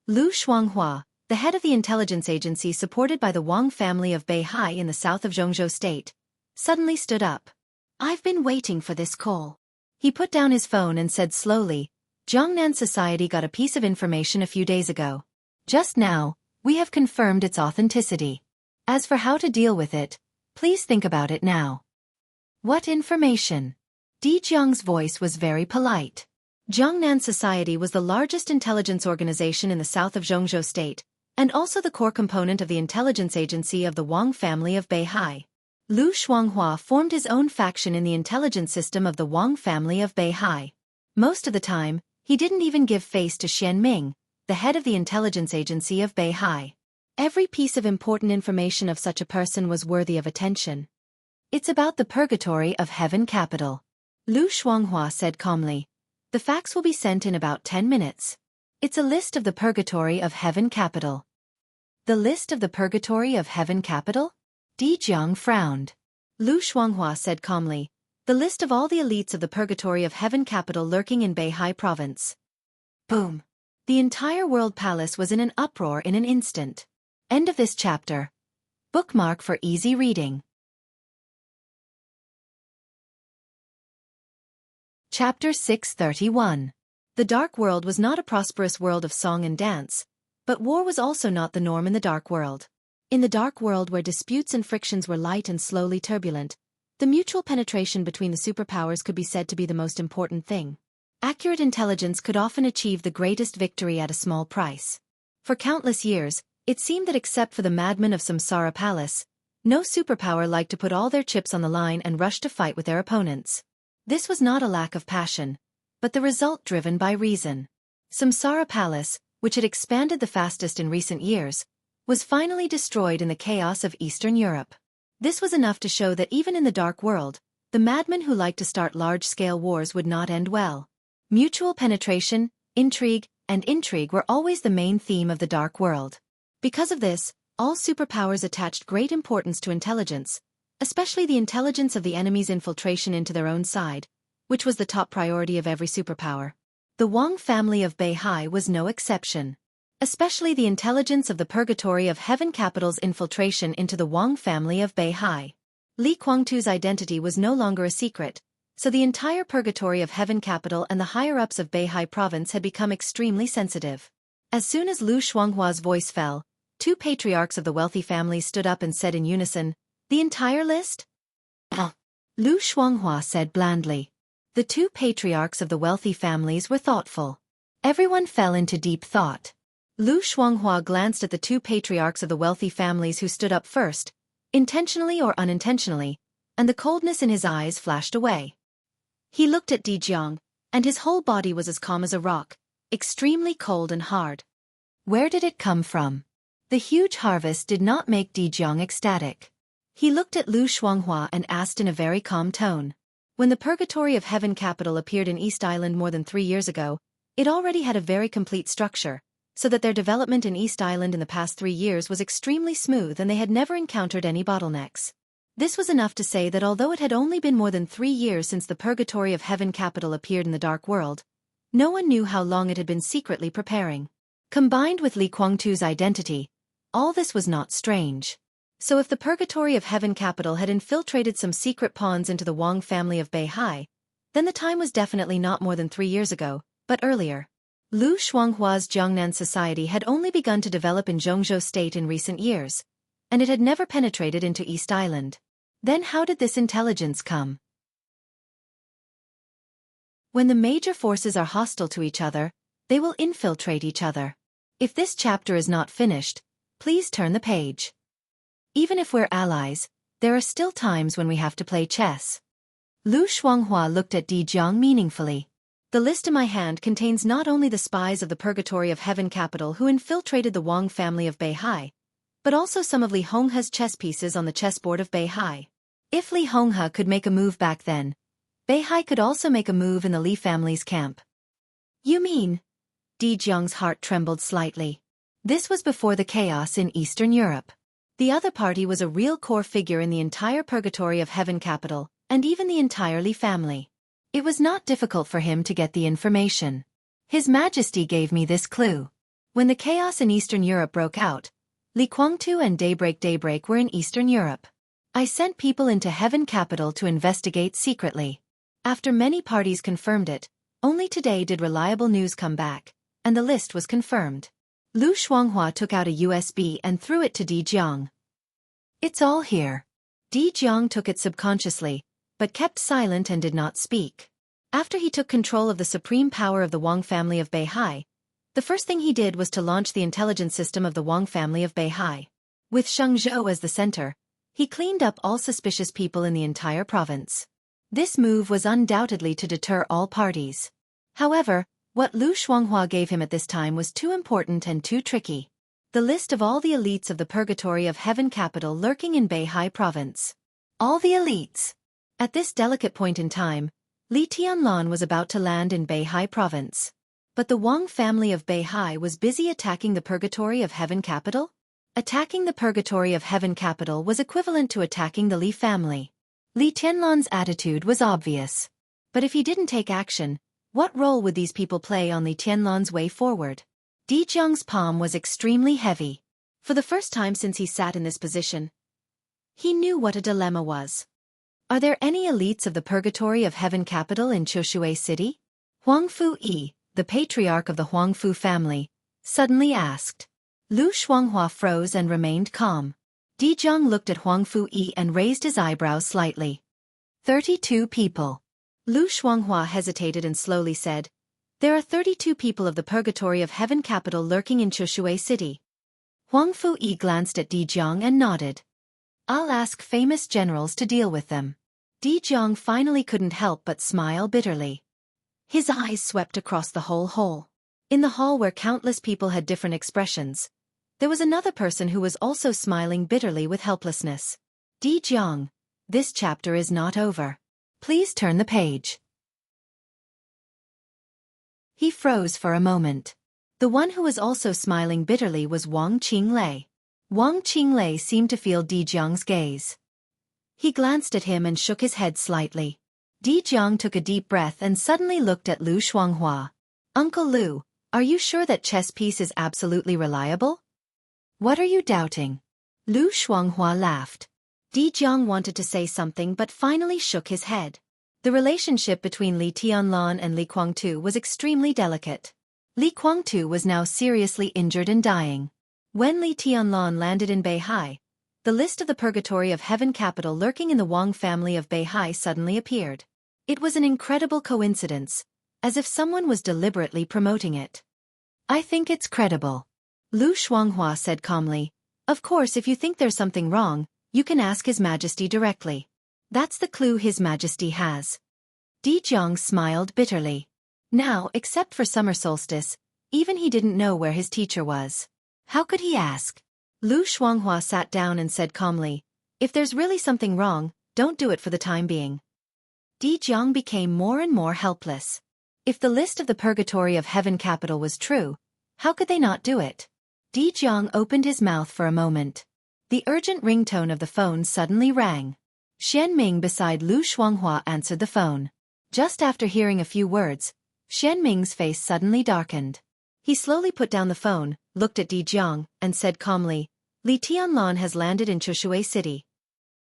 Lu Shuanghua, the head of the intelligence agency supported by the Wang family of Beihai in the south of Jianghu state, suddenly stood up. I've been waiting for this call. He put down his phone and said slowly, Jiangnan Society got a piece of information a few days ago. Just now, we have confirmed its authenticity. As for how to deal with it, please think about it now. What information? Di Jiang's voice was very polite. Jiangnan Society was the largest intelligence organization in the south of Jianghu state, and also the core component of the intelligence agency of the Wang family of Beihai. Lu Shuanghua formed his own faction in the intelligence system of the Wang family of Beihai. Most of the time, he didn't even give face to Xian Ming, the head of the intelligence agency of Beihai. Every piece of important information of such a person was worthy of attention. It's about the purgatory of heaven capital. Lu Shuanghua said calmly. The facts will be sent in about 10 minutes. It's a list of the purgatory of heaven capital. The list of the purgatory of heaven capital? Di Jiang frowned. Lu Shuanghua said calmly, the list of all the elites of the purgatory of heaven capital lurking in Beihai province. Boom. The entire world palace was in an uproar in an instant. End of this chapter. Bookmark for easy reading. Chapter 631. The Dark World was not a prosperous world of song and dance, but war was also not the norm in the Dark World. In the Dark World where disputes and frictions were light and slowly turbulent, the mutual penetration between the superpowers could be said to be the most important thing. Accurate intelligence could often achieve the greatest victory at a small price. For countless years, it seemed that except for the madmen of Samsara Palace, no superpower liked to put all their chips on the line and rush to fight with their opponents. This was not a lack of passion, but the result driven by reason. Samsara Palace, which had expanded the fastest in recent years, was finally destroyed in the chaos of Eastern Europe. This was enough to show that even in the Dark World, the madmen who liked to start large-scale wars would not end well. Mutual penetration, intrigue, and intrigue were always the main theme of the Dark World. Because of this, all superpowers attached great importance to intelligence, especially the intelligence of the enemy's infiltration into their own side, which was the top priority of every superpower. The Wang family of Beihai was no exception. Especially the intelligence of the Purgatory of Heaven capital's infiltration into the Wang family of Beihai. Li Guangtu's identity was no longer a secret, so the entire Purgatory of Heaven capital and the higher-ups of Beihai province had become extremely sensitive. As soon as Lu Shuanghua's voice fell, two patriarchs of the wealthy families stood up and said in unison, "The entire list?" Lu Shuanghua said blandly. The two patriarchs of the wealthy families were thoughtful. Everyone fell into deep thought. Lu Shuanghua glanced at the two patriarchs of the wealthy families who stood up first, intentionally or unintentionally, and the coldness in his eyes flashed away. He looked at Jiang, and his whole body was as calm as a rock, extremely cold and hard. Where did it come from? The huge harvest did not make Jiang ecstatic. He looked at Lu Shuanghua and asked in a very calm tone. When the Purgatory of Heaven capital appeared in East Island more than 3 years ago, it already had a very complete structure, so that their development in East Island in the past 3 years was extremely smooth and they had never encountered any bottlenecks. This was enough to say that although it had only been more than 3 years since the Purgatory of Heaven capital appeared in the Dark World, no one knew how long it had been secretly preparing. Combined with Li Guangtu's identity, all this was not strange. So if the Purgatory of Heaven capital had infiltrated some secret pawns into the Wang family of Beihai, then the time was definitely not more than 3 years ago, but earlier. Lu Shuanghua's Jiangnan society had only begun to develop in Zhongzhou state in recent years, and it had never penetrated into East Island. Then how did this intelligence come? When the major forces are hostile to each other, they will infiltrate each other. If this chapter is not finished, please turn the page. Even if we're allies, there are still times when we have to play chess. Lu Shuanghua looked at Jiang meaningfully. The list in my hand contains not only the spies of the Purgatory of Heaven capital who infiltrated the Wang family of Beihai, but also some of Li Honghe's chess pieces on the chessboard of Beihai. If Li Honghe could make a move back then, Beihai could also make a move in the Li family's camp. You mean? Jiang's heart trembled slightly. This was before the chaos in Eastern Europe. The other party was a real core figure in the entire Purgatory of Heaven capital, and even the entire Li family. It was not difficult for him to get the information. His Majesty gave me this clue. When the chaos in Eastern Europe broke out, Li Guangtu and Daybreak were in Eastern Europe. I sent people into Heaven capital to investigate secretly. After many parties confirmed it, only today did reliable news come back, and the list was confirmed. Lu Shuanghua took out a USB and threw it to Jiang. It's all here. Jiang took it subconsciously, but kept silent and did not speak. After he took control of the supreme power of the Wang family of Beihai, the first thing he did was to launch the intelligence system of the Wang family of Beihai. With Xianxia as the center, he cleaned up all suspicious people in the entire province. This move was undoubtedly to deter all parties. However, what Lu Shuanghua gave him at this time was too important and too tricky. The list of all the elites of the Purgatory of Heaven capital lurking in Beihai province. All the elites. At this delicate point in time, Li Tianlan was about to land in Beihai province. But the Wang family of Beihai was busy attacking the Purgatory of Heaven capital? Attacking the Purgatory of Heaven capital was equivalent to attacking the Li family. Li Tianlan's attitude was obvious. But if he didn't take action, what role would these people play on Li Tianlan's way forward? Jiang's palm was extremely heavy. For the first time since he sat in this position, he knew what a dilemma was. Are there any elites of the Purgatory of Heaven capital in Choshui City? Huangfu Yi, the patriarch of the Huangfu family, suddenly asked. Lu Shuanghua froze and remained calm. Jiang looked at Huangfu Yi and raised his eyebrows slightly. 32 people. Lu Shuanghua hesitated and slowly said, "There are 32 people of the Purgatory of Heaven capital lurking in Choshui City." Huangfu Yi glanced at Jiang and nodded. "I'll ask famous generals to deal with them." Jiang finally couldn't help but smile bitterly. His eyes swept across the whole hall. In the hall where countless people had different expressions, there was another person who was also smiling bitterly with helplessness. Jiang, this chapter is not over. Please turn the page. He froze for a moment. The one who was also smiling bitterly was Wang Qinglei. Wang Qinglei seemed to feel Jiang's gaze. He glanced at him and shook his head slightly. Jiang took a deep breath and suddenly looked at Lu Shuanghua. Uncle Lu, are you sure that chess piece is absolutely reliable? What are you doubting? Lu Shuanghua laughed. Di Jiang wanted to say something but finally shook his head. The relationship between Li Tianlan and Li Guangtu was extremely delicate. Li Guangtu was now seriously injured and dying. When Li Tianlan landed in Beihai, the list of the purgatory of heaven capital lurking in the Wang family of Beihai suddenly appeared. It was an incredible coincidence, as if someone was deliberately promoting it. I think it's credible. Lu Shuanghua said calmly. Of course, if you think there's something wrong, you can ask His Majesty directly. That's the clue His Majesty has. Di Jiang smiled bitterly. Now, except for summer solstice, even he didn't know where his teacher was. How could he ask? Lu Shuanghua sat down and said calmly, if there's really something wrong, don't do it for the time being. Di Jiang became more and more helpless. If the list of the purgatory of heaven capital was true, how could they not do it? Di Jiang opened his mouth for a moment. The urgent ringtone of the phone suddenly rang. Xian Ming beside Lu Shuanghua answered the phone. Just after hearing a few words, Xian Ming's face suddenly darkened. He slowly put down the phone, looked at Di Jiang, and said calmly, Li Tianlan has landed in Chushui City.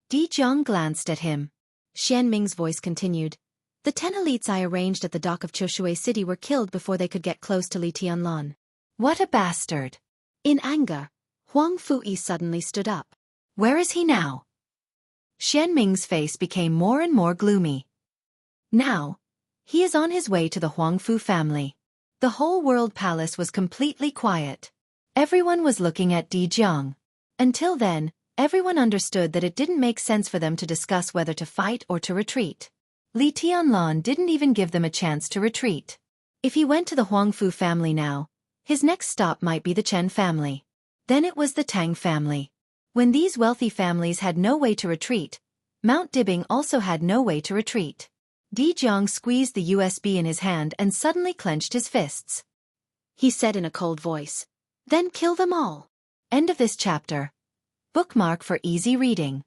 Di Jiang glanced at him. Xian Ming's voice continued. The 10 elites I arranged at the dock of Chushui City were killed before they could get close to Li Tianlan. What a bastard! In anger, Huang Fuyi suddenly stood up. Where is he now? Xian Ming's face became more and more gloomy. Now, he is on his way to the Huangfu family. The whole world palace was completely quiet. Everyone was looking at Di Jiang. Until then, everyone understood that it didn't make sense for them to discuss whether to fight or to retreat. Li Tianlan didn't even give them a chance to retreat. If he went to the Huangfu family now, his next stop might be the Chen family. Then it was the Tang family. When these wealthy families had no way to retreat, Mount Dibing also had no way to retreat. Di Jiang squeezed the USB in his hand and suddenly clenched his fists. He said in a cold voice, then kill them all. End of this chapter. Bookmark for easy reading.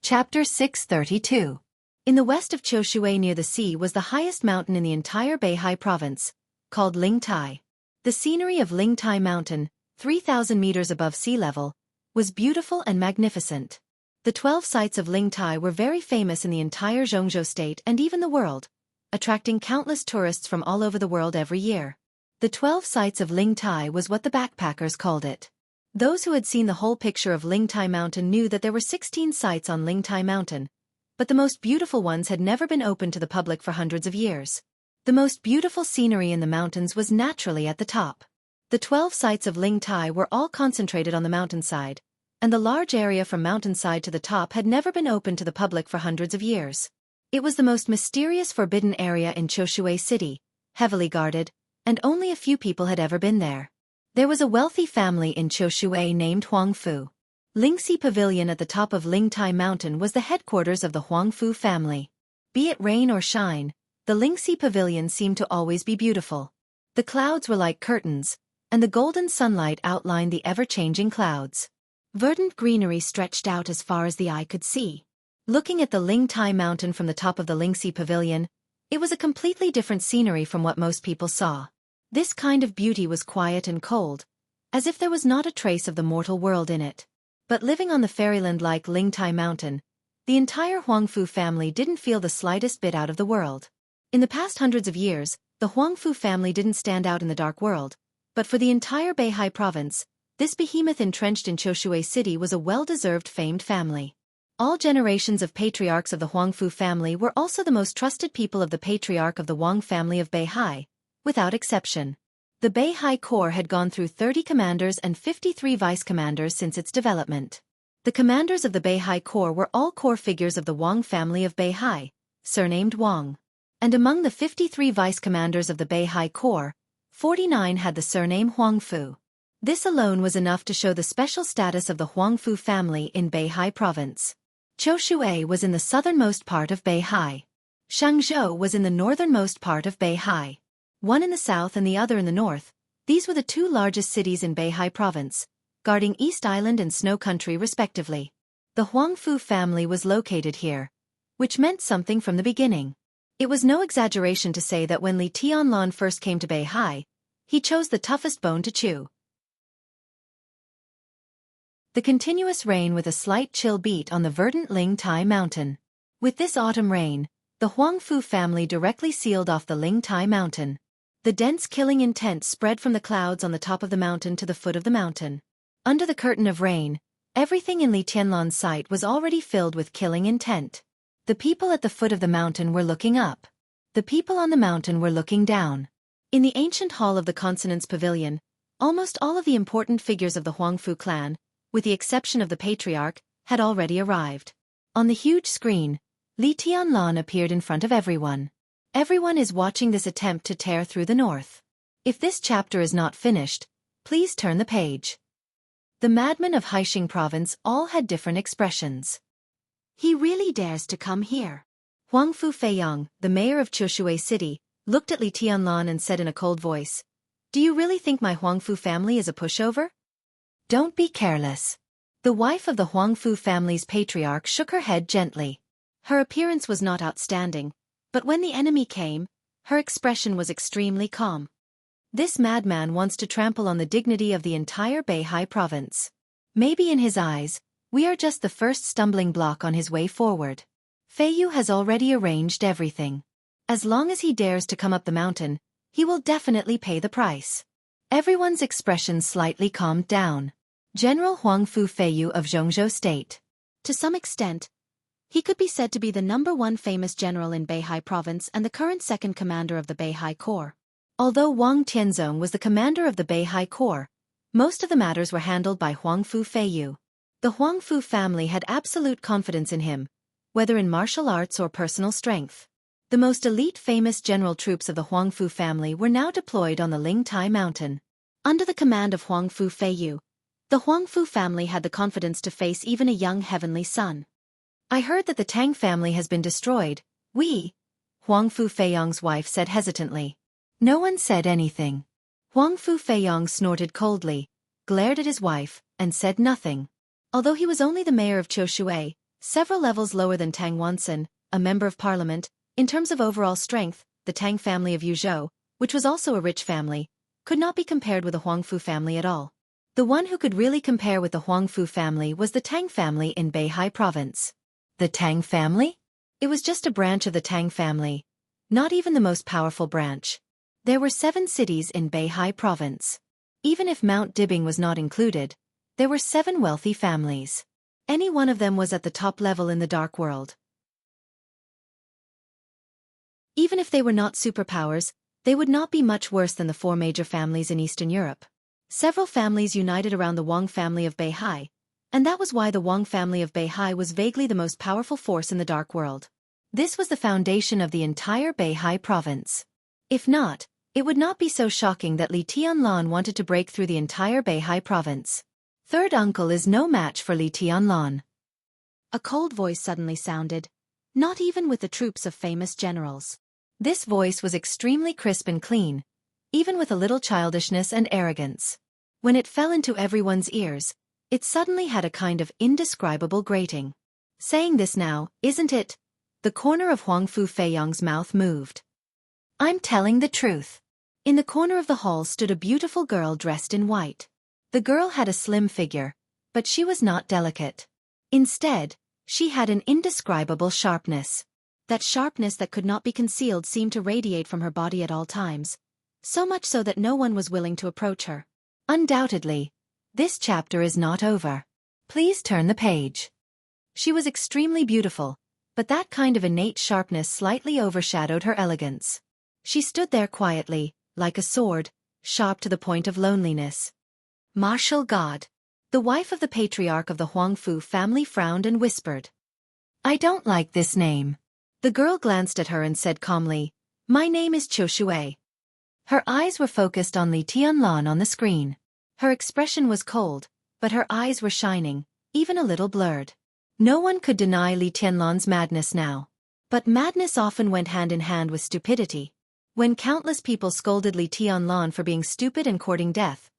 Chapter 632. In the west of Choshui near the sea was the highest mountain in the entire Beihai province, called Lingtai. The scenery of Lingtai Mountain, 3,000 meters above sea level, was beautiful and magnificent. The 12 sites of Lingtai were very famous in the entire Jianghu state and even the world, attracting countless tourists from all over the world every year. The 12 sites of Lingtai was what the backpackers called it. Those who had seen the whole picture of Lingtai Mountain knew that there were 16 sites on Lingtai Mountain, but the most beautiful ones had never been open to the public for hundreds of years. The most beautiful scenery in the mountains was naturally at the top. The 12 sites of Lingtai were all concentrated on the mountainside, and the large area from mountainside to the top had never been open to the public for hundreds of years. It was the most mysterious forbidden area in Choshui City, heavily guarded, and only a few people had ever been there. There was a wealthy family in Choshui named Huangfu. Lingxi Pavilion at the top of Lingtai Mountain was the headquarters of the Huangfu family. Be it rain or shine, the Lingxi Pavilion seemed to always be beautiful. The clouds were like curtains, and the golden sunlight outlined the ever-changing clouds. Verdant greenery stretched out as far as the eye could see. Looking at the Lingtai Mountain from the top of the Lingxi Pavilion, it was a completely different scenery from what most people saw. This kind of beauty was quiet and cold, as if there was not a trace of the mortal world in it. But living on the fairyland like Lingtai Mountain, the entire Huangfu family didn't feel the slightest bit out of the world. In the past hundreds of years, the Huangfu family didn't stand out in the dark world, but for the entire Beihai province, this behemoth entrenched in Choshui City was a well-deserved famed family. All generations of patriarchs of the Huangfu family were also the most trusted people of the patriarch of the Wang family of Beihai, without exception. The Beihai Corps had gone through 30 commanders and 53 vice-commanders since its development. The commanders of the Beihai Corps were all core figures of the Wang family of Beihai, surnamed Wang. And among the 53 vice-commanders of the Beihai Corps, 49 had the surname Huangfu. This alone was enough to show the special status of the Huangfu family in Beihai province. Choshui was in the southernmost part of Beihai. Xianxia was in the northernmost part of Beihai. One in the south and the other in the north, these were the two largest cities in Beihai province, guarding East Island and Snow Country respectively. The Huangfu family was located here, which meant something from the beginning. It was no exaggeration to say that when Li Tianlan first came to Beihai, he chose the toughest bone to chew. The continuous rain with a slight chill beat on the verdant Ling Tai mountain. With this autumn rain, the Huangfu family directly sealed off the Ling Tai mountain. The dense killing intent spread from the clouds on the top of the mountain to the foot of the mountain. Under the curtain of rain, everything in Li Tianlan's sight was already filled with killing intent. The people at the foot of the mountain were looking up. The people on the mountain were looking down. In the ancient hall of the Consonance Pavilion, almost all of the important figures of the Huangfu clan, with the exception of the patriarch, had already arrived. On the huge screen, Li Tianlan appeared in front of everyone. Everyone is watching this attempt to tear through the north. If this chapter is not finished, please turn the page. The madmen of Haixing province all had different expressions. He really dares to come here. Huangfu Feiyang, the mayor of Qiushui City, looked at Li Tianlan and said in a cold voice, "Do you really think my Huangfu family is a pushover? Don't be careless." The wife of the Huangfu family's patriarch shook her head gently. Her appearance was not outstanding, but when the enemy came, her expression was extremely calm. This madman wants to trample on the dignity of the entire Beihai province. Maybe in his eyes, we are just the first stumbling block on his way forward. Feiyu has already arranged everything. As long as he dares to come up the mountain, he will definitely pay the price. Everyone's expression slightly calmed down. General Huangfu Feiyu of Jianghu State. To some extent, he could be said to be the #1 famous general in Beihai province and the current second commander of the Beihai Corps. Although Wang Tianzong was the commander of the Beihai Corps, most of the matters were handled by Huangfu Feiyu. The Huangfu family had absolute confidence in him, whether in martial arts or personal strength. The most elite famous general troops of the Huangfu family were now deployed on the Ling Tai mountain. Under the command of Huangfu Feiyu, the Huangfu family had the confidence to face even a young heavenly son. "I heard that the Tang family has been destroyed, Huangfu Feiyang's wife said hesitantly. No one said anything. Huangfu Feiyang snorted coldly, glared at his wife, and said nothing. Although he was only the mayor of Qiushui, several levels lower than Tang Wansen, a member of parliament, in terms of overall strength, the Tang family of Yuzhou, which was also a rich family, could not be compared with the Huangfu family at all. The one who could really compare with the Huangfu family was the Tang family in Beihai province. The Tang family? It was just a branch of the Tang family, not even the most powerful branch. There were 7 cities in Beihai province. Even if Mount Dibing was not included, there were 7 wealthy families. Any one of them was at the top level in the dark world. Even if they were not superpowers, they would not be much worse than the 4 major families in Eastern Europe. Several families united around the Wang family of Beihai, and that was why the Wang family of Beihai was vaguely the most powerful force in the dark world. This was the foundation of the entire Beihai province. If not, it would not be so shocking that Li Tianlan wanted to break through the entire Beihai province. Third uncle is no match for Li Tianlan. A cold voice suddenly sounded, not even with the troops of famous generals. This voice was extremely crisp and clean, even with a little childishness and arrogance. When it fell into everyone's ears, it suddenly had a kind of indescribable grating. Saying this now, isn't it? The corner of Huangfu Feiyang's mouth moved. I'm telling the truth. In the corner of the hall stood a beautiful girl dressed in white. The girl had a slim figure, but she was not delicate. Instead, she had an indescribable sharpness. That sharpness that could not be concealed seemed to radiate from her body at all times, so much so that no one was willing to approach her. Undoubtedly, this chapter is not over. Please turn the page. She was extremely beautiful, but that kind of innate sharpness slightly overshadowed her elegance. She stood there quietly, like a sword, sharp to the point of loneliness. Martial God. The wife of the patriarch of the Huangfu family frowned and whispered. I don't like this name. The girl glanced at her and said calmly, My name is Qiushui. Her eyes were focused on Li Tianlan on the screen. Her expression was cold, but her eyes were shining, even a little blurred. No one could deny Li Tianlan's madness now. But madness often went hand in hand with stupidity. When countless people scolded Li Tianlan for being stupid and courting death,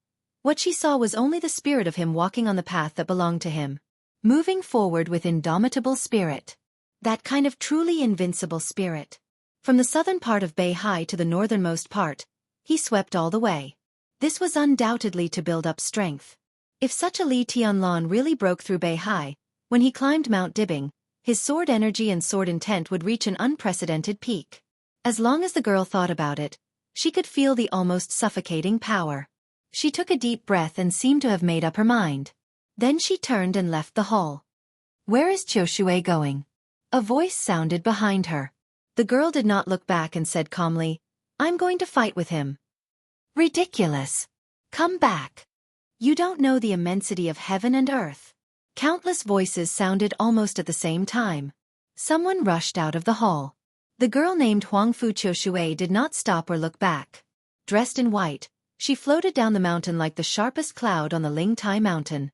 what she saw was only the spirit of him walking on the path that belonged to him, moving forward with indomitable spirit. That kind of truly invincible spirit. From the southern part of Beihai to the northernmost part, he swept all the way. This was undoubtedly to build up strength. If such a Li Tianlan really broke through Beihai, when he climbed Mount Dibing, his sword energy and sword intent would reach an unprecedented peak. As long as the girl thought about it, she could feel the almost suffocating power. She took a deep breath and seemed to have made up her mind. Then she turned and left the hall. "Where is Qiushui going?" A voice sounded behind her. The girl did not look back and said calmly, "I'm going to fight with him." "Ridiculous. Come back. You don't know the immensity of heaven and earth." Countless voices sounded almost at the same time. Someone rushed out of the hall. The girl named Huangfu Qiushui did not stop or look back. Dressed in white, she floated down the mountain like the sharpest cloud on the Lingtai mountain.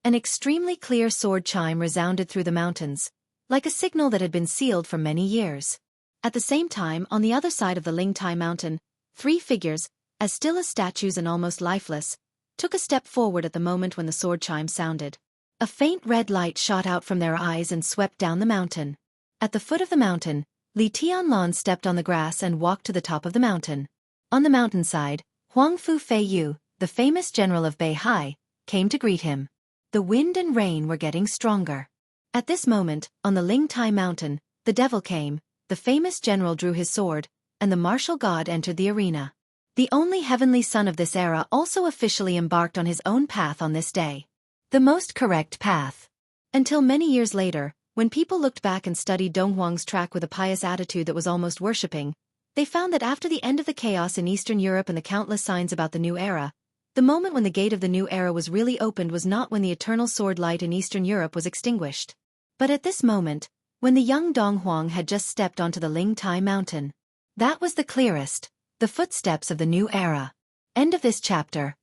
An extremely clear sword chime resounded through the mountains, like a signal that had been sealed for many years. At the same time, on the other side of the Lingtai mountain, 3 figures, as still as statues and almost lifeless, took a step forward at the moment when the sword chime sounded. A faint red light shot out from their eyes and swept down the mountain. At the foot of the mountain, Li Tianlan stepped on the grass and walked to the top of the mountain. On the mountainside, Huangfu Feiyu, the famous general of Beihai, came to greet him. The wind and rain were getting stronger. At this moment, on the Lingtai mountain, the devil came, the famous general drew his sword, and the martial god entered the arena. The only heavenly son of this era also officially embarked on his own path on this day. The most correct path. Until many years later, when people looked back and studied Dong Huang's track with a pious attitude that was almost worshipping, they found that after the end of the chaos in Eastern Europe and the countless signs about the new era, the moment when the gate of the new era was really opened was not when the eternal sword light in Eastern Europe was extinguished, but at this moment, when the young Dong Huang had just stepped onto the Lingtai mountain. That was the clearest, the footsteps of the new era. End of this chapter.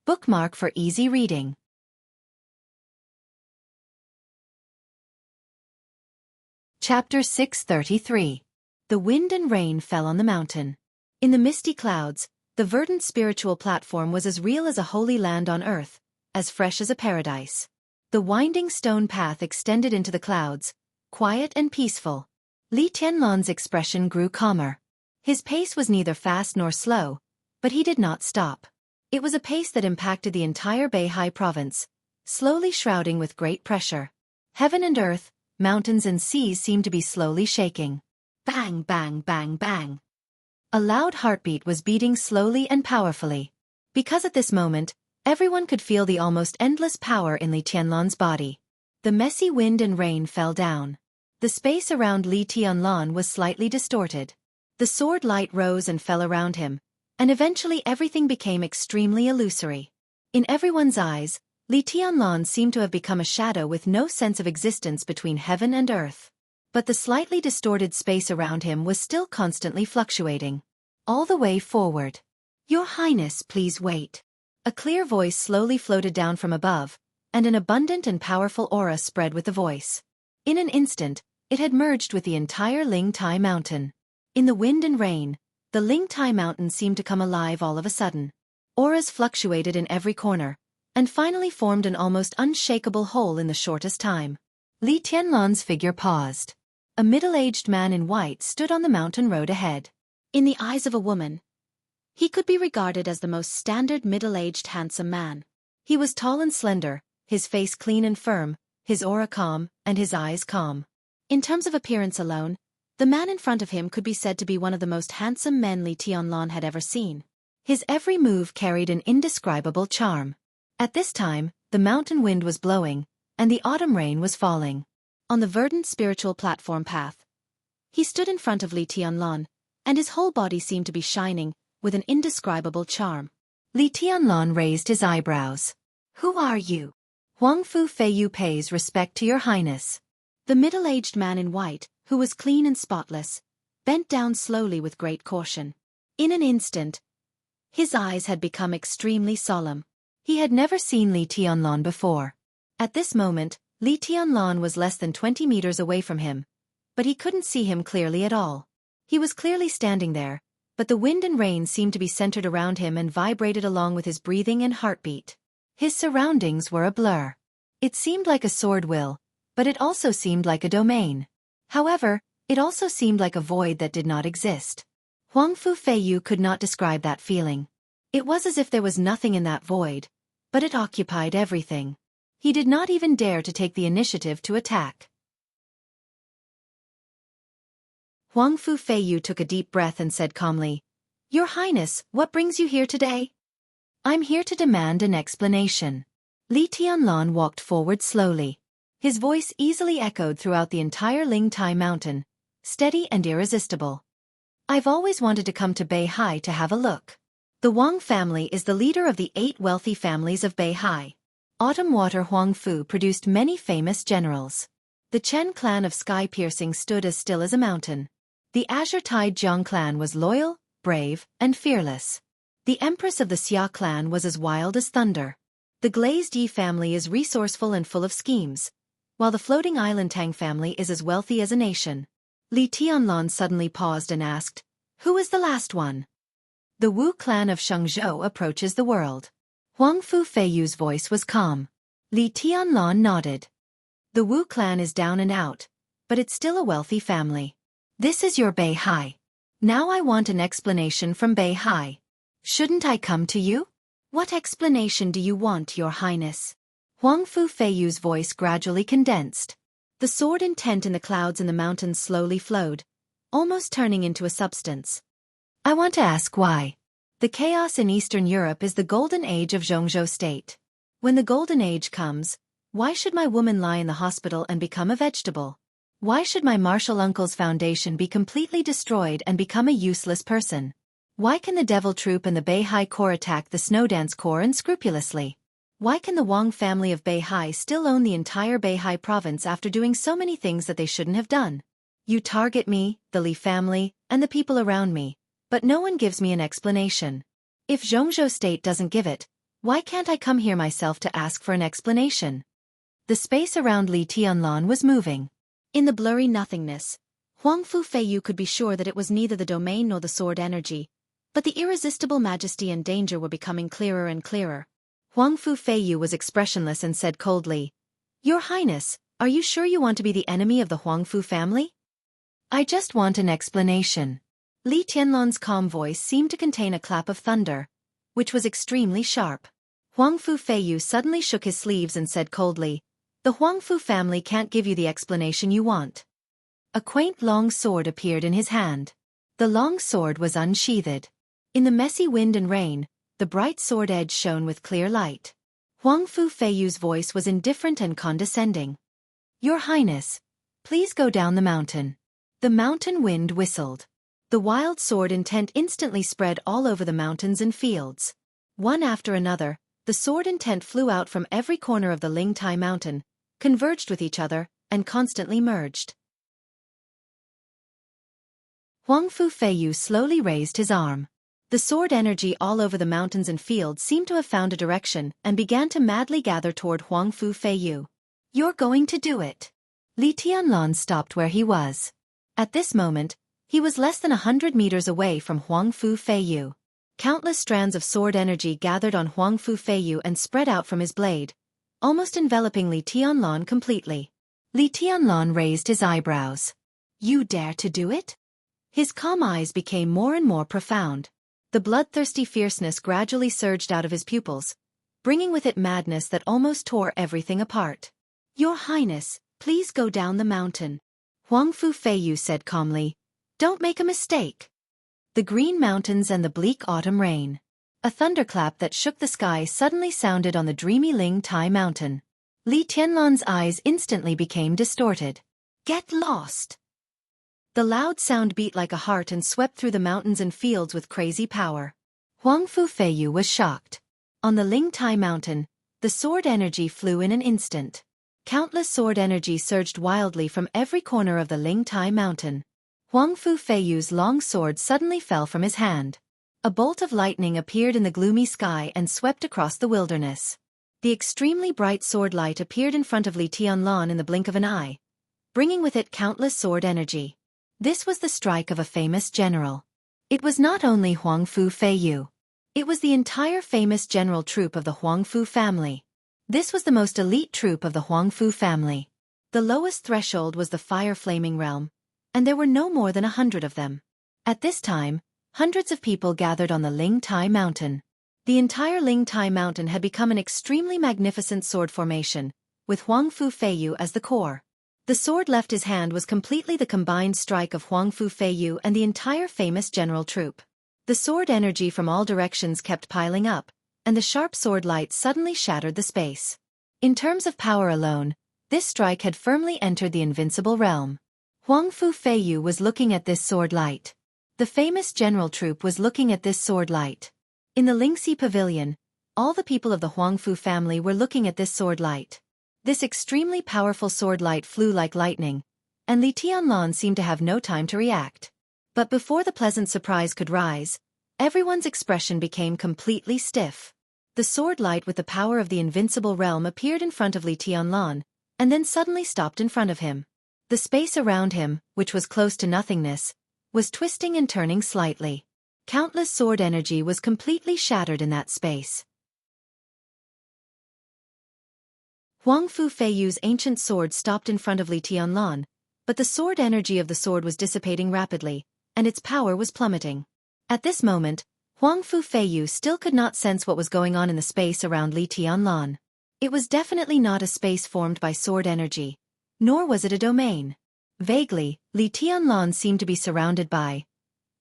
Bookmark for easy reading. Chapter 633. The wind and rain fell on the mountain. In the misty clouds, the verdant spiritual platform was as real as a holy land on earth, as fresh as a paradise. The winding stone path extended into the clouds, quiet and peaceful. Li Tianlan's expression grew calmer. His pace was neither fast nor slow, but he did not stop. It was a pace that impacted the entire Beihai province, slowly shrouding with great pressure. Heaven and earth, mountains and seas seemed to be slowly shaking. Bang, bang, bang, bang. A loud heartbeat was beating slowly and powerfully. Because at this moment, everyone could feel the almost endless power in Li Tianlan's body. The messy wind and rain fell down. The space around Li Tianlan was slightly distorted. The sword light rose and fell around him, and eventually everything became extremely illusory. In everyone's eyes, Li Tianlan seemed to have become a shadow with no sense of existence between heaven and earth. But the slightly distorted space around him was still constantly fluctuating. All the way forward. "Your Highness, please wait." A clear voice slowly floated down from above, and an abundant and powerful aura spread with the voice. In an instant, it had merged with the entire Lingtai mountain. In the wind and rain, the Lingtai mountain seemed to come alive all of a sudden. Auras fluctuated in every corner, and finally formed an almost unshakable whole in the shortest time. Li Tianlan's figure paused. A middle-aged man in white stood on the mountain road ahead. In the eyes of a woman, he could be regarded as the most standard middle-aged handsome man. He was tall and slender, his face clean and firm, his aura calm, and his eyes calm. In terms of appearance alone, the man in front of him could be said to be one of the most handsome men Li Tianlan had ever seen. His every move carried an indescribable charm. At this time, the mountain wind was blowing, and the autumn rain was falling. On the verdant spiritual platform path, he stood in front of Li Tianlan, and his whole body seemed to be shining, with an indescribable charm. Li Tianlan raised his eyebrows. "Who are you?" "Huangfu Feiyu pays respect to your highness." The middle-aged man in white, who was clean and spotless, bent down slowly with great caution. In an instant, his eyes had become extremely solemn. He had never seen Li Tianlan before. At this moment, Li Tianlan was less than 20 meters away from him, but he couldn't see him clearly at all. He was clearly standing there, but the wind and rain seemed to be centered around him and vibrated along with his breathing and heartbeat. His surroundings were a blur. It seemed like a sword will, but it also seemed like a domain. However, it also seemed like a void that did not exist. Huang Fu Feiyu could not describe that feeling. It was as if there was nothing in that void, but it occupied everything. He did not even dare to take the initiative to attack. Huang Fu Feiyu took a deep breath and said calmly, "Your Highness, what brings you here today?" "I'm here to demand an explanation." Li Tianlan walked forward slowly. His voice easily echoed throughout the entire Lingtai mountain, steady and irresistible. "I've always wanted to come to Beihai to have a look. The Wang family is the leader of the 8 wealthy families of Beihai. Autumn Water Huang Fu produced many famous generals. The Chen clan of Sky Piercing stood as still as a mountain. The Azure Tide Jiang clan was loyal, brave, and fearless. The Empress of the Xia clan was as wild as thunder. The Glazed Yi family is resourceful and full of schemes, while the Floating Island Tang family is as wealthy as a nation." Li Tianlan suddenly paused and asked, "Who is the last one?" "The Wu clan of Xiangzhou approaches the world." Huang Fu Feiyu's voice was calm. Li Tianlan nodded. "The Wu clan is down and out, but it's still a wealthy family. This is your Beihai. Now I want an explanation from Beihai. Shouldn't I come to you?" "What explanation do you want, Your Highness?" Huang Fu Feiyu's voice gradually condensed. The sword intent in the clouds in the mountains slowly flowed, almost turning into a substance. "I want to ask why. The chaos in Eastern Europe is the golden age of Zhongzhou state. When the golden age comes, why should my woman lie in the hospital and become a vegetable? Why should my martial uncle's foundation be completely destroyed and become a useless person? Why can the Devil Troop and the Beihai Corps attack the Snowdance Corps unscrupulously? Why can the Wang family of Beihai still own the entire Beihai province after doing so many things that they shouldn't have done? You target me, the Li family, and the people around me, but no one gives me an explanation. If Zhongzhou state doesn't give it, why can't I come here myself to ask for an explanation?" The space around Li Tianlan was moving. In the blurry nothingness, Huang Fu Feiyu could be sure that it was neither the domain nor the sword energy, but the irresistible majesty and danger were becoming clearer and clearer. Huang Fu Feiyu was expressionless and said coldly, "Your Highness, are you sure you want to be the enemy of the Huang Fu family?" "I just want an explanation." Li Tianlan's calm voice seemed to contain a clap of thunder, which was extremely sharp. Huang Fu Feiyu suddenly shook his sleeves and said coldly, "The Huang Fu family can't give you the explanation you want." A quaint long sword appeared in his hand. The long sword was unsheathed. In the messy wind and rain, the bright sword edge shone with clear light. Huang Fu Feiyu's voice was indifferent and condescending. "Your Highness, please go down the mountain." The mountain wind whistled. The wild sword intent instantly spread all over the mountains and fields. One after another, the sword intent flew out from every corner of the Lingtai mountain, converged with each other, and constantly merged. Huang Fu Feiyu slowly raised his arm. The sword energy all over the mountains and fields seemed to have found a direction and began to madly gather toward Huang Fu Feiyu. "You're going to do it." Li Tianlan stopped where he was. At this moment, he was less than 100 meters away from Huang Fu Feiyu. Countless strands of sword energy gathered on Huang Fu Feiyu and spread out from his blade, almost enveloping Li Tianlan completely. Li Tianlan raised his eyebrows. "You dare to do it?" His calm eyes became more and more profound. The bloodthirsty fierceness gradually surged out of his pupils, bringing with it madness that almost tore everything apart. "Your Highness, please go down the mountain." Huang Fu Feiyu said calmly, "Don't make a mistake." The green mountains and the bleak autumn rain. A thunderclap that shook the sky suddenly sounded on the dreamy Ling Tai mountain. Li Tianlan's eyes instantly became distorted. "Get lost!" The loud sound beat like a heart and swept through the mountains and fields with crazy power. Huang Fu Feiyu was shocked. On the Ling Tai mountain, the sword energy flew in an instant. Countless sword energy surged wildly from every corner of the Ling Tai mountain. Huang Fu Feiyu's long sword suddenly fell from his hand. A bolt of lightning appeared in the gloomy sky and swept across the wilderness. The extremely bright sword light appeared in front of Li Tianlan in the blink of an eye, bringing with it countless sword energy. This was the strike of a famous general. It was not only Huang Fu Feiyu. It was the entire famous general troop of the Huang Fu family. This was the most elite troop of the Huang Fu family. The lowest threshold was the fire-flaming realm, and there were no more than 100 of them. At this time, hundreds of people gathered on the Ling Tai Mountain. The entire Ling Tai Mountain had become an extremely magnificent sword formation, with Huang Fu Feiyu as the core. The sword left his hand was completely the combined strike of Huang Fu Feiyu and the entire famous general troop. The sword energy from all directions kept piling up, and the sharp sword light suddenly shattered the space. In terms of power alone, this strike had firmly entered the invincible realm. Huang Fu Feiyu was looking at this sword light. The famous general troop was looking at this sword light. In the Lingxi Pavilion, all the people of the Huang Fu family were looking at this sword light. This extremely powerful sword light flew like lightning, and Li Tianlan seemed to have no time to react. But before the pleasant surprise could rise, everyone's expression became completely stiff. The sword light with the power of the invincible realm appeared in front of Li Tianlan, and then suddenly stopped in front of him. The space around him, which was close to nothingness, was twisting and turning slightly. Countless sword energy was completely shattered in that space. Huang Fu Feiyu's ancient sword stopped in front of Li Tianlan, but the sword energy of the sword was dissipating rapidly, and its power was plummeting. At this moment, Huang Fu Feiyu still could not sense what was going on in the space around Li Tianlan. It was definitely not a space formed by sword energy, nor was it a domain. Vaguely, Li Tianlan seemed to be surrounded by.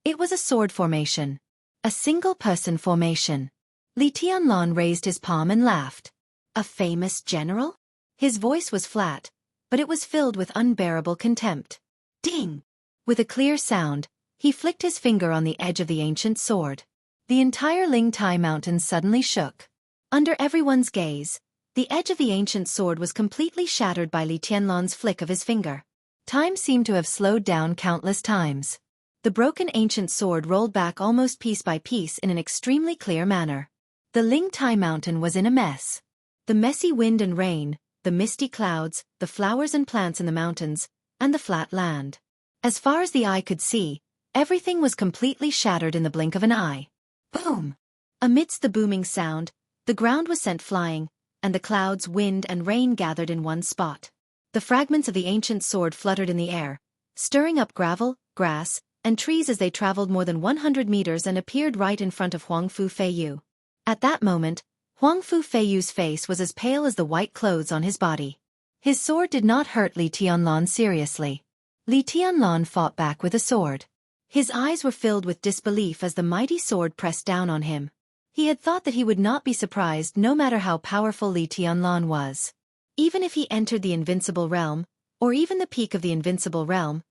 It was a sword formation. A single-person formation. Li Tianlan raised his palm and laughed. A famous general? His voice was flat, but it was filled with unbearable contempt. Ding! With a clear sound, he flicked his finger on the edge of the ancient sword. The entire Ling Tai Mountain suddenly shook. Under everyone's gaze, the edge of the ancient sword was completely shattered by Li Tianlan's flick of his finger. Time seemed to have slowed down countless times. The broken ancient sword rolled back almost piece by piece in an extremely clear manner. The Ling Tai Mountain was in a mess. The messy wind and rain, the misty clouds, the flowers and plants in the mountains, and the flat land. As far as the eye could see, everything was completely shattered in the blink of an eye. Boom! Amidst the booming sound, the ground was sent flying, and the clouds, wind, and rain gathered in one spot. The fragments of the ancient sword fluttered in the air, stirring up gravel, grass, and trees as they traveled more than 100 meters and appeared right in front of Huang Fu Feiyu. At that moment, Huang Fu Feiyu's face was as pale as the white clothes on his body. His sword did not hurt Li Tianlan seriously. Li Tianlan fought back with a sword. His eyes were filled with disbelief as the mighty sword pressed down on him. He had thought that he would not be surprised no matter how powerful Li Tianlan was. Even if he entered the invincible realm, or even the peak of the invincible realm,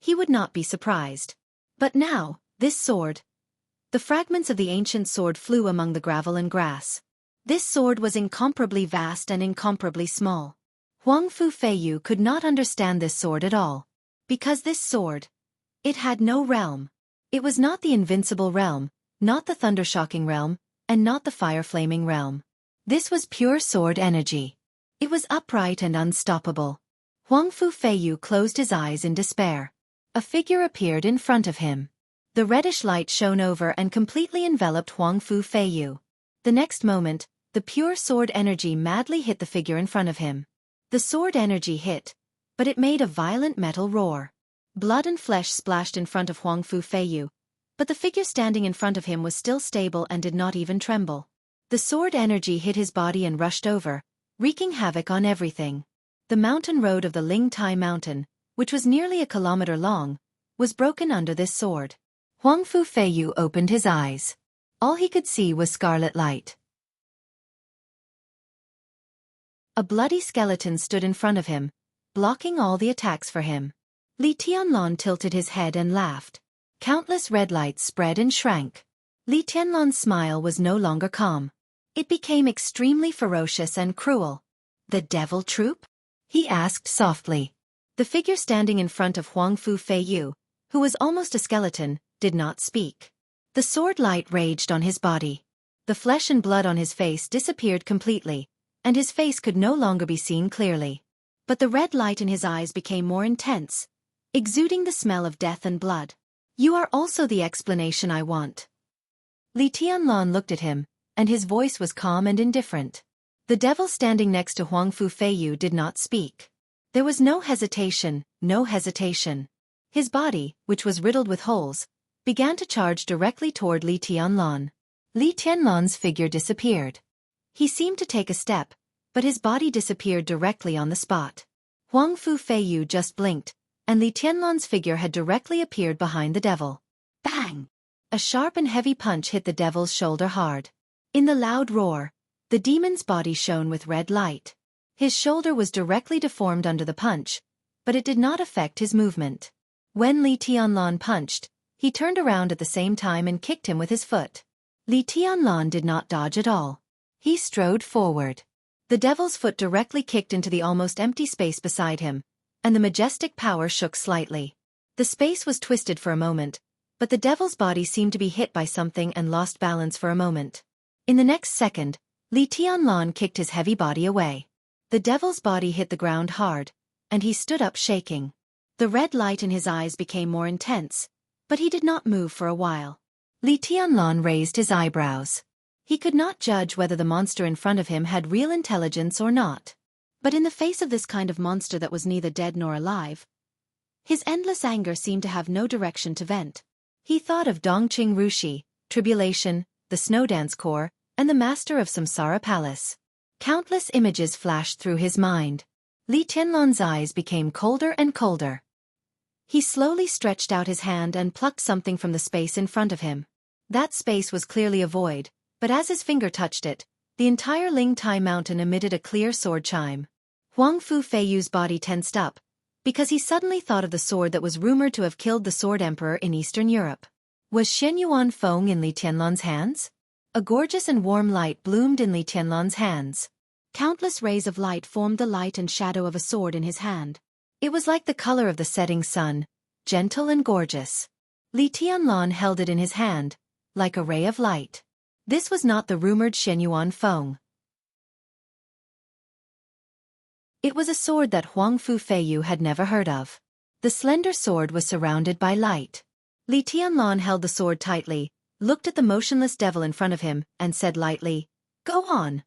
he would not be surprised. But now, this sword. The fragments of the ancient sword flew among the gravel and grass. This sword was incomparably vast and incomparably small. Huang Fu Feiyu could not understand this sword at all. Because this sword, it had no realm. It was not the invincible realm, not the thunder-shocking realm, and not the fire-flaming realm. This was pure sword energy. It was upright and unstoppable. Huang Fu Feiyu closed his eyes in despair. A figure appeared in front of him. The reddish light shone over and completely enveloped Huang Fu Feiyu. The next moment, the pure sword energy madly hit the figure in front of him. The sword energy hit, but it made a violent metal roar. Blood and flesh splashed in front of Huang Fu Feiyu, but the figure standing in front of him was still stable and did not even tremble. The sword energy hit his body and rushed over, wreaking havoc on everything. The mountain road of the Ling Tai Mountain, which was nearly a kilometer long, was broken under this sword. Huang Fu Feiyu opened his eyes. All he could see was scarlet light. A bloody skeleton stood in front of him, blocking all the attacks for him. Li Tianlan tilted his head and laughed. Countless red lights spread and shrank. Li Tianlan's smile was no longer calm. It became extremely ferocious and cruel. The devil troop? He asked softly. The figure standing in front of Huang Fu Feiyu, who was almost a skeleton, did not speak. The sword light raged on his body. The flesh and blood on his face disappeared completely, and his face could no longer be seen clearly. But the red light in his eyes became more intense, exuding the smell of death and blood. You are also the explanation I want. Li Tianlan looked at him, and his voice was calm and indifferent. The devil standing next to Huang Fu Feiyu did not speak. There was no hesitation, no hesitation. His body, which was riddled with holes, began to charge directly toward Li Tianlan. Li Tianlan's figure disappeared. He seemed to take a step, but his body disappeared directly on the spot. Huang Fu Feiyu just blinked, and Li Tianlan's figure had directly appeared behind the devil. Bang! A sharp and heavy punch hit the devil's shoulder hard. In the loud roar, the demon's body shone with red light. His shoulder was directly deformed under the punch, but it did not affect his movement. When Li Tianlan punched, he turned around at the same time and kicked him with his foot. Li Tianlan did not dodge at all. He strode forward. The devil's foot directly kicked into the almost empty space beside him, and the majestic power shook slightly. The space was twisted for a moment, but the devil's body seemed to be hit by something and lost balance for a moment. In the next second, Li Tianlan kicked his heavy body away. The devil's body hit the ground hard, and he stood up shaking. The red light in his eyes became more intense, but he did not move for a while. Li Tianlan raised his eyebrows. He could not judge whether the monster in front of him had real intelligence or not. But in the face of this kind of monster that was neither dead nor alive, his endless anger seemed to have no direction to vent. He thought of Dongqing Rushi, Tribulation, the Snowdance Corps, and the Master of Samsara Palace. Countless images flashed through his mind. Li Tianlan's eyes became colder and colder. He slowly stretched out his hand and plucked something from the space in front of him. That space was clearly a void, but as his finger touched it, the entire Ling Tai mountain emitted a clear sword chime. Huang Fu Feiyu's body tensed up, because he suddenly thought of the sword that was rumored to have killed the Sword Emperor in Eastern Europe. Was Shenyuan Feng in Li Tianlan's hands? A gorgeous and warm light bloomed in Li Tianlan's hands. Countless rays of light formed the light and shadow of a sword in his hand. It was like the color of the setting sun, gentle and gorgeous. Li Tianlan held it in his hand, like a ray of light. This was not the rumored Shenyuan Feng. It was a sword that Huang Fu Feiyu had never heard of. The slender sword was surrounded by light. Li Tianlan held the sword tightly, looked at the motionless devil in front of him, and said lightly, "Go on."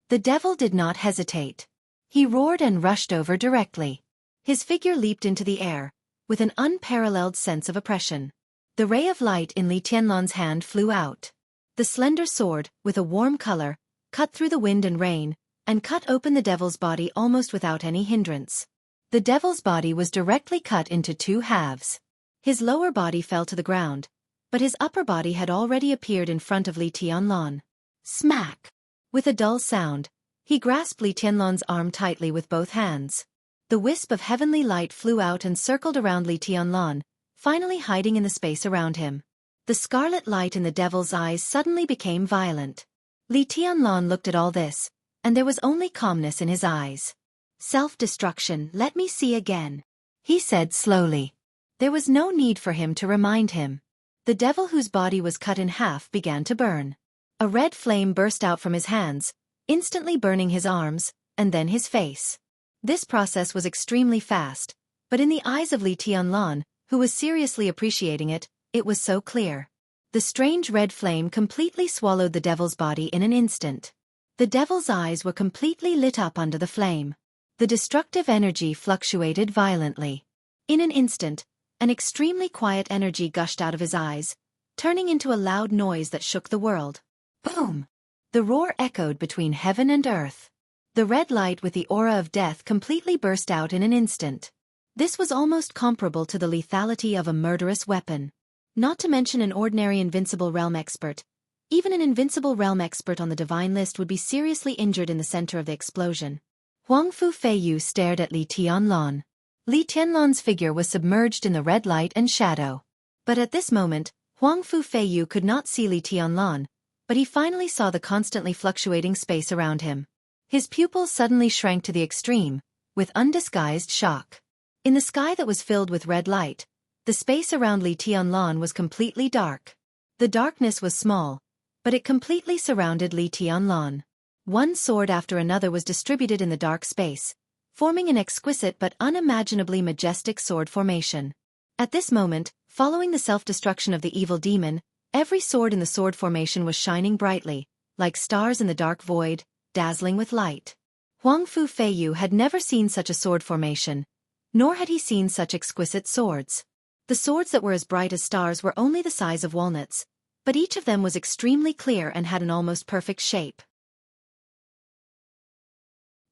The devil did not hesitate. He roared and rushed over directly. His figure leaped into the air, with an unparalleled sense of oppression. The ray of light in Li Tianlan's hand flew out. The slender sword, with a warm color, cut through the wind and rain, and cut open the devil's body almost without any hindrance. The devil's body was directly cut into two halves. His lower body fell to the ground, but his upper body had already appeared in front of Li Tianlan. Smack! With a dull sound, he grasped Li Tianlan's arm tightly with both hands. The wisp of heavenly light flew out and circled around Li Tianlan, finally hiding in the space around him. The scarlet light in the devil's eyes suddenly became violent. Li Tianlan looked at all this, and there was only calmness in his eyes. "Self-destruction, let me see again," he said slowly. There was no need for him to remind him. The devil whose body was cut in half began to burn. A red flame burst out from his hands, instantly burning his arms, and then his face. This process was extremely fast, but in the eyes of Li Tianlan, who was seriously appreciating it, it was so clear. The strange red flame completely swallowed the devil's body in an instant. The devil's eyes were completely lit up under the flame. The destructive energy fluctuated violently. In an instant, an extremely quiet energy gushed out of his eyes, turning into a loud noise that shook the world. Boom! The roar echoed between heaven and earth. The red light with the aura of death completely burst out in an instant. This was almost comparable to the lethality of a murderous weapon. Not to mention an ordinary invincible realm expert. Even an invincible realm expert on the divine list would be seriously injured in the center of the explosion. Huang Fu Feiyu stared at Li Tianlan. Li Tianlan's figure was submerged in the red light and shadow. But at this moment, Huang Fu Feiyu could not see Li Tianlan, but he finally saw the constantly fluctuating space around him. His pupils suddenly shrank to the extreme, with undisguised shock. In the sky that was filled with red light, the space around Li Tianlan was completely dark. The darkness was small, but it completely surrounded Li Tianlan. One sword after another was distributed in the dark space, forming an exquisite but unimaginably majestic sword formation. At this moment, following the self-destruction of the evil demon, every sword in the sword formation was shining brightly, like stars in the dark void, dazzling with light. Huang Fu Feiyu had never seen such a sword formation, nor had he seen such exquisite swords. The swords that were as bright as stars were only the size of walnuts, but each of them was extremely clear and had an almost perfect shape.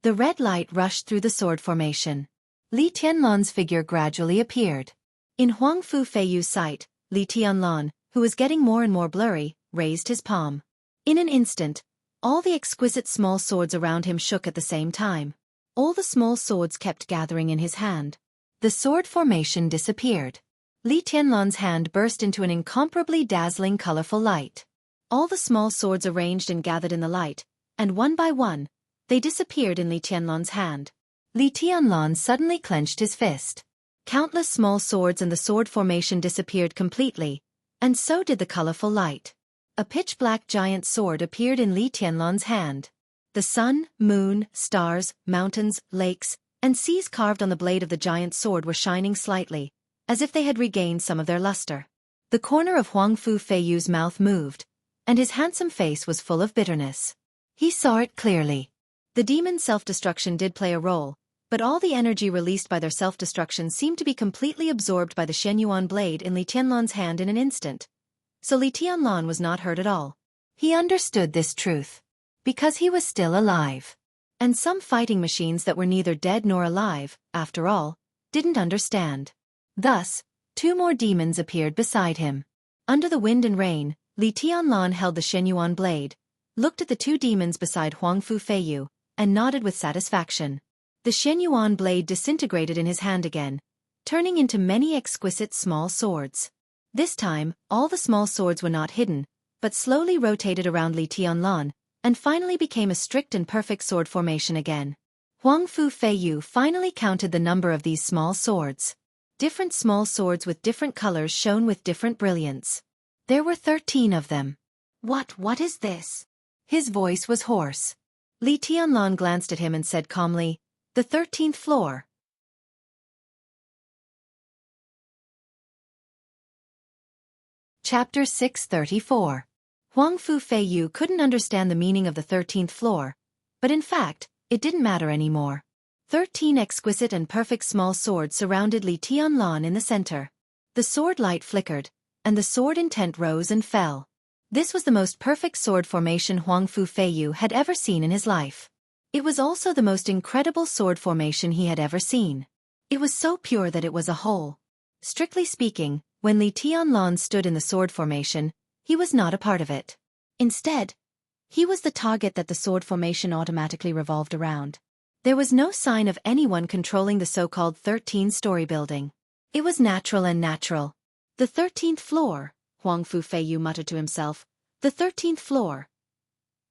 The red light rushed through the sword formation. Li Tianlan's figure gradually appeared. In Huang Fu Feiyu's sight, Li Tianlan, who was getting more and more blurry, raised his palm. In an instant, all the exquisite small swords around him shook at the same time. All the small swords kept gathering in his hand. The sword formation disappeared. Li Tianlan's hand burst into an incomparably dazzling colorful light. All the small swords arranged and gathered in the light, and one by one, they disappeared in Li Tianlan's hand. Li Tianlan suddenly clenched his fist. Countless small swords and the sword formation disappeared completely, and so did the colorful light. A pitch-black giant sword appeared in Li Tianlan's hand. The sun, moon, stars, mountains, lakes, and seas carved on the blade of the giant sword were shining slightly, as if they had regained some of their luster. The corner of Huang Fu Feiyu's mouth moved, and his handsome face was full of bitterness. He saw it clearly. The demon's self-destruction did play a role, but all the energy released by their self-destruction seemed to be completely absorbed by the Shenyuan blade in Li Tianlan's hand in an instant. So Li Tianlan was not hurt at all. He understood this truth. Because he was still alive. And some fighting machines that were neither dead nor alive, after all, didn't understand. Thus, two more demons appeared beside him. Under the wind and rain, Li Tianlan held the Shenyuan blade, looked at the two demons beside Huang Fu Feiyu, and nodded with satisfaction. The Shenyuan blade disintegrated in his hand again, turning into many exquisite small swords. This time, all the small swords were not hidden, but slowly rotated around Li Tianlan, and finally became a strict and perfect sword formation again. Huang Fu Feiyu finally counted the number of these small swords. Different small swords with different colors shone with different brilliance. There were 13 of them. What is this? His voice was hoarse. Li Tianlan glanced at him and said calmly, "The 13th floor." Chapter 634. Huang Fu Feiyu couldn't understand the meaning of the 13th floor, but in fact, it didn't matter anymore. 13 exquisite and perfect small swords surrounded Li Tianlan in the center. The sword light flickered, and the sword intent rose and fell. This was the most perfect sword formation Huang Fu Feiyu had ever seen in his life. It was also the most incredible sword formation he had ever seen. It was so pure that it was a whole. Strictly speaking, when Li Tianlan stood in the sword formation, he was not a part of it. Instead, he was the target that the sword formation automatically revolved around. There was no sign of anyone controlling the so-called 13-story building. It was natural and natural. The 13th floor, Huang Fu Feiyu muttered to himself. The 13th floor.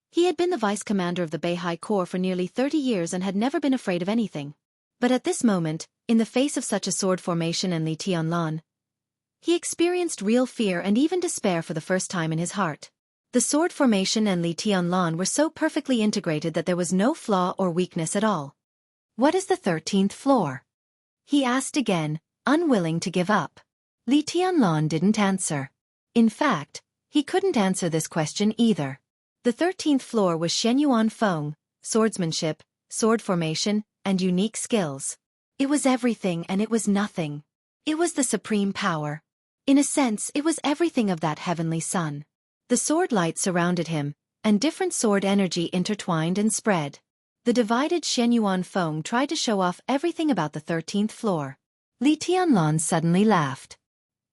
He had been the vice-commander of the Beihai Corps for nearly 30 years and had never been afraid of anything. But at this moment, in the face of such a sword formation and Li Tianlan, he experienced real fear and even despair for the first time in his heart. The sword formation and Li Tianlan were so perfectly integrated that there was no flaw or weakness at all. "What is the 13th floor?" he asked again, unwilling to give up. Li Tianlan didn't answer. In fact, he couldn't answer this question either. The 13th floor was Shenyuan Feng, swordsmanship, sword formation, and unique skills. It was everything and it was nothing. It was the supreme power. In a sense, it was everything of that heavenly sun. The sword light surrounded him, and different sword energy intertwined and spread. The divided Shenyuan Feng tried to show off everything about the 13th floor. Li Tianlan suddenly laughed.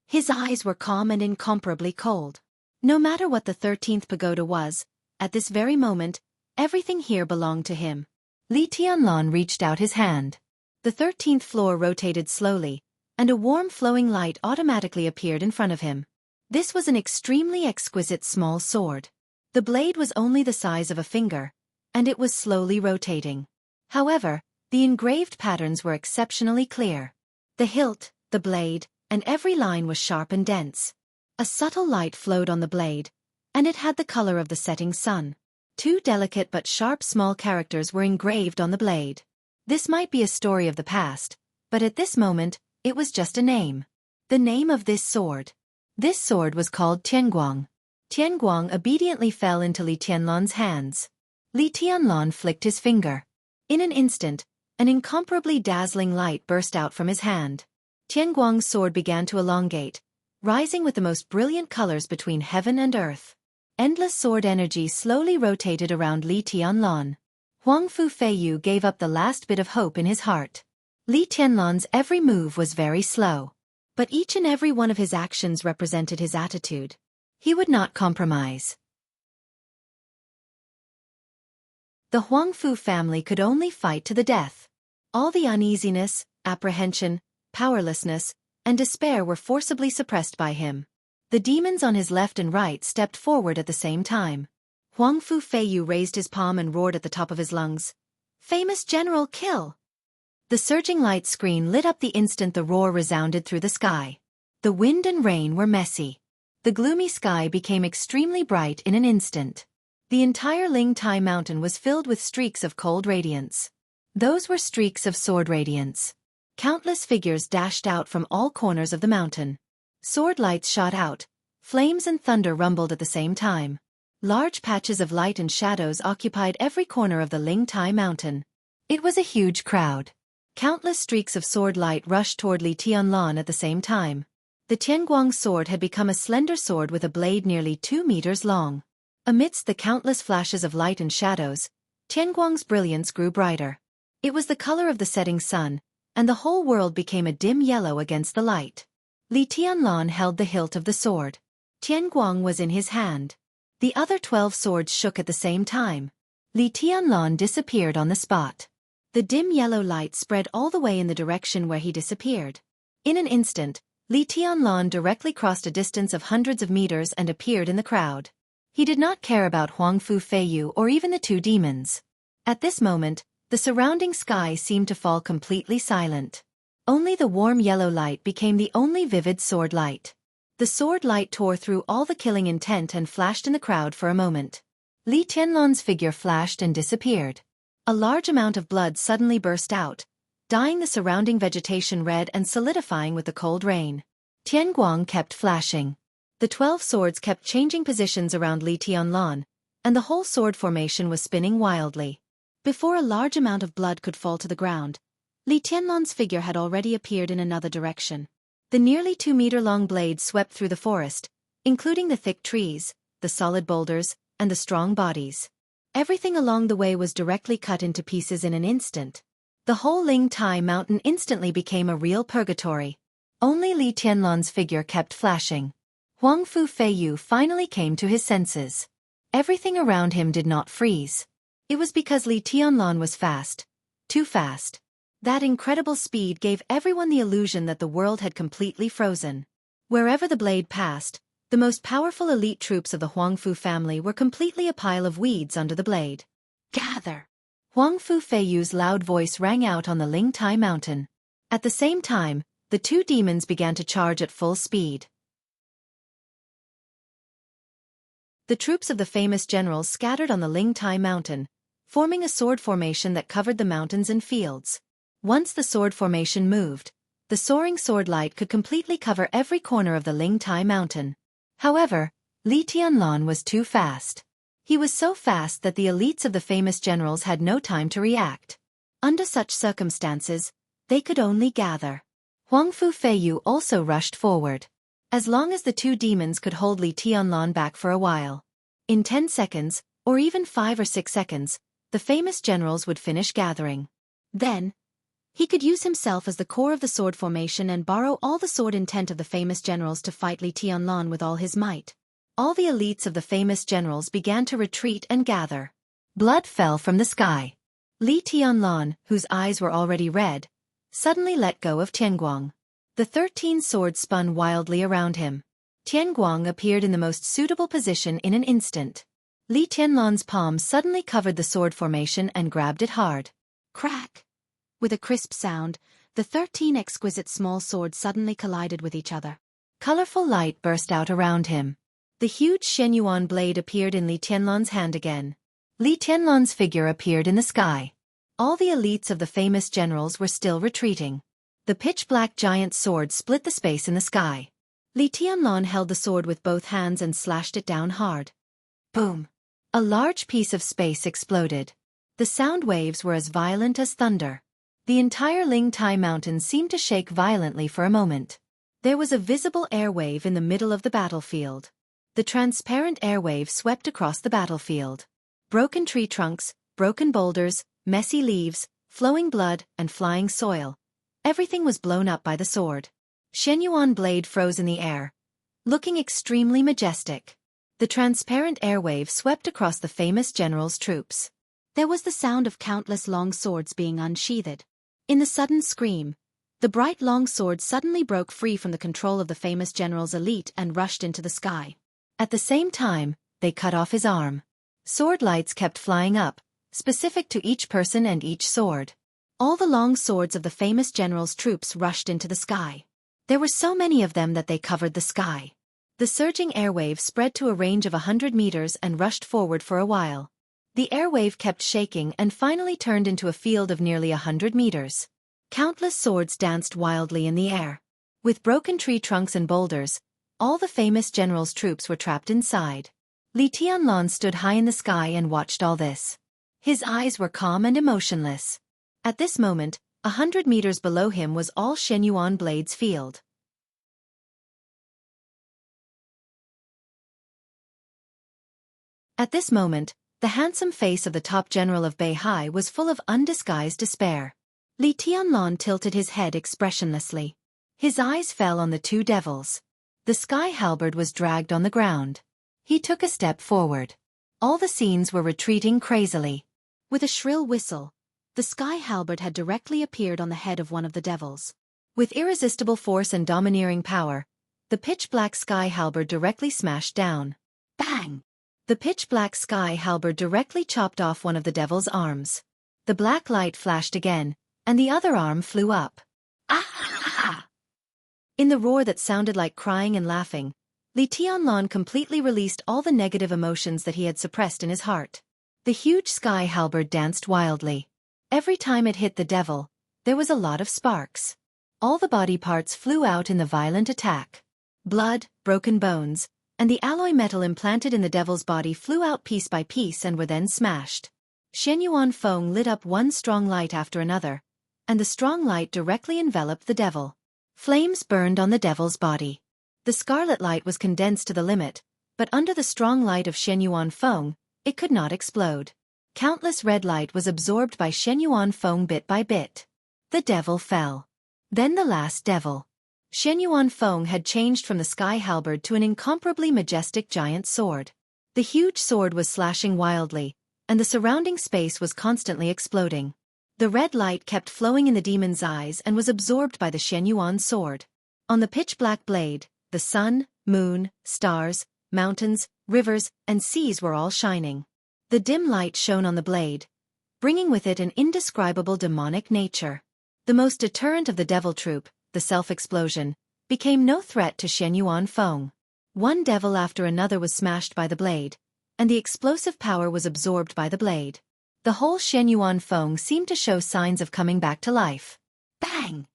His eyes were calm and incomparably cold. No matter what the 13th pagoda was, at this very moment, everything here belonged to him. Li Tianlan reached out his hand. The 13th floor rotated slowly, and a warm flowing light automatically appeared in front of him. This was an extremely exquisite small sword. The blade was only the size of a finger, and it was slowly rotating. However, the engraved patterns were exceptionally clear. The hilt, the blade, and every line was sharp and dense. A subtle light flowed on the blade, and it had the color of the setting sun. Two delicate but sharp small characters were engraved on the blade. This might be a story of the past, but at this moment, it was just a name. The name of this sword. This sword was called Tianguang. Tianguang obediently fell into Li Tianlan's hands. Li Tianlan flicked his finger. In an instant, an incomparably dazzling light burst out from his hand. Tianguang's sword began to elongate, rising with the most brilliant colors between heaven and earth. Endless sword energy slowly rotated around Li Tianlan. Huang Fu Feiyu gave up the last bit of hope in his heart. Li Tianlan's every move was very slow. But each and every one of his actions represented his attitude. He would not compromise. The Huang Fu family could only fight to the death. All the uneasiness, apprehension, powerlessness, and despair were forcibly suppressed by him. The demons on his left and right stepped forward at the same time. Huang Fu Feiyu raised his palm and roared at the top of his lungs. "Famous general, kill!" The surging light screen lit up the instant the roar resounded through the sky. The wind and rain were messy. The gloomy sky became extremely bright in an instant. The entire Ling Tai mountain was filled with streaks of cold radiance. Those were streaks of sword radiance. Countless figures dashed out from all corners of the mountain. Sword lights shot out. Flames and thunder rumbled at the same time. Large patches of light and shadows occupied every corner of the Ling Tai mountain. It was a huge crowd. Countless streaks of sword light rushed toward Li Tianlan at the same time. The Tianguang sword had become a slender sword with a blade nearly 2 meters long. Amidst the countless flashes of light and shadows, Tianguang's brilliance grew brighter. It was the color of the setting sun, and the whole world became a dim yellow against the light. Li Tianlan held the hilt of the sword. Tianguang was in his hand. The other 12 swords shook at the same time. Li Tianlan disappeared on the spot. The dim yellow light spread all the way in the direction where he disappeared. In an instant, Li Tianlan directly crossed a distance of hundreds of meters and appeared in the crowd. He did not care about Huang Fu Feiyu or even the 2 demons. At this moment, the surrounding sky seemed to fall completely silent. Only the warm yellow light became the only vivid sword light. The sword light tore through all the killing intent and flashed in the crowd for a moment. Li Tianlan's figure flashed and disappeared. A large amount of blood suddenly burst out, dyeing the surrounding vegetation red and solidifying with the cold rain. Tianguang kept flashing. The 12 swords kept changing positions around Li Tianlan, and the whole sword formation was spinning wildly. Before a large amount of blood could fall to the ground, Li Tianlan's figure had already appeared in another direction. The nearly 2-meter-long blade swept through the forest, including the thick trees, the solid boulders, and the strong bodies. Everything along the way was directly cut into pieces in an instant. The whole Ling Tai mountain instantly became a real purgatory. Only Li Tianlan's figure kept flashing. Huang Fu Feiyu finally came to his senses. Everything around him did not freeze. It was because Li Tianlan was fast. Too fast. That incredible speed gave everyone the illusion that the world had completely frozen. Wherever the blade passed, the most powerful elite troops of the Huang Fu family were completely a pile of weeds under the blade. "Gather!" Huang Fu Feiyu's loud voice rang out on the Ling Tai mountain. At the same time, the 2 demons began to charge at full speed. The troops of the famous generals scattered on the Ling Tai mountain, forming a sword formation that covered the mountains and fields. Once the sword formation moved, the soaring sword light could completely cover every corner of the Ling Tai mountain. However, Li Tianlan was too fast. He was so fast that the elites of the famous generals had no time to react. Under such circumstances, they could only gather. Huang Fu Feiyu also rushed forward. As long as the 2 demons could hold Li Tianlan back for a while. In 10 seconds, or even 5 or 6 seconds, the famous generals would finish gathering. Then, he could use himself as the core of the sword formation and borrow all the sword intent of the famous generals to fight Li Tianlan with all his might. All the elites of the famous generals began to retreat and gather. Blood fell from the sky. Li Tianlan, whose eyes were already red, suddenly let go of Tianguang. The 13 swords spun wildly around him. Tianguang appeared in the most suitable position in an instant. Li Tianlan's palm suddenly covered the sword formation and grabbed it hard. Crack! With a crisp sound, the 13 exquisite small swords suddenly collided with each other. Colorful light burst out around him. The huge Shenyuan blade appeared in Li Tianlan's hand again. Li Tianlan's figure appeared in the sky. All the elites of the famous generals were still retreating. The pitch-black giant sword split the space in the sky. Li Tianlan held the sword with both hands and slashed it down hard. Boom! A large piece of space exploded. The sound waves were as violent as thunder. The entire Ling Tai mountain seemed to shake violently for a moment. There was a visible airwave in the middle of the battlefield. The transparent airwave swept across the battlefield. Broken tree trunks, broken boulders, messy leaves, flowing blood, and flying soil. Everything was blown up by the sword. Xianyuan blade froze in the air, looking extremely majestic. The transparent airwave swept across the famous general's troops. There was the sound of countless long swords being unsheathed. In the sudden scream, the bright long sword suddenly broke free from the control of the famous general's elite and rushed into the sky. At the same time, they cut off his arm. Sword lights kept flying up, specific to each person and each sword. All the long swords of the famous general's troops rushed into the sky. There were so many of them that they covered the sky. The surging airwave spread to a range of 100 meters and rushed forward for a while. The airwave kept shaking and finally turned into a field of nearly 100 meters. Countless swords danced wildly in the air. With broken tree trunks and boulders, all the famous general's troops were trapped inside. Li Tianlan stood high in the sky and watched all this. His eyes were calm and emotionless. At this moment, 100 meters below him was all Xianyuan Blade's field. At this moment, the handsome face of the top general of Beihai was full of undisguised despair. Li Tianlan tilted his head expressionlessly. His eyes fell on the two devils. The sky halberd was dragged on the ground. He took a step forward. All the scenes were retreating crazily. With a shrill whistle, the sky halberd had directly appeared on the head of one of the devils. With irresistible force and domineering power, the pitch-black sky halberd directly smashed down. Bang! The pitch-black sky halberd directly chopped off one of the devil's arms. The black light flashed again, and the other arm flew up. Ah! In the roar that sounded like crying and laughing, Li Tianlan completely released all the negative emotions that he had suppressed in his heart. The huge sky halberd danced wildly. Every time it hit the devil, there was a lot of sparks. All the body parts flew out in the violent attack. Blood, broken bones, and the alloy metal implanted in the devil's body flew out piece by piece and were then smashed. Xianyuan Feng lit up one strong light after another, and the strong light directly enveloped the devil. Flames burned on the devil's body. The scarlet light was condensed to the limit, but under the strong light of Xianyuan Feng, it could not explode. Countless red light was absorbed by Xianyuan Feng bit by bit. The devil fell. Then the last devil. Xianyuan Feng had changed from the sky halberd to an incomparably majestic giant sword. The huge sword was slashing wildly, and the surrounding space was constantly exploding. The red light kept flowing in the demon's eyes and was absorbed by the Xianyuan sword. On the pitch-black blade, the sun, moon, stars, mountains, rivers, and seas were all shining. The dim light shone on the blade, bringing with it an indescribable demonic nature. The most deterrent of the devil troop, the self-explosion, became no threat to Xianyuan Feng. One devil after another was smashed by the blade, and the explosive power was absorbed by the blade. The whole Xianyuan Feng seemed to show signs of coming back to life. Bang!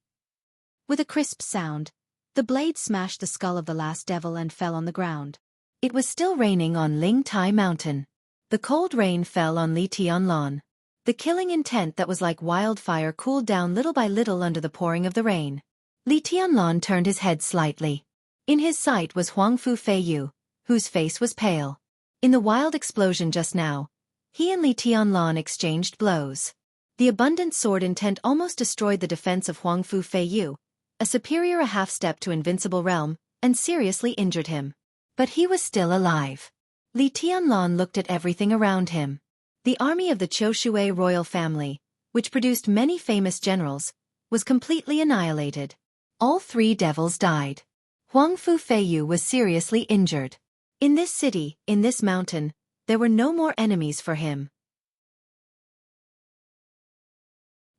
With a crisp sound, the blade smashed the skull of the last devil and fell on the ground. It was still raining on Ling Tai Mountain. The cold rain fell on Li Tianlan. The killing intent that was like wildfire cooled down little by little under the pouring of the rain. Li Tianlan turned his head slightly. In his sight was Huangfu Feiyu, whose face was pale. In the wild explosion just now, he and Li Tianlan exchanged blows. The abundant sword intent almost destroyed the defense of Huangfu Feiyu, a superior a half-step to invincible realm, and seriously injured him. But he was still alive. Li Tianlan looked at everything around him. The army of the Qiushui royal family, which produced many famous generals, was completely annihilated. All three devils died. Huangfu Feiyu was seriously injured. In this city, in this mountain, there were no more enemies for him.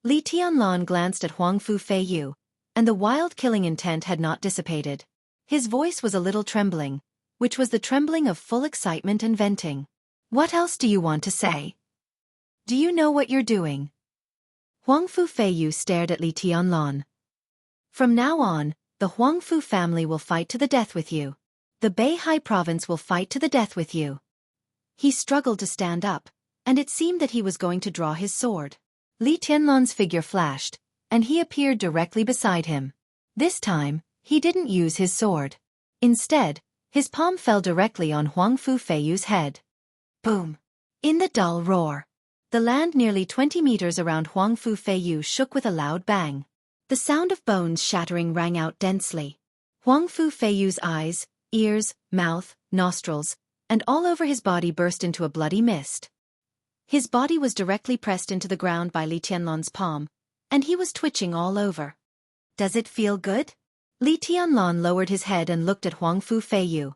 Li Tianlan glanced at Huangfu Feiyu, and the wild killing intent had not dissipated. His voice was a little trembling, which was the trembling of full excitement and venting. What else do you want to say? Do you know what you're doing? Huangfu Feiyu stared at Li Tianlan. From now on, the Huangfu family will fight to the death with you. The Beihai province will fight to the death with you. He struggled to stand up, and it seemed that he was going to draw his sword. Li Tianlan's figure flashed, and he appeared directly beside him. This time, he didn't use his sword. Instead, his palm fell directly on Huang Fu Feiyu's head. Boom! In the dull roar, the land nearly 20 meters around Huang Fu Feiyu shook with a loud bang. The sound of bones shattering rang out densely. Huang Fu Feiyu's eyes, ears, mouth, nostrils, and all over his body burst into a bloody mist. His body was directly pressed into the ground by Li Tianlan's palm, and he was twitching all over. Does it feel good? Li Tianlan lowered his head and looked at Huang Fu Feiyu.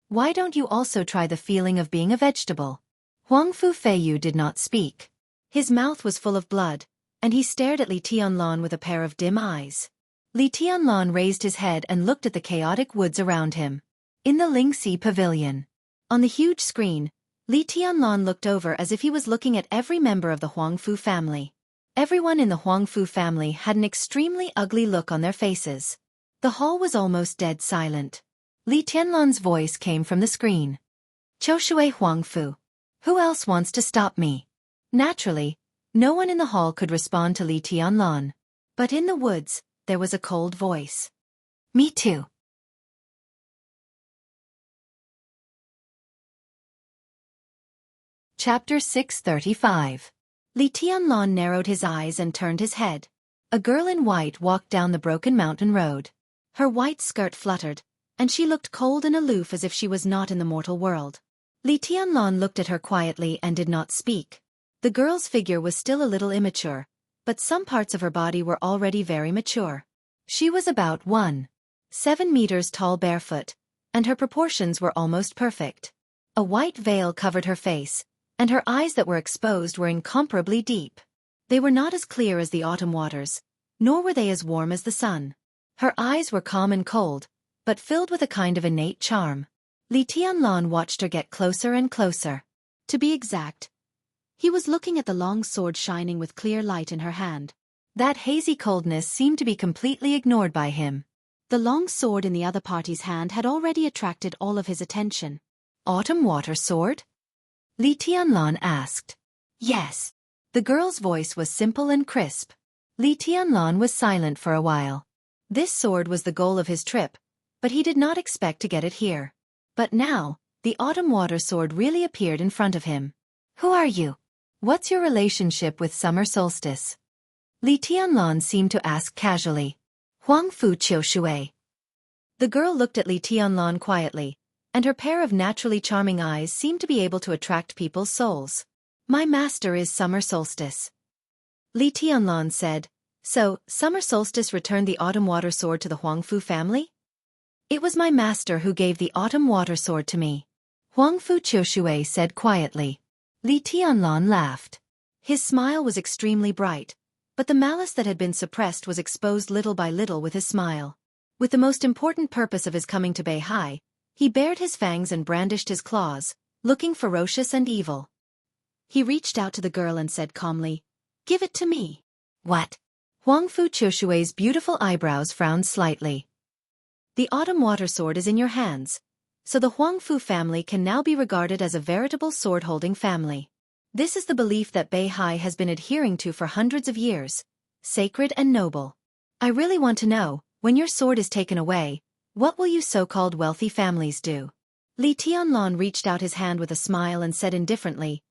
Why don't you also try the feeling of being a vegetable? Huang Fu Feiyu did not speak. His mouth was full of blood, and he stared at Li Tianlan with a pair of dim eyes. Li Tianlan raised his head and looked at the chaotic woods around him. In the Lingxi pavilion, on the huge screen, Li Tianlan looked over as if he was looking at every member of the Huang Fu family. Everyone in the Huang Fu family had an extremely ugly look on their faces. The hall was almost dead silent. Li Tianlan's voice came from the screen. Qiushui Huang Fu. Who else wants to stop me? Naturally, no one in the hall could respond to Li Tianlan. But in the woods, there was a cold voice. Me too. Chapter 635. Li Tianlan narrowed his eyes and turned his head. A girl in white walked down the broken mountain road. Her white skirt fluttered, and she looked cold and aloof as if she was not in the mortal world. Li Tianlan looked at her quietly and did not speak. The girl's figure was still a little immature, but some parts of her body were already very mature. She was about 1.7 meters tall barefoot, and her proportions were almost perfect. A white veil covered her face, and her eyes that were exposed were incomparably deep. They were not as clear as the autumn waters, nor were they as warm as the sun. Her eyes were calm and cold, but filled with a kind of innate charm. Li Tianlan watched her get closer and closer. To be exact, he was looking at the long sword shining with clear light in her hand. That hazy coldness seemed to be completely ignored by him. The long sword in the other party's hand had already attracted all of his attention. Autumn water sword? Li Tianlan asked. Yes. The girl's voice was simple and crisp. Li Tianlan was silent for a while. This sword was the goal of his trip, but he did not expect to get it here. But now, the autumn water sword really appeared in front of him. Who are you? What's your relationship with summer solstice? Li Tianlan seemed to ask casually. Huang Fu Qiushui. The girl looked at Li Tianlan quietly, and her pair of naturally charming eyes seemed to be able to attract people's souls. My master is summer solstice. Li Tianlan said. So, summer solstice returned the autumn water sword to the Huang Fu family? It was my master who gave the autumn water sword to me. Huang Fu Qiushui said quietly. Li Tianlan laughed. His smile was extremely bright, but the malice that had been suppressed was exposed little by little with his smile. With the most important purpose of his coming to Beihai, he bared his fangs and brandished his claws, looking ferocious and evil. He reached out to the girl and said calmly, Give it to me. What? Huang Fu Qiushui's beautiful eyebrows frowned slightly. The autumn water sword is in your hands, so the Huang Fu family can now be regarded as a veritable sword-holding family. This is the belief that Beihai has been adhering to for hundreds of years, sacred and noble. I really want to know, when your sword is taken away, what will you so-called wealthy families do? Li Tianlan reached out his hand with a smile and said indifferently,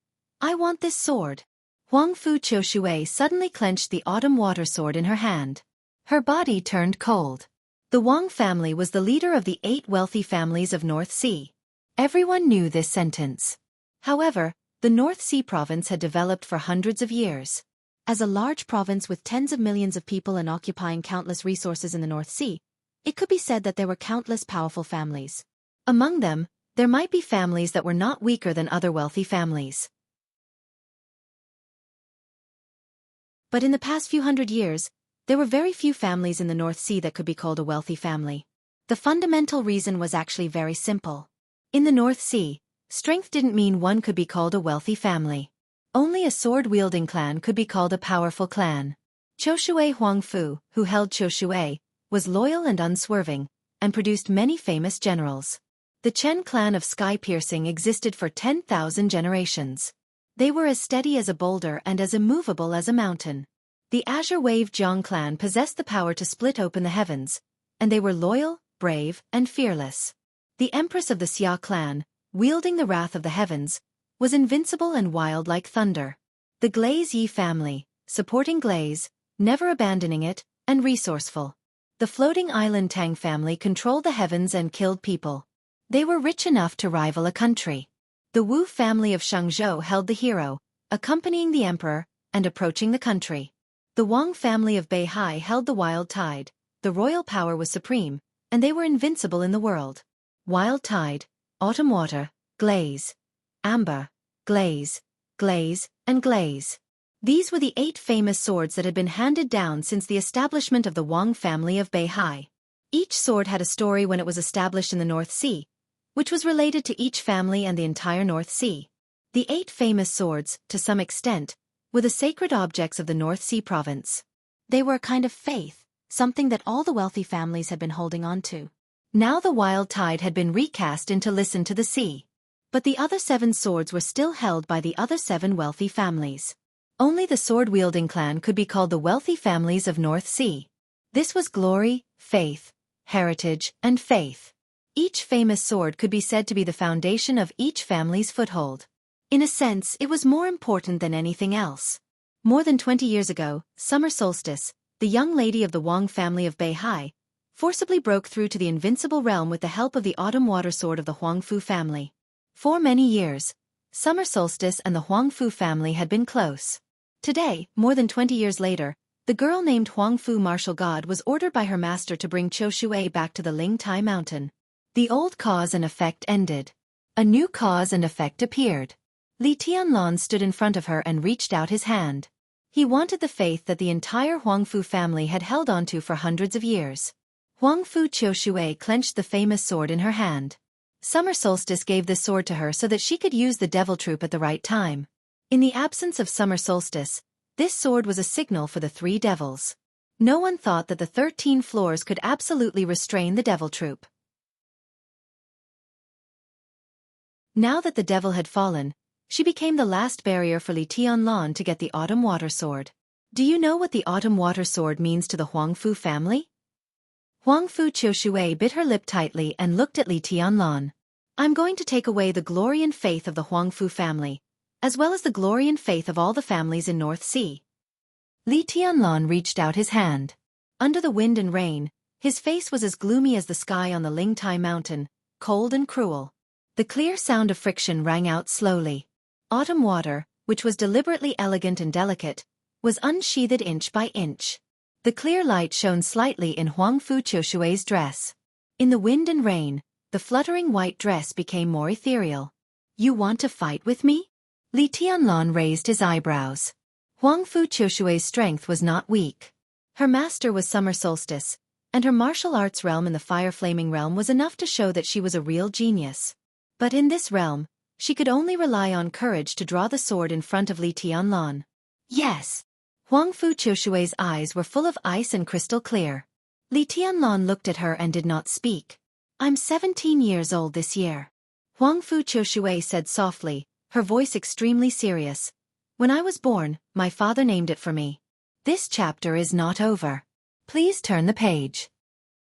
I want this sword. Huang Fu Qiushui suddenly clenched the autumn water sword in her hand. Her body turned cold. The Wang family was the leader of the 8 wealthy families of North Sea. Everyone knew this sentence. However, the North Sea province had developed for hundreds of years. As a large province with tens of millions of people and occupying countless resources in the North Sea, it could be said that there were countless powerful families. Among them, there might be families that were not weaker than other wealthy families. But in the past few hundred years, there were very few families in the North Sea that could be called a wealthy family. The fundamental reason was actually very simple. In the North Sea, strength didn't mean one could be called a wealthy family. Only a sword-wielding clan could be called a powerful clan. Qiushui Huang Fu, who held Qiushui, was loyal and unswerving, and produced many famous generals. The Chen clan of sky-piercing existed for 10,000 generations. They were as steady as a boulder and as immovable as a mountain. The Azure Wave Jiang clan possessed the power to split open the heavens, and they were loyal, brave, and fearless. The empress of the Xia clan, wielding the wrath of the heavens, was invincible and wild like thunder. The Glaze Yi family, supporting Glaze, never abandoning it, and resourceful. The floating island Tang family controlled the heavens and killed people. They were rich enough to rival a country. The Wu family of Xianxia held the hero, accompanying the emperor, and approaching the country. The Wang family of Beihai held the wild tide, the royal power was supreme, and they were invincible in the world. Wild tide, autumn water, glaze, amber, glaze, glaze, and glaze. These were the 8 famous swords that had been handed down since the establishment of the Wang family of Beihai. Each sword had a story when it was established in the North Sea, which was related to each family and the entire North Sea. The 8 famous swords, to some extent, were the sacred objects of the North Sea province. They were a kind of faith, something that all the wealthy families had been holding on to. Now the wild tide had been recast into Listen to the Sea. But the other 7 swords were still held by the other 7 wealthy families. Only the sword-wielding clan could be called the wealthy families of North Sea. This was glory, faith, heritage, and faith. Each famous sword could be said to be the foundation of each family's foothold. In a sense, it was more important than anything else. More than 20 years ago, summer solstice, the young lady of the Wang family of Beihai, forcibly broke through to the invincible realm with the help of the autumn water sword of the Huangfu family. For many years, summer solstice and the Huangfu family had been close. Today, more than 20 years later, the girl named Huangfu martial god was ordered by her master to bring Qiu Shui back to the Lingtai mountain. The old cause and effect ended. A new cause and effect appeared. Li Tianlan stood in front of her and reached out his hand. He wanted the faith that the entire Huangfu family had held onto for hundreds of years. Huangfu Qiu Shui clenched the famous sword in her hand. Summer solstice gave this sword to her so that she could use the devil troop at the right time. In the absence of summer solstice, this sword was a signal for the 3 devils. No one thought that the 13 floors could absolutely restrain the devil troop. Now that the devil had fallen, she became the last barrier for Li Tianlan to get the autumn water sword. Do you know what the autumn water sword means to the Huangfu family? Huangfu Qiu Shui bit her lip tightly and looked at Li Tianlan. I'm going to take away the glory and faith of the Huangfu family, as well as the glory and faith of all the families in North Sea. Li Tianlan reached out his hand. Under the wind and rain, his face was as gloomy as the sky on the Lingtai mountain, cold and cruel. The clear sound of friction rang out slowly. Autumn water, which was deliberately elegant and delicate, was unsheathed inch by inch. The clear light shone slightly in Huangfu Qiu Shui's dress. In the wind and rain, the fluttering white dress became more ethereal. You want to fight with me? Li Tianlan raised his eyebrows. Huangfu Qiu Shui's strength was not weak. Her master was summer solstice, and her martial arts realm in the fire-flaming realm was enough to show that she was a real genius. But in this realm, she could only rely on courage to draw the sword in front of Li Tianlan. Yes. Huangfu Qiu Shui's eyes were full of ice and crystal clear. Li Tianlan looked at her and did not speak. I'm 17 years old this year. Huangfu Qiu Shui said softly, her voice extremely serious. When I was born, my father named it for me. This chapter is not over. Please turn the page.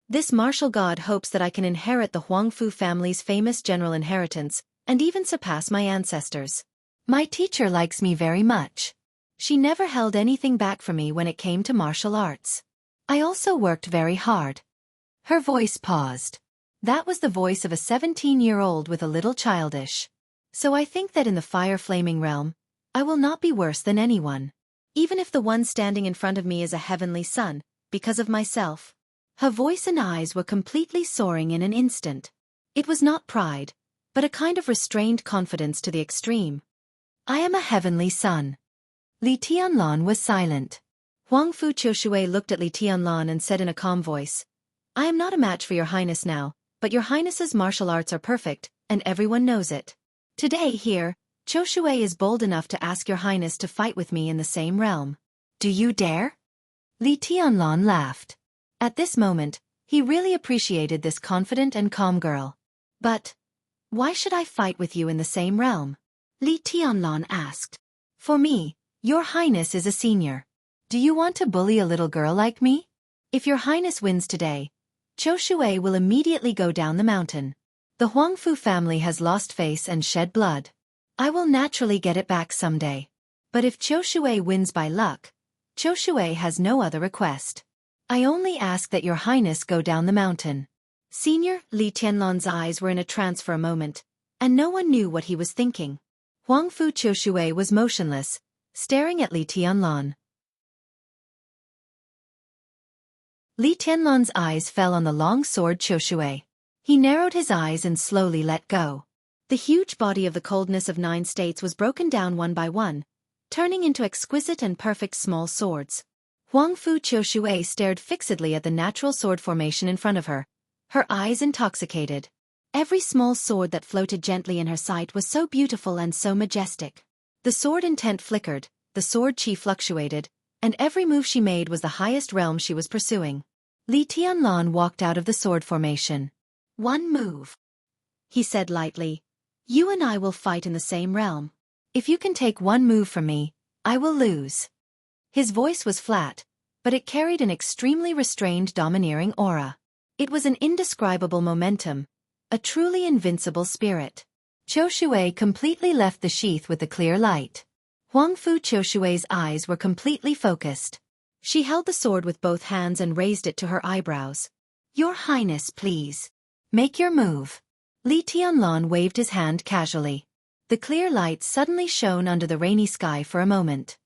This martial god hopes that I can inherit the Huangfu family's famous general inheritance, and even surpass my ancestors. My teacher likes me very much. She never held anything back from me when it came to martial arts. I also worked very hard. Her voice paused. That was the voice of a 17-year-old with a little childish. So I think that in the fire-flaming realm, I will not be worse than anyone. Even if the one standing in front of me is a heavenly son, because of myself. Her voice and eyes were completely soaring in an instant. It was not pride, but a kind of restrained confidence to the extreme. I am a heavenly son. Li Tianlan was silent. Huangfu Qiu Shui looked at Li Tianlan and said in a calm voice, I am not a match for your highness now, but your highness's martial arts are perfect, and everyone knows it. Today here, Qiu Shui is bold enough to ask your highness to fight with me in the same realm. Do you dare? Li Tianlan laughed. At this moment, he really appreciated this confident and calm girl. But why should I fight with you in the same realm? Li Tianlan asked. For me, your highness is a senior. Do you want to bully a little girl like me? If your highness wins today, Qiu Shui will immediately go down the mountain. The Huangfu family has lost face and shed blood. I will naturally get it back someday. But if Qiu Shui wins by luck, Qiu Shui has no other request. I only ask that your highness go down the mountain. Senior Li Tianlan's eyes were in a trance for a moment, and no one knew what he was thinking. Huangfu Qiu Shui was motionless, staring at Li Tianlan. Li Tianlan's eyes fell on the long sword Qiu Shui. He narrowed his eyes and slowly let go. The huge body of the coldness of 9 states was broken down one by one, turning into exquisite and perfect small swords. Huangfu Qiu Shui stared fixedly at the natural sword formation in front of her, her eyes intoxicated. Every small sword that floated gently in her sight was so beautiful and so majestic. The sword intent flickered, the sword chi fluctuated, and every move she made was the highest realm she was pursuing. Li Tianlan walked out of the sword formation. One move, he said lightly. You and I will fight in the same realm. If you can take one move from me, I will lose. His voice was flat, but it carried an extremely restrained, domineering aura. It was an indescribable momentum, a truly invincible spirit. Qiu Shui completely left the sheath with the clear light. Huangfu Qiu Shui's eyes were completely focused. She held the sword with both hands and raised it to her eyebrows. Your Highness, please. Make your move. Li Tianlan waved his hand casually. The clear light suddenly shone under the rainy sky for a moment.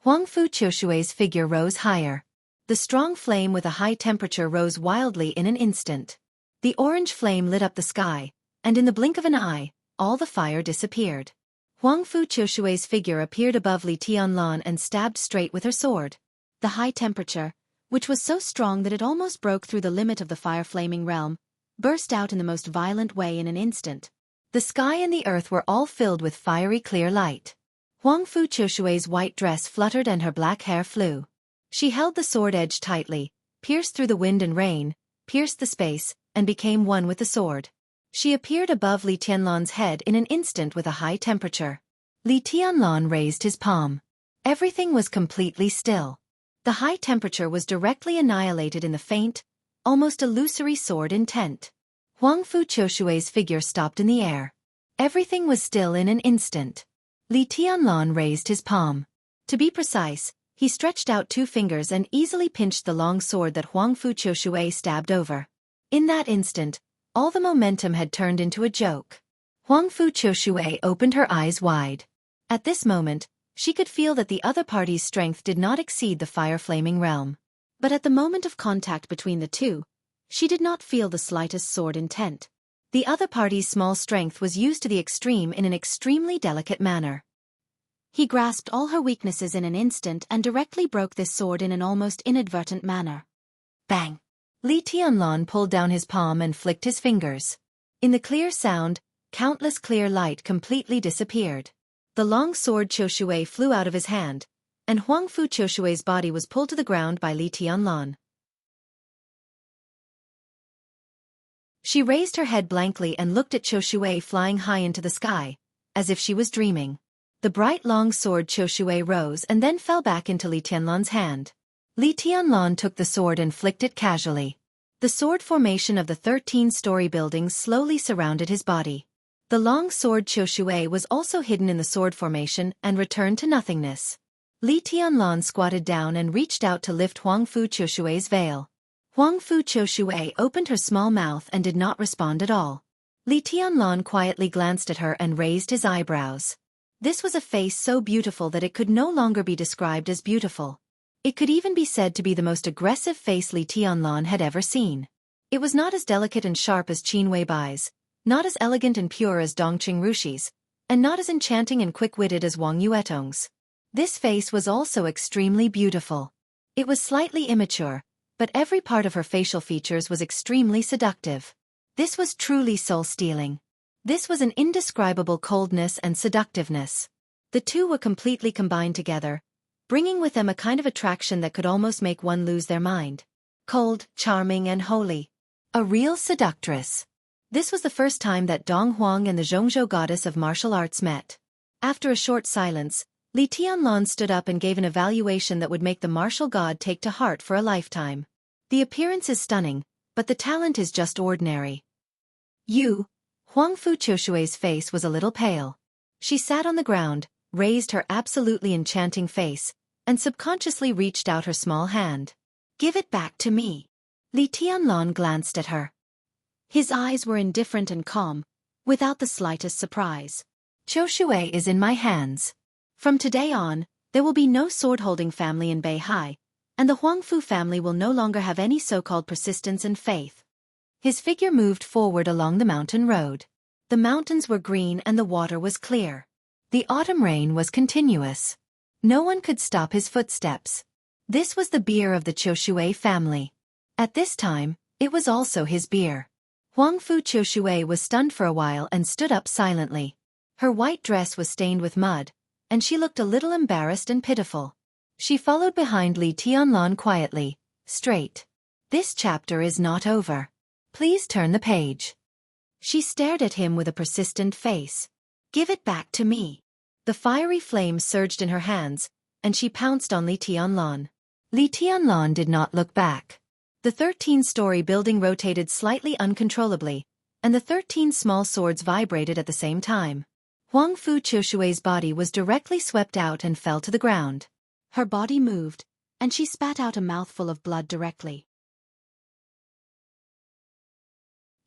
Huangfu Qiu Shui's figure rose higher. The strong flame with a high temperature rose wildly in an instant. The orange flame lit up the sky, and in the blink of an eye, all the fire disappeared. Huangfu Qiu Shui's figure appeared above Li Tianlan and stabbed straight with her sword. The high temperature, which was so strong that it almost broke through the limit of the fire-flaming realm, burst out in the most violent way in an instant. The sky and the earth were all filled with fiery clear light. Huangfu Qiu Shui's white dress fluttered and her black hair flew. She held the sword edge tightly, pierced through the wind and rain, pierced the space, and became one with the sword. She appeared above Li Tianlan's head in an instant with a high temperature. Li Tianlan raised his palm. Everything was completely still. The high temperature was directly annihilated in the faint, almost illusory sword intent. Huangfu Qiu Shui's figure stopped in the air. Everything was still in an instant. Li Tianlan raised his palm. To be precise, he stretched out 2 fingers and easily pinched the long sword that Huangfu Qiu Shui stabbed over. In that instant, all the momentum had turned into a joke. Huangfu Qiu Shui opened her eyes wide. At this moment, she could feel that the other party's strength did not exceed the fire-flaming realm. But at the moment of contact between the two, she did not feel the slightest sword intent. The other party's small strength was used to the extreme in an extremely delicate manner. He grasped all her weaknesses in an instant and directly broke this sword in an almost inadvertent manner. Bang! Li Tianlan pulled down his palm and flicked his fingers. In the clear sound, countless clear light completely disappeared. The long sword Qiu Shui flew out of his hand, and Huangfu Qiu Shui's body was pulled to the ground by Li Tianlan. She raised her head blankly and looked at Qiu Shui flying high into the sky, as if she was dreaming. The bright long sword Qiu Shui rose and then fell back into Li Tianlan's hand. Li Tianlan took the sword and flicked it casually. The sword formation of the 13-story buildings slowly surrounded his body. The long sword Qiu Shui was also hidden in the sword formation and returned to nothingness. Li Tianlan squatted down and reached out to lift Huangfu Qiu Shui's veil. Huangfu Qiu Shui opened her small mouth and did not respond at all. Li Tianlan quietly glanced at her and raised his eyebrows. This was a face so beautiful that it could no longer be described as beautiful. It could even be said to be the most aggressive face Li Tianlan had ever seen. It was not as delicate and sharp as Qin Weibai's, not as elegant and pure as Dongqing Ruxi's, and not as enchanting and quick-witted as Wang Yuetong's. This face was also extremely beautiful. It was slightly immature, but every part of her facial features was extremely seductive. This was truly soul-stealing. This was an indescribable coldness and seductiveness. The two were completely combined together, bringing with them a kind of attraction that could almost make one lose their mind. Cold, charming and holy. A real seductress. This was the first time that Dong Huang and the Zhongzhou goddess of martial arts met. After a short silence, Li Tianlan stood up and gave an evaluation that would make the martial god take to heart for a lifetime. The appearance is stunning, but the talent is just ordinary. You. Huangfu Qiushui's face was a little pale. She sat on the ground, raised her absolutely enchanting face, and subconsciously reached out her small hand. Give it back to me. Li Tianlan glanced at her. His eyes were indifferent and calm, without the slightest surprise. Qiushui is in my hands. From today on, there will be no sword-holding family in Beihai, and the Huangfu family will no longer have any so-called persistence and faith. His figure moved forward along the mountain road. The mountains were green and the water was clear. The autumn rain was continuous. No one could stop his footsteps. This was the beer of the Qiushui family. At this time, it was also his beer. Huangfu Qiushui was stunned for a while and stood up silently. Her white dress was stained with mud, and she looked a little embarrassed and pitiful. She followed behind Li Tianlan quietly, straight. This chapter is not over. Please turn the page. She stared at him with a persistent face. Give it back to me. The fiery flame surged in her hands, and she pounced on Li Tianlan. Li Tianlan did not look back. The 13-story building rotated slightly uncontrollably, and the 13 small swords vibrated at the same time. Huangfu Qiushui's body was directly swept out and fell to the ground. Her body moved, and she spat out a mouthful of blood directly.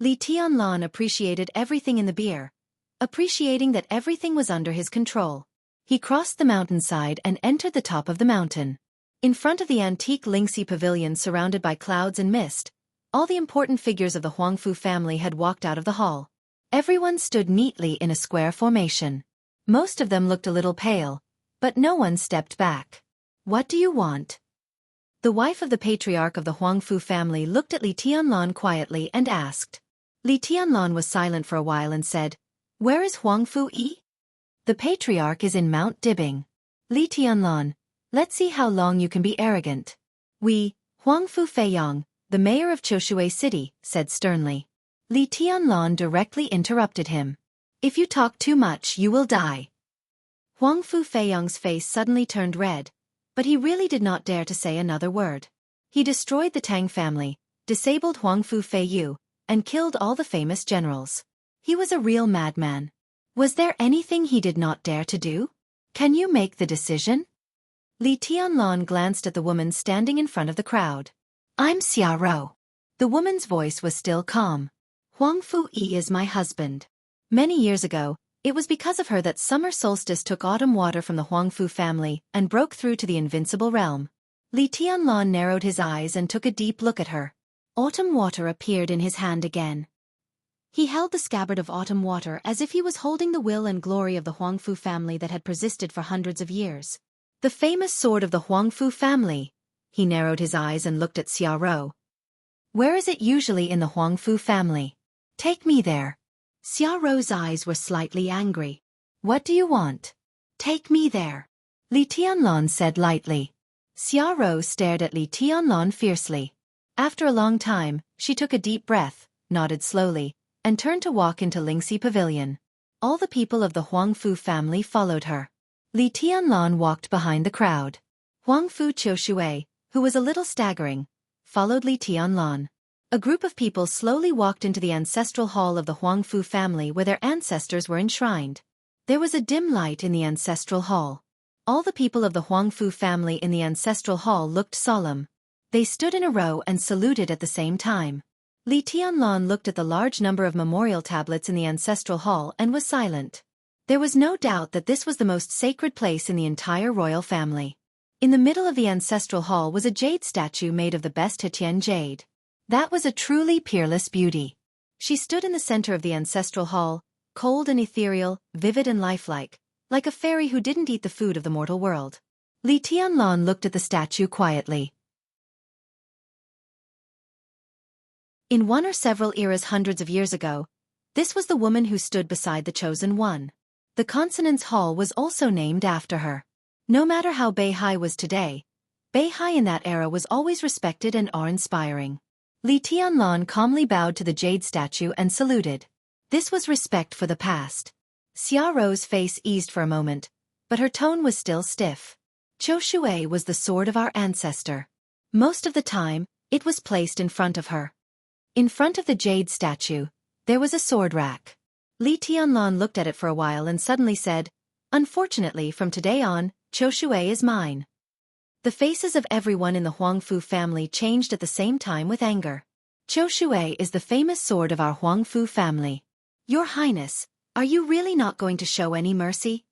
Li Tianlan appreciated everything in the beer, appreciating that everything was under his control. He crossed the mountainside and entered the top of the mountain. In front of the antique Xianxia pavilion surrounded by clouds and mist, all the important figures of the Huangfu family had walked out of the hall. Everyone stood neatly in a square formation. Most of them looked a little pale, but no one stepped back. What do you want? The wife of the patriarch of the Huangfu family looked at Li Tianlan quietly and asked. Li Tianlan was silent for a while and said, Where is Huangfu Yi? The patriarch is in Mount Dibing. Li Tianlan, let's see how long you can be arrogant. We, Huangfu Feiyang, the mayor of Qiushui City, said sternly. Li Tianlan directly interrupted him. If you talk too much you will die. Huangfu Feiyang's face suddenly turned red, but he really did not dare to say another word. He destroyed the Tang family, disabled Huangfu Feiyu, and killed all the famous generals. He was a real madman. Was there anything he did not dare to do? Can you make the decision? Li Tianlan glanced at the woman standing in front of the crowd. I'm Xiarou. The woman's voice was still calm. Huangfu Yi is my husband. Many years ago, it was because of her that summer solstice took autumn water from the Huangfu family and broke through to the invincible realm. Li Tianlan narrowed his eyes and took a deep look at her. Autumn water appeared in his hand again. He held the scabbard of autumn water as if he was holding the will and glory of the Huangfu family that had persisted for hundreds of years. The famous sword of the Huangfu family. He narrowed his eyes and looked at Xiarou. Where is it usually in the Huangfu family? Take me there. Xiarou's eyes were slightly angry. What do you want? Take me there. Li Tianlan said lightly. Xiarou stared at Li Tianlan fiercely. After a long time, she took a deep breath, nodded slowly, and turned to walk into Xianxia Pavilion. All the people of the Huangfu family followed her. Li Tianlan walked behind the crowd. Huangfu Qiushui, who was a little staggering, followed Li Tianlan. A group of people slowly walked into the ancestral hall of the Huangfu family where their ancestors were enshrined. There was a dim light in the ancestral hall. All the people of the Huangfu family in the ancestral hall looked solemn. They stood in a row and saluted at the same time. Li Tianlan looked at the large number of memorial tablets in the ancestral hall and was silent. There was no doubt that this was the most sacred place in the entire royal family. In the middle of the ancestral hall was a jade statue made of the best Hetian jade. That was a truly peerless beauty. She stood in the center of the ancestral hall, cold and ethereal, vivid and lifelike, like a fairy who didn't eat the food of the mortal world. Li Tianlan looked at the statue quietly. In one or several eras hundreds of years ago, this was the woman who stood beside the chosen one. The Consonance Hall was also named after her. No matter how Beihai was today, Beihai in that era was always respected and awe-inspiring. Li Tianlan calmly bowed to the jade statue and saluted. This was respect for the past. Xiarou's face eased for a moment, but her tone was still stiff. Qiu Shui was the sword of our ancestor. Most of the time, it was placed in front of her. In front of the jade statue, there was a sword rack. Li Tianlan looked at it for a while and suddenly said, "Unfortunately, from today on, Qiu Shui is mine." The faces of everyone in the Huangfu family changed at the same time with anger. Qiu Shui is the famous sword of our Huangfu family. Your Highness, are you really not going to show any mercy?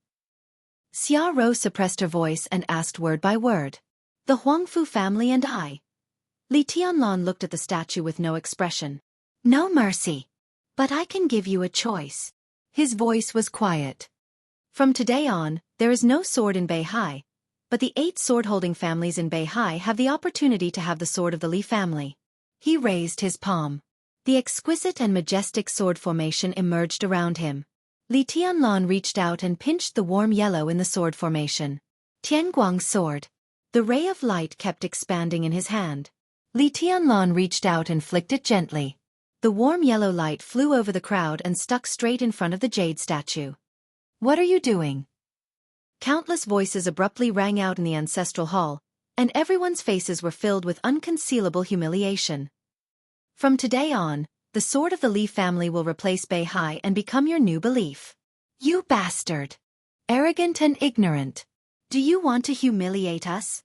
Xia Rou suppressed her voice and asked word by word. The Huangfu family and I. Li Tianlan looked at the statue with no expression. No mercy. But I can give you a choice. His voice was quiet. From today on, there is no sword in Beihai, but the 8 sword-holding families in Beihai have the opportunity to have the sword of the Li family. He raised his palm. The exquisite and majestic sword formation emerged around him. Li Tianlan reached out and pinched the warm yellow in the sword formation. Tianguang's sword. The ray of light kept expanding in his hand. Li Tianlan reached out and flicked it gently. The warm yellow light flew over the crowd and stuck straight in front of the jade statue. What are you doing? Countless voices abruptly rang out in the ancestral hall, and everyone's faces were filled with unconcealable humiliation. From today on, the sword of the Li family will replace Beihai and become your new belief. You bastard! Arrogant and ignorant. Do you want to humiliate us?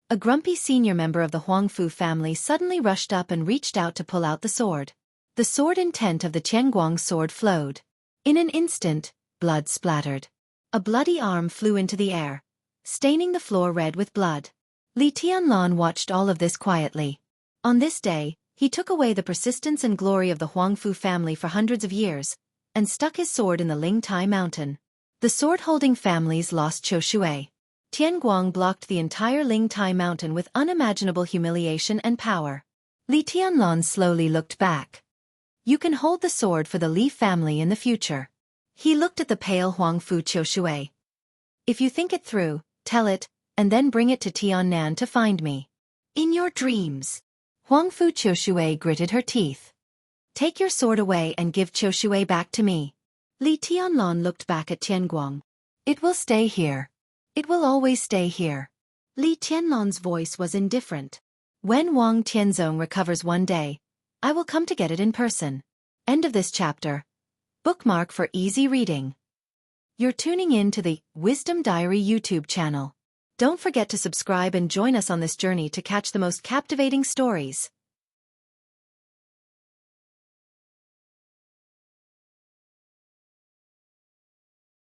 A grumpy senior member of the Huangfu family suddenly rushed up and reached out to pull out the sword. The sword intent of the Tianguang sword flowed. In an instant, blood splattered. A bloody arm flew into the air, staining the floor red with blood. Li Tianlan watched all of this quietly. On this day, he took away the persistence and glory of the Huangfu family for hundreds of years, and stuck his sword in the Lingtai mountain. The sword-holding families lost Qiu Shui. Tianguang blocked the entire Lingtai mountain with unimaginable humiliation and power. Li Tianlan slowly looked back. You can hold the sword for the Li family in the future. He looked at the pale Huangfu Qiu Shui. If you think it through, tell it, and then bring it to Tiannan to find me. In your dreams. Huangfu Qiu Shui gritted her teeth. Take your sword away and give Qiu Shui back to me. Li Tianlan looked back at Tianguang. It will stay here. It will always stay here. Li Tianlan's voice was indifferent. When Wang Tianzong recovers one day, I will come to get it in person. End of this chapter. Bookmark for easy reading. You're tuning in to the Wisdom Diary YouTube channel. Don't forget to subscribe and join us on this journey to catch the most captivating stories.